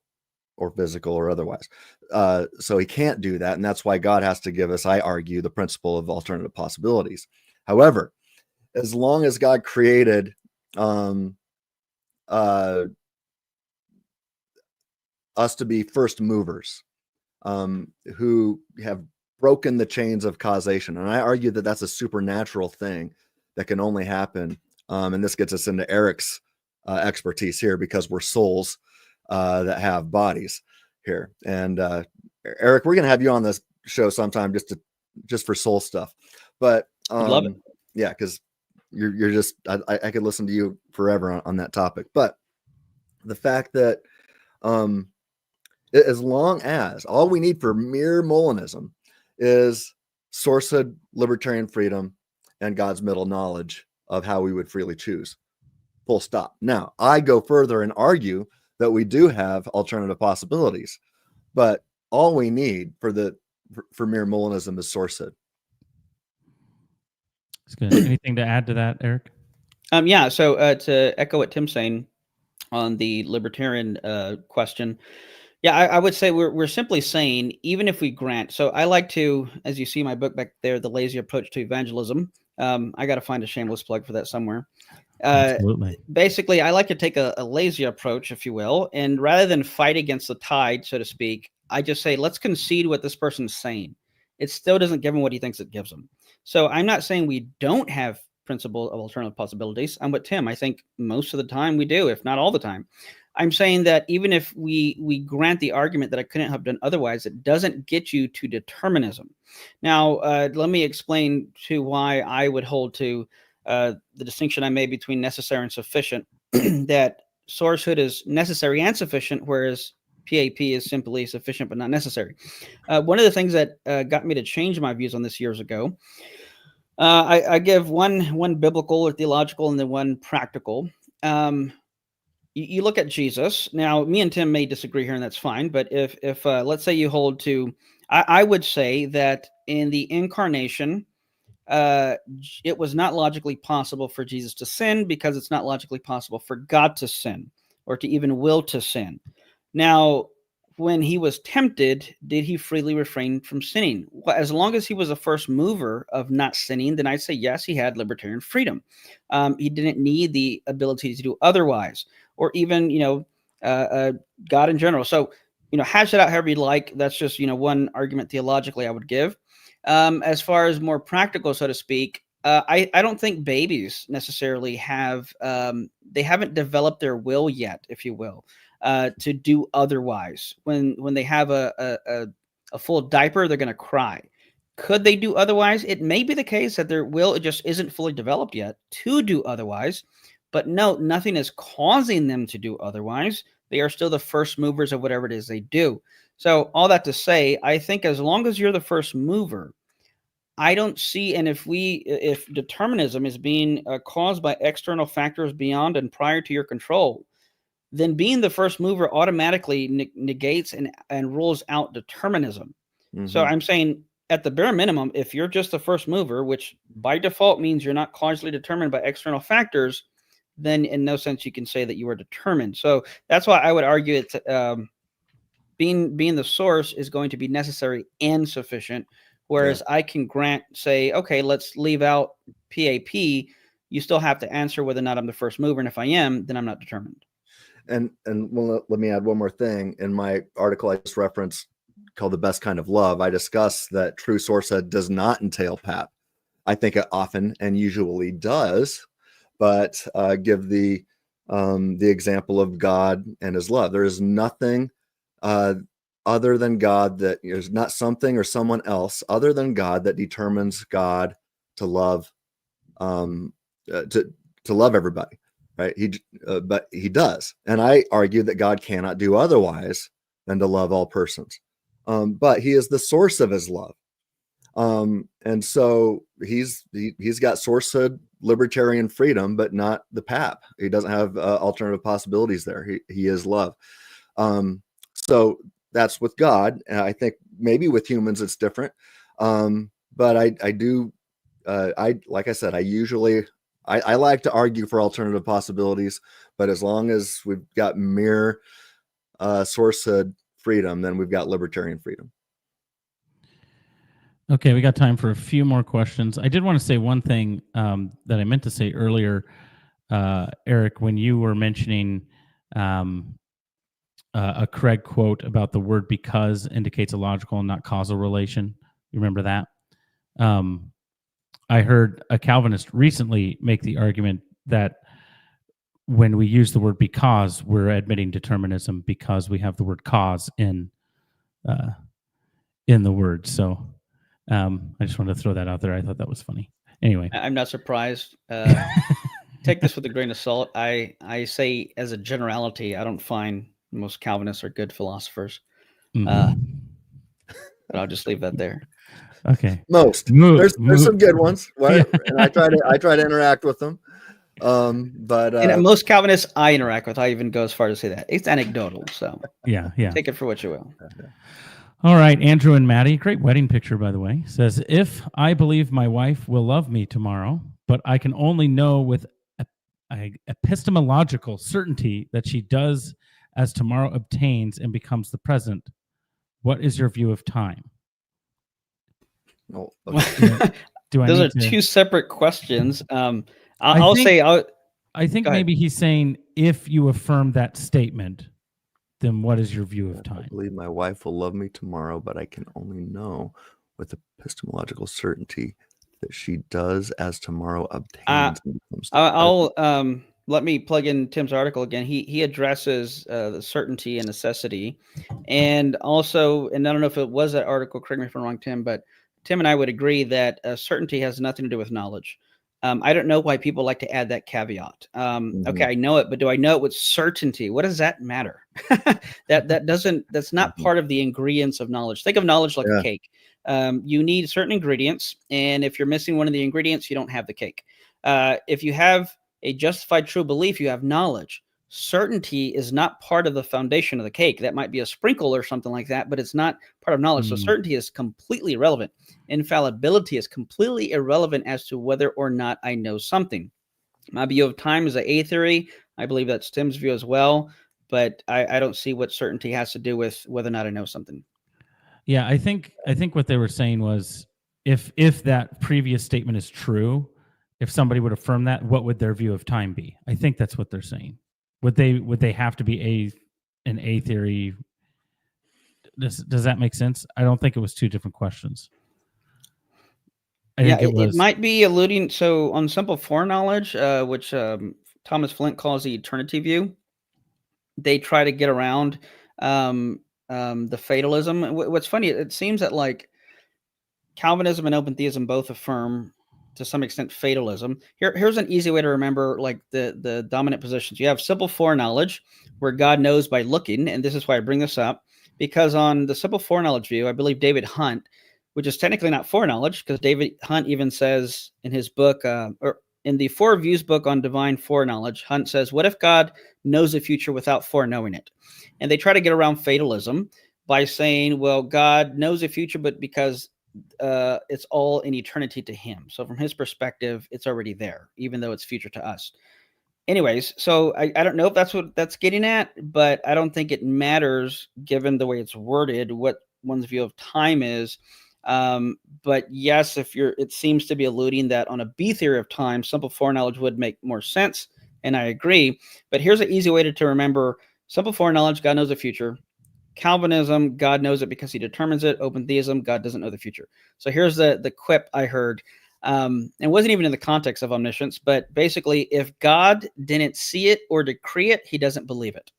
or physical or otherwise. So he can't do that. And that's why God has to give us, I argue, the principle of alternative possibilities. However, as long as God created us to be first movers, who have broken the chains of causation. And I argue that that's a supernatural thing that can only happen. And this gets us into Eric's expertise here, because we're souls that have bodies here. And Eric, we're going to have you on this show sometime just for soul stuff. But I'd love it. Yeah, because you're just, I could listen to you forever on that topic. But the fact that as long as all we need for mere Molinism is sourcehood, libertarian freedom, and God's middle knowledge of how we would freely choose. Full stop. Now, I go further and argue that we do have alternative possibilities, but all we need for mere Molinism is sourcehood. It's good. Anything to add to that, Eric? Yeah. So to echo what Tim's saying on the libertarian question, yeah, I would say we're simply saying, even if we grant. So I like to, as you see my book back there, The Lazy Approach to Evangelism. I got to find a shameless plug for that somewhere. Absolutely. Basically, I like to take a lazy approach, if you will, and rather than fight against the tide, so to speak, I just say, let's concede what this person's saying. It still doesn't give him what he thinks it gives him. So I'm not saying we don't have principle of alternative possibilities. I'm with Tim. I think most of the time we do, if not all the time. I'm saying that even if we grant the argument that I couldn't have done otherwise, it doesn't get you to determinism. Now, let me explain to why I would hold to the distinction I made between necessary and sufficient, that sourcehood is necessary and sufficient, whereas PAP is simply sufficient but not necessary. One of the things that got me to change my views on this years ago, I give one biblical or theological and then one practical. You look at Jesus. Now, me and Tim may disagree here, and that's fine. But if let's say you hold to, I would say that in the incarnation, it was not logically possible for Jesus to sin because it's not logically possible for God to sin or to even will to sin. Now, when he was tempted, did he freely refrain from sinning? Well, as long as he was a first mover of not sinning, then I'd say yes, he had libertarian freedom. He didn't need the ability to do otherwise, or even, God in general. So, hash it out however you like. That's just, one argument theologically I would give. As far as more practical, so to speak, I don't think babies necessarily have, they haven't developed their will yet, if you will, to do otherwise. When they have a full diaper, they're going to cry. Could they do otherwise? It may be the case that their will just isn't fully developed yet to do otherwise, but no, nothing is causing them to do otherwise. They are still the first movers of whatever it is they do. So all that to say, I think as long as you're the first mover, I don't see, and if determinism is being caused by external factors beyond and prior to your control, then being the first mover automatically negates and rules out determinism. Mm-hmm. So I'm saying at the bare minimum, if you're just the first mover, which by default means you're not causally determined by external factors, then in no sense you can say that you are determined. So that's why I would argue it's being the source is going to be necessary and sufficient. Whereas I can grant, say, okay, let's leave out PAP. You still have to answer whether or not I'm the first mover. And if I am, then I'm not determined. And well, let me add one more thing. In my article I just referenced called The Best Kind of Love, I discuss that true sourcehood does not entail PAP. I think it often and usually does, but give the example of God and his love. There is nothing other than God, that there's not something or someone else other than God that determines God to love to love everybody. Right. But he does. And I argue that God cannot do otherwise than to love all persons. But he is the source of his love. And so he's got sourcehood, libertarian freedom, but not the PAP. He doesn't have alternative possibilities there. He is love. So that's with God. And I think maybe with humans it's different. But I do, like I said, I like to argue for alternative possibilities, but as long as we've got mere sourcehood freedom, then we've got libertarian freedom. Okay, we got time for a few more questions. I did want to say one thing that I meant to say earlier, Eric, when you were mentioning a Craig quote about the word because indicates a logical and not causal relation. You remember that? I heard a Calvinist recently make the argument that when we use the word because, we're admitting determinism because we have the word cause in the word. So I just wanted to throw that out there. I thought that was funny. Anyway. I'm not surprised. Take this with a grain of salt. I say as a generality, I don't find most Calvinists are good philosophers. But I'll just leave that there. Okay. There's some good ones, right? Yeah. And I try to interact with them. But and most Calvinists I interact with, I even go as far to say that it's anecdotal. So yeah. Take it for what you will. All right, Andrew and Maddie, great wedding picture, by the way, says, if I believe my wife will love me tomorrow, but I can only know with epistemological certainty that she does as tomorrow obtains and becomes the present, what is your view of time? Oh, okay. Those are two separate questions. I'll think, say, I think maybe he's saying, if you affirm that statement, then what is your view of time? I believe my wife will love me tomorrow, but I can only know with epistemological certainty that she does as tomorrow obtains. And becomes the let me plug in Tim's article again. He addresses the certainty and necessity, and also, and I don't know if it was that article, correct me if I'm wrong, Tim, but Tim and I would agree that certainty has nothing to do with knowledge. I don't know why people like to add that caveat. Okay, I know it, but do I know it with certainty? What does that matter? That's not part of the ingredients of knowledge. Think of knowledge like a cake. You need certain ingredients, and if you're missing one of the ingredients, you don't have the cake. If you have a justified true belief, you have knowledge. Certainty is not part of the foundation of the cake. That might be a sprinkle or something like that, but it's not part of knowledge. So certainty is completely irrelevant. Infallibility is completely irrelevant as to whether or not I know something. My view of time is an A theory. I believe that's Tim's view as well, but I don't see what certainty has to do with whether or not I know something. Yeah, I think what they were saying was, if that previous statement is true, if somebody would affirm that, what would their view of time be? I think that's what they're saying. Would they have to be an A theory? Does that make sense? I don't think it was two different questions. It might be alluding. So on simple foreknowledge, which Thomas Flint calls the eternity view, they try to get around the fatalism. What's funny, it seems that like Calvinism and open theism both affirm to some extent fatalism. Here's an easy way to remember like the dominant positions. You have simple foreknowledge, where God knows by looking, and this is why I bring this up, because on the simple foreknowledge view, I believe David Hunt, which is technically not foreknowledge, because David Hunt even says in his book, or in the Four Views book on divine foreknowledge, Hunt says, what if God knows the future without foreknowing it? And they try to get around fatalism by saying, well, God knows the future, but because it's all in eternity to him. So from his perspective, it's already there, even though it's future to us. Anyways, so I don't know if that's what that's getting at, but I don't think it matters given the way it's worded, what one's view of time is. But yes, it seems to be alluding that on a B theory of time, simple foreknowledge would make more sense. And I agree, but here's an easy way to remember simple foreknowledge, God knows the future. Calvinism, God knows it because he determines it. Open theism, God doesn't know the future. So here's the quip I heard. And wasn't even in the context of omniscience, but basically, if God didn't see it or decree it, he doesn't believe it.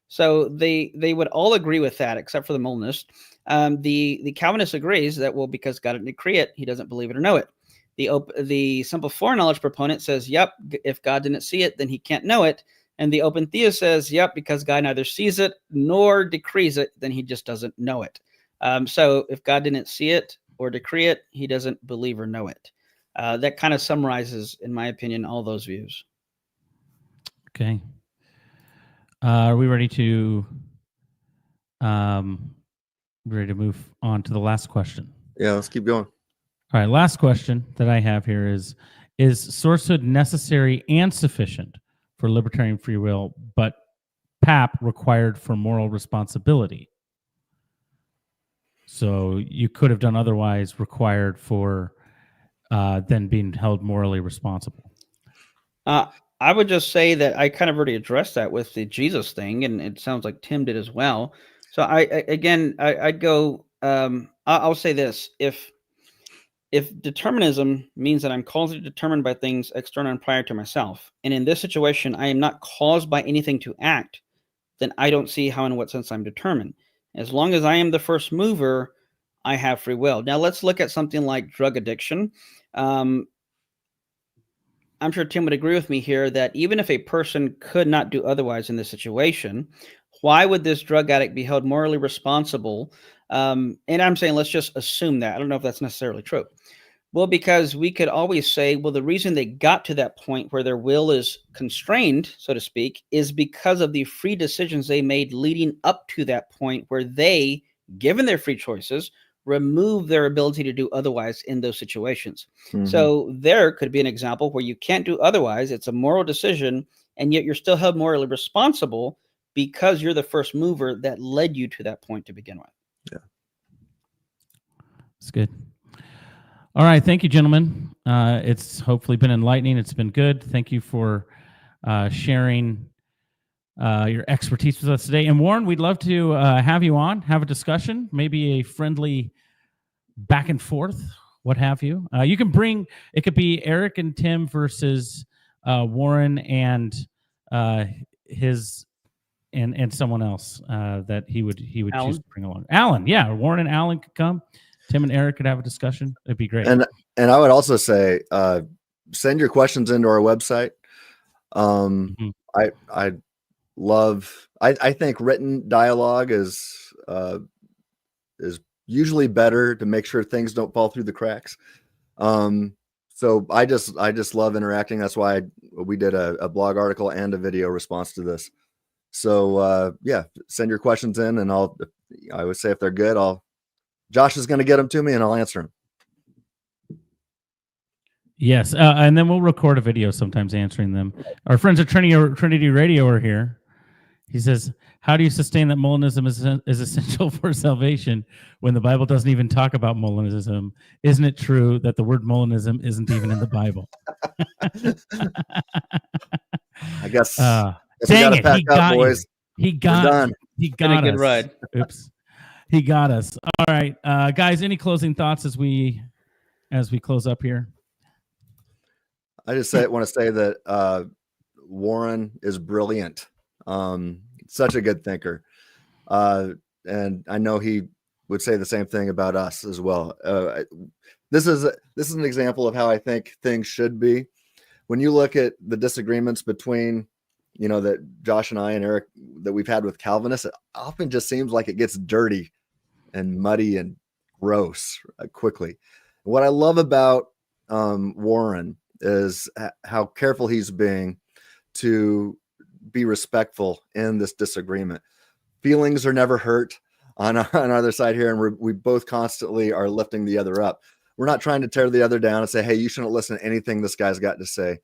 So they would all agree with that, except for the Molinist. The Calvinist agrees that, well, because God didn't decree it, he doesn't believe it or know it. The simple foreknowledge proponent says, yep, if God didn't see it, then he can't know it. And the open theist says, yep, because God neither sees it nor decrees it, then he just doesn't know it. So if God didn't see it or decree it, he doesn't believe or know it. That kind of summarizes, in my opinion, all those views. Okay. Are we ready to move on to the last question? Yeah, let's keep going. All right, last question that I have here is sourcehood necessary and sufficient for libertarian free will, but PAP required for moral responsibility? So you could have done otherwise, required for then being held morally responsible. I would just say that I kind of already addressed that with the Jesus thing, and it sounds like Tim did as well. So I'd go. I'll say this: if determinism means that I'm causally determined by things external and prior to myself, and in this situation I am not caused by anything to act, then I don't see how, in what sense, I'm determined. As long as I am the first mover, I have free will. Now let's look at something like drug addiction. I'm sure Tim would agree with me here that even if a person could not do otherwise in this situation, why would this drug addict be held morally responsible? And I'm saying, let's just assume that. I don't know if that's necessarily true. Well, because we could always say, well, the reason they got to that point where their will is constrained, so to speak, is because of the free decisions they made leading up to that point where they given their free choices, remove their ability to do otherwise in those situations. Mhm. So there could be an example where you can't do otherwise. It's a moral decision, and yet you're still held morally responsible because you're the first mover that led you to that point to begin with. Yeah. It's good. All right. Thank you, gentlemen. It's hopefully been enlightening. It's been good. Thank you for sharing your expertise with us today. And Warren, we'd love to have you on, have a discussion, maybe a friendly back and forth, what have you. You can bring, it could be Eric and Tim versus Warren and his and someone else that he would Alan? choose to bring along. Alan, yeah, Warren and Alan could come. Tim and Eric could have a discussion. It'd be great. And I would also say, send your questions into our website. I love. I think written dialogue is usually better to make sure things don't fall through the cracks. So I just love interacting. That's why we did a blog article and a video response to this. So yeah, send your questions in, and I would say if they're good, Josh is going to get them to me, and I'll answer them. Yes, and then we'll record a video sometimes answering them. Our friends at Trinity Radio are here. He says, how do you sustain that Molinism is essential for salvation when the Bible doesn't even talk about Molinism? Isn't it true that the word Molinism isn't even in the Bible? I guess, dang gotta it, pack he up, got boys. You. He got Been a good us. ride. Oops. He got us. All right, guys, any closing thoughts as we close up here? I just want to say that Warren is brilliant. Such a good thinker. And I know he would say the same thing about us as well. This is an example of how I think things should be. When you look at the disagreements between, that Josh and I and Eric that we've had with Calvinists, it often just seems like it gets dirty and muddy and gross quickly. What I love about Warren is how careful he's being to be respectful in this disagreement. Feelings are never hurt on either side here, and we both constantly are lifting the other up. We're not trying to tear the other down and say, hey, you shouldn't listen to anything this guy's got to say.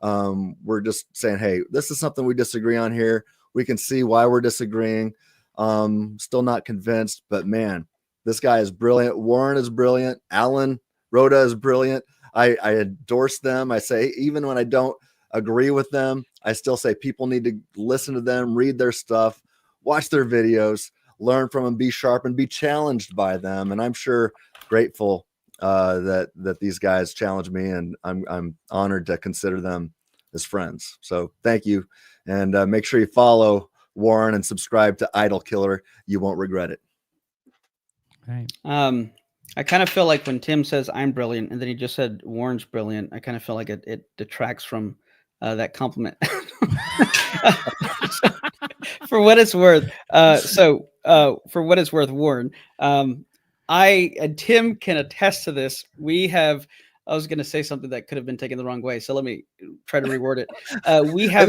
We're just saying, hey, this is something we disagree on here. We can see why we're disagreeing. Still not convinced, but man, this guy is brilliant. Warren is brilliant. Alan Rhoda is brilliant. I endorse them. I say, even when I don't agree with them, I still say people need to listen to them, read their stuff, watch their videos, learn from them, be sharp, and be challenged by them. And I'm sure grateful that these guys challenge me, and I'm honored to consider them as friends. So thank you. And make sure you follow Warren and subscribe to Idol Killer. You won't regret it. Right. I kind of feel like when Tim says I'm brilliant, and then he just said Warren's brilliant, I kind of feel like it detracts from that compliment. For what it's worth. For what it's worth, Warren, I and Tim can attest to this. I was going to say something that could have been taken the wrong way, so let me try to reword it. We have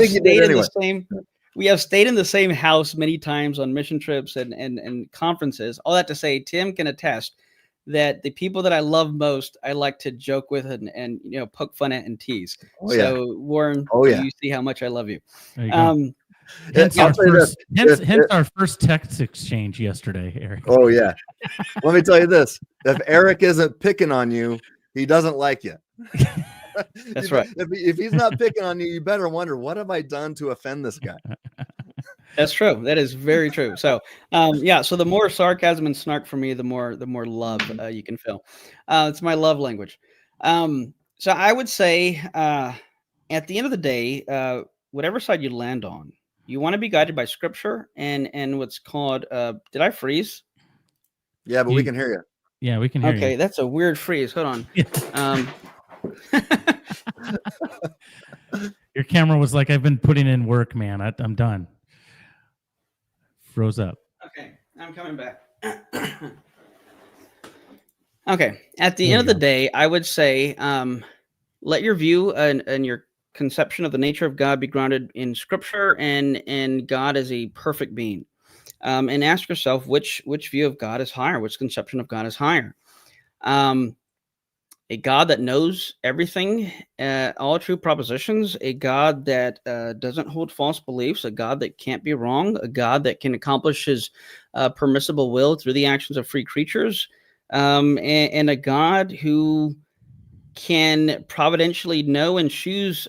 stayed in the same house many times on mission trips and conferences. All that to say, Tim can attest that the people that I love most, I like to joke with and poke fun at and tease. Warren, you see how much I love you. There you go. Hence our first text exchange yesterday, Eric. Oh yeah. Let me tell you this: if Eric isn't picking on you, he doesn't like you. That's right. If he's not picking on you, you better wonder, what have I done to offend this guy? That's true. That is very true. So, so the more sarcasm and snark for me, the more love you can feel. It's my love language. So I would say, at the end of the day, whatever side you land on, you want to be guided by Scripture and what's called. Did I freeze? Yeah, but we can hear you. Yeah, we can hear you. Okay, that's a weird freeze. Hold on. Your camera was like, I've been putting in work, man. I'm done. Froze up. Okay, I'm coming back. Okay, at the end of the day, I would say let your view and your conception of the nature of God be grounded in Scripture and God as a perfect being. and ask yourself which view of God is higher, which conception of God is higher. A God that knows everything, all true propositions, a God that doesn't hold false beliefs, a God that can't be wrong, a God that can accomplish his permissible will through the actions of free creatures, and a God who can providentially know and choose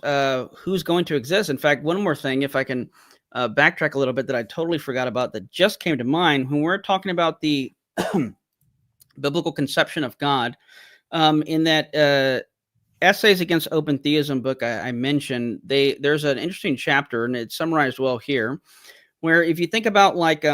who's going to exist. In fact, one more thing, if I can backtrack a little bit, that I totally forgot about that just came to mind when we're talking about the biblical conception of God. In that Essays Against Open Theism book I mentioned, there's an interesting chapter, and it's summarized well here, where if you think about like,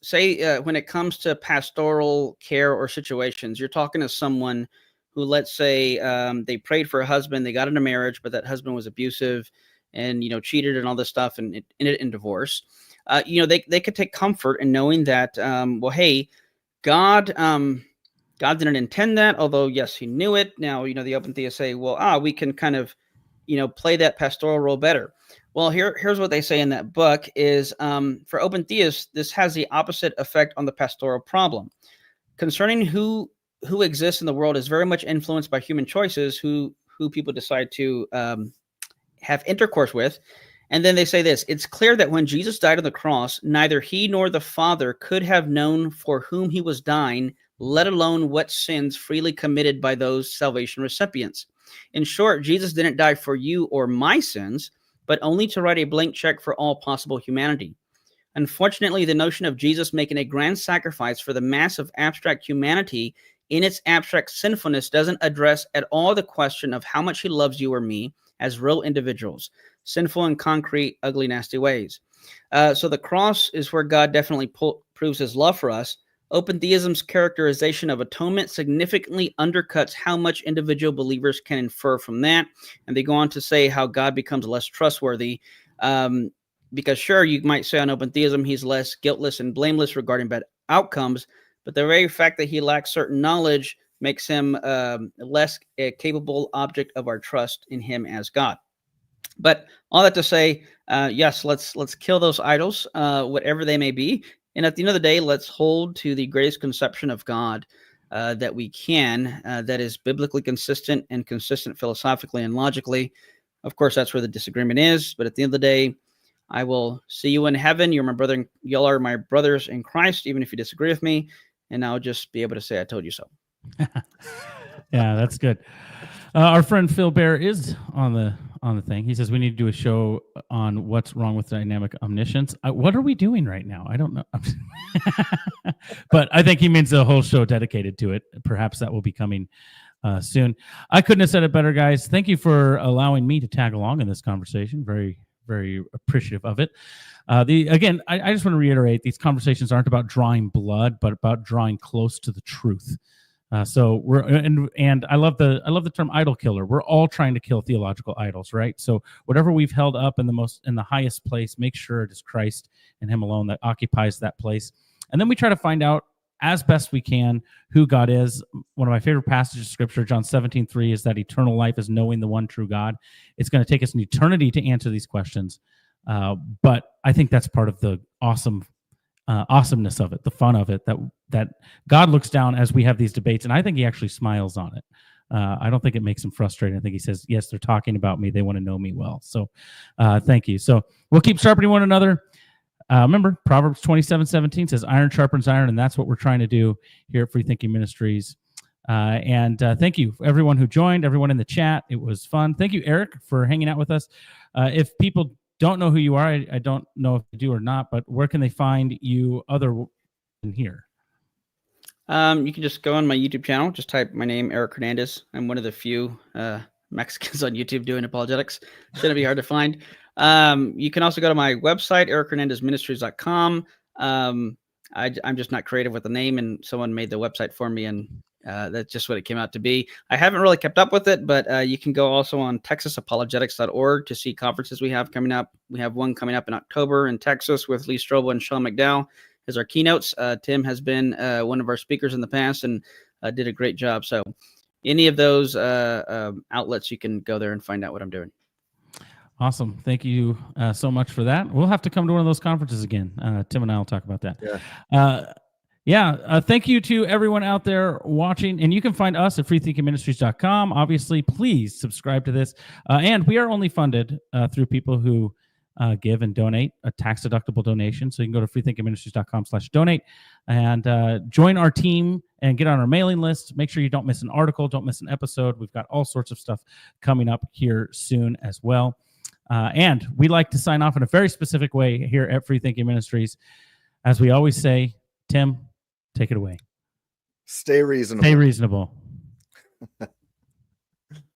say, when it comes to pastoral care or situations, you're talking to someone who, let's say, they prayed for a husband, they got into marriage, but that husband was abusive and, cheated and all this stuff, and it ended in divorce. They could take comfort in knowing that, well, hey, God didn't intend that, although, yes, he knew it. Now, the open theists say, well, we can kind of, play that pastoral role better. Well, here's what they say in that book is, for open theists, this has the opposite effect on the pastoral problem. Concerning who exists in the world is very much influenced by human choices, who people decide to have intercourse with. And then they say this: it's clear that when Jesus died on the cross, neither he nor the Father could have known for whom he was dying, let alone what sins freely committed by those salvation recipients. In short, Jesus didn't die for you or my sins, but only to write a blank check for all possible humanity. Unfortunately, the notion of Jesus making a grand sacrifice for the mass of abstract humanity in its abstract sinfulness doesn't address at all the question of how much he loves you or me as real individuals, sinful in concrete, ugly, nasty ways. So the cross is where God definitely proves his love for us. Open theism's characterization of atonement significantly undercuts how much individual believers can infer from that. And they go on to say how God becomes less trustworthy. Because sure, you might say on open theism, he's less guiltless and blameless regarding bad outcomes, but the very fact that he lacks certain knowledge makes him less a capable object of our trust in him as God. But all that to say, yes, let's kill those idols, whatever they may be. And at the end of the day, let's hold to the greatest conception of God that we can, that is biblically consistent and consistent philosophically and logically. Of course, that's where the disagreement is. But at the end of the day, I will see you in heaven. You're my brother. Y'all are my brothers in Christ, even if you disagree with me. And I'll just be able to say, I told you so. Yeah, that's good. Our friend Phil Bear is on the thing. He says we need to do a show on what's wrong with dynamic omniscience. What are we doing right now? I don't know. But I think he means a whole show dedicated to it. Perhaps that will be coming soon. I couldn't have said it better, guys. Thank you for allowing me to tag along in this conversation. Very, very appreciative of it. I just want to reiterate, these conversations aren't about drawing blood, but about drawing close to the truth. So we're and I love the term idol killer. We're all trying to kill theological idols, right? So whatever we've held up in the highest place, make sure it is Christ and him alone that occupies that place. And then we try to find out as best we can who God is. One of my favorite passages of scripture, John 17:3, is that eternal life is knowing the one true God. It's going to take us an eternity to answer these questions. But I think that's part of the awesomeness of it, the fun of it, that God looks down as we have these debates, and I think he actually smiles on it. I don't think it makes him frustrated. I think he says, yes, they're talking about me. They want to know me well. So thank you. So we'll keep sharpening one another. Remember, Proverbs 27:17 says, iron sharpens iron, and that's what we're trying to do here at Free Thinking Ministries. And thank you for everyone who joined, everyone in the chat. It was fun. Thank you, Eric, for hanging out with us. If people don't know who you are, I don't know if they do or not, but where can they find you other than here? You can just go on my YouTube channel. Just type my name, Eric Hernandez. I'm one of the few Mexicans on YouTube doing apologetics. Shouldn't be hard to find. You can also go to my website, erichernandezministries.com. I'm just not creative with the name, and someone made the website for me, and that's just what it came out to be. I haven't really kept up with it, but you can go also on texasapologetics.org to see conferences we have coming up. We have one coming up in October in Texas with Lee Strobel and Sean McDowell as our keynotes. Tim has been one of our speakers in the past and did a great job. So any of those outlets, you can go there and find out what I'm doing. Awesome. Thank you so much for that. We'll have to come to one of those conferences again. Tim and I will talk about that. Thank you to everyone out there watching. And you can find us at freethinkingministries.com. Obviously, please subscribe to this. And we are only funded through people who give and donate a tax-deductible donation. So you can go to freethinkingministries.com/donate and join our team and get on our mailing list. Make sure you don't miss an article, don't miss an episode. We've got all sorts of stuff coming up here soon as well. And we like to sign off in a very specific way here at Free Thinking Ministries. As we always say, Tim, take it away. Stay reasonable. Stay reasonable.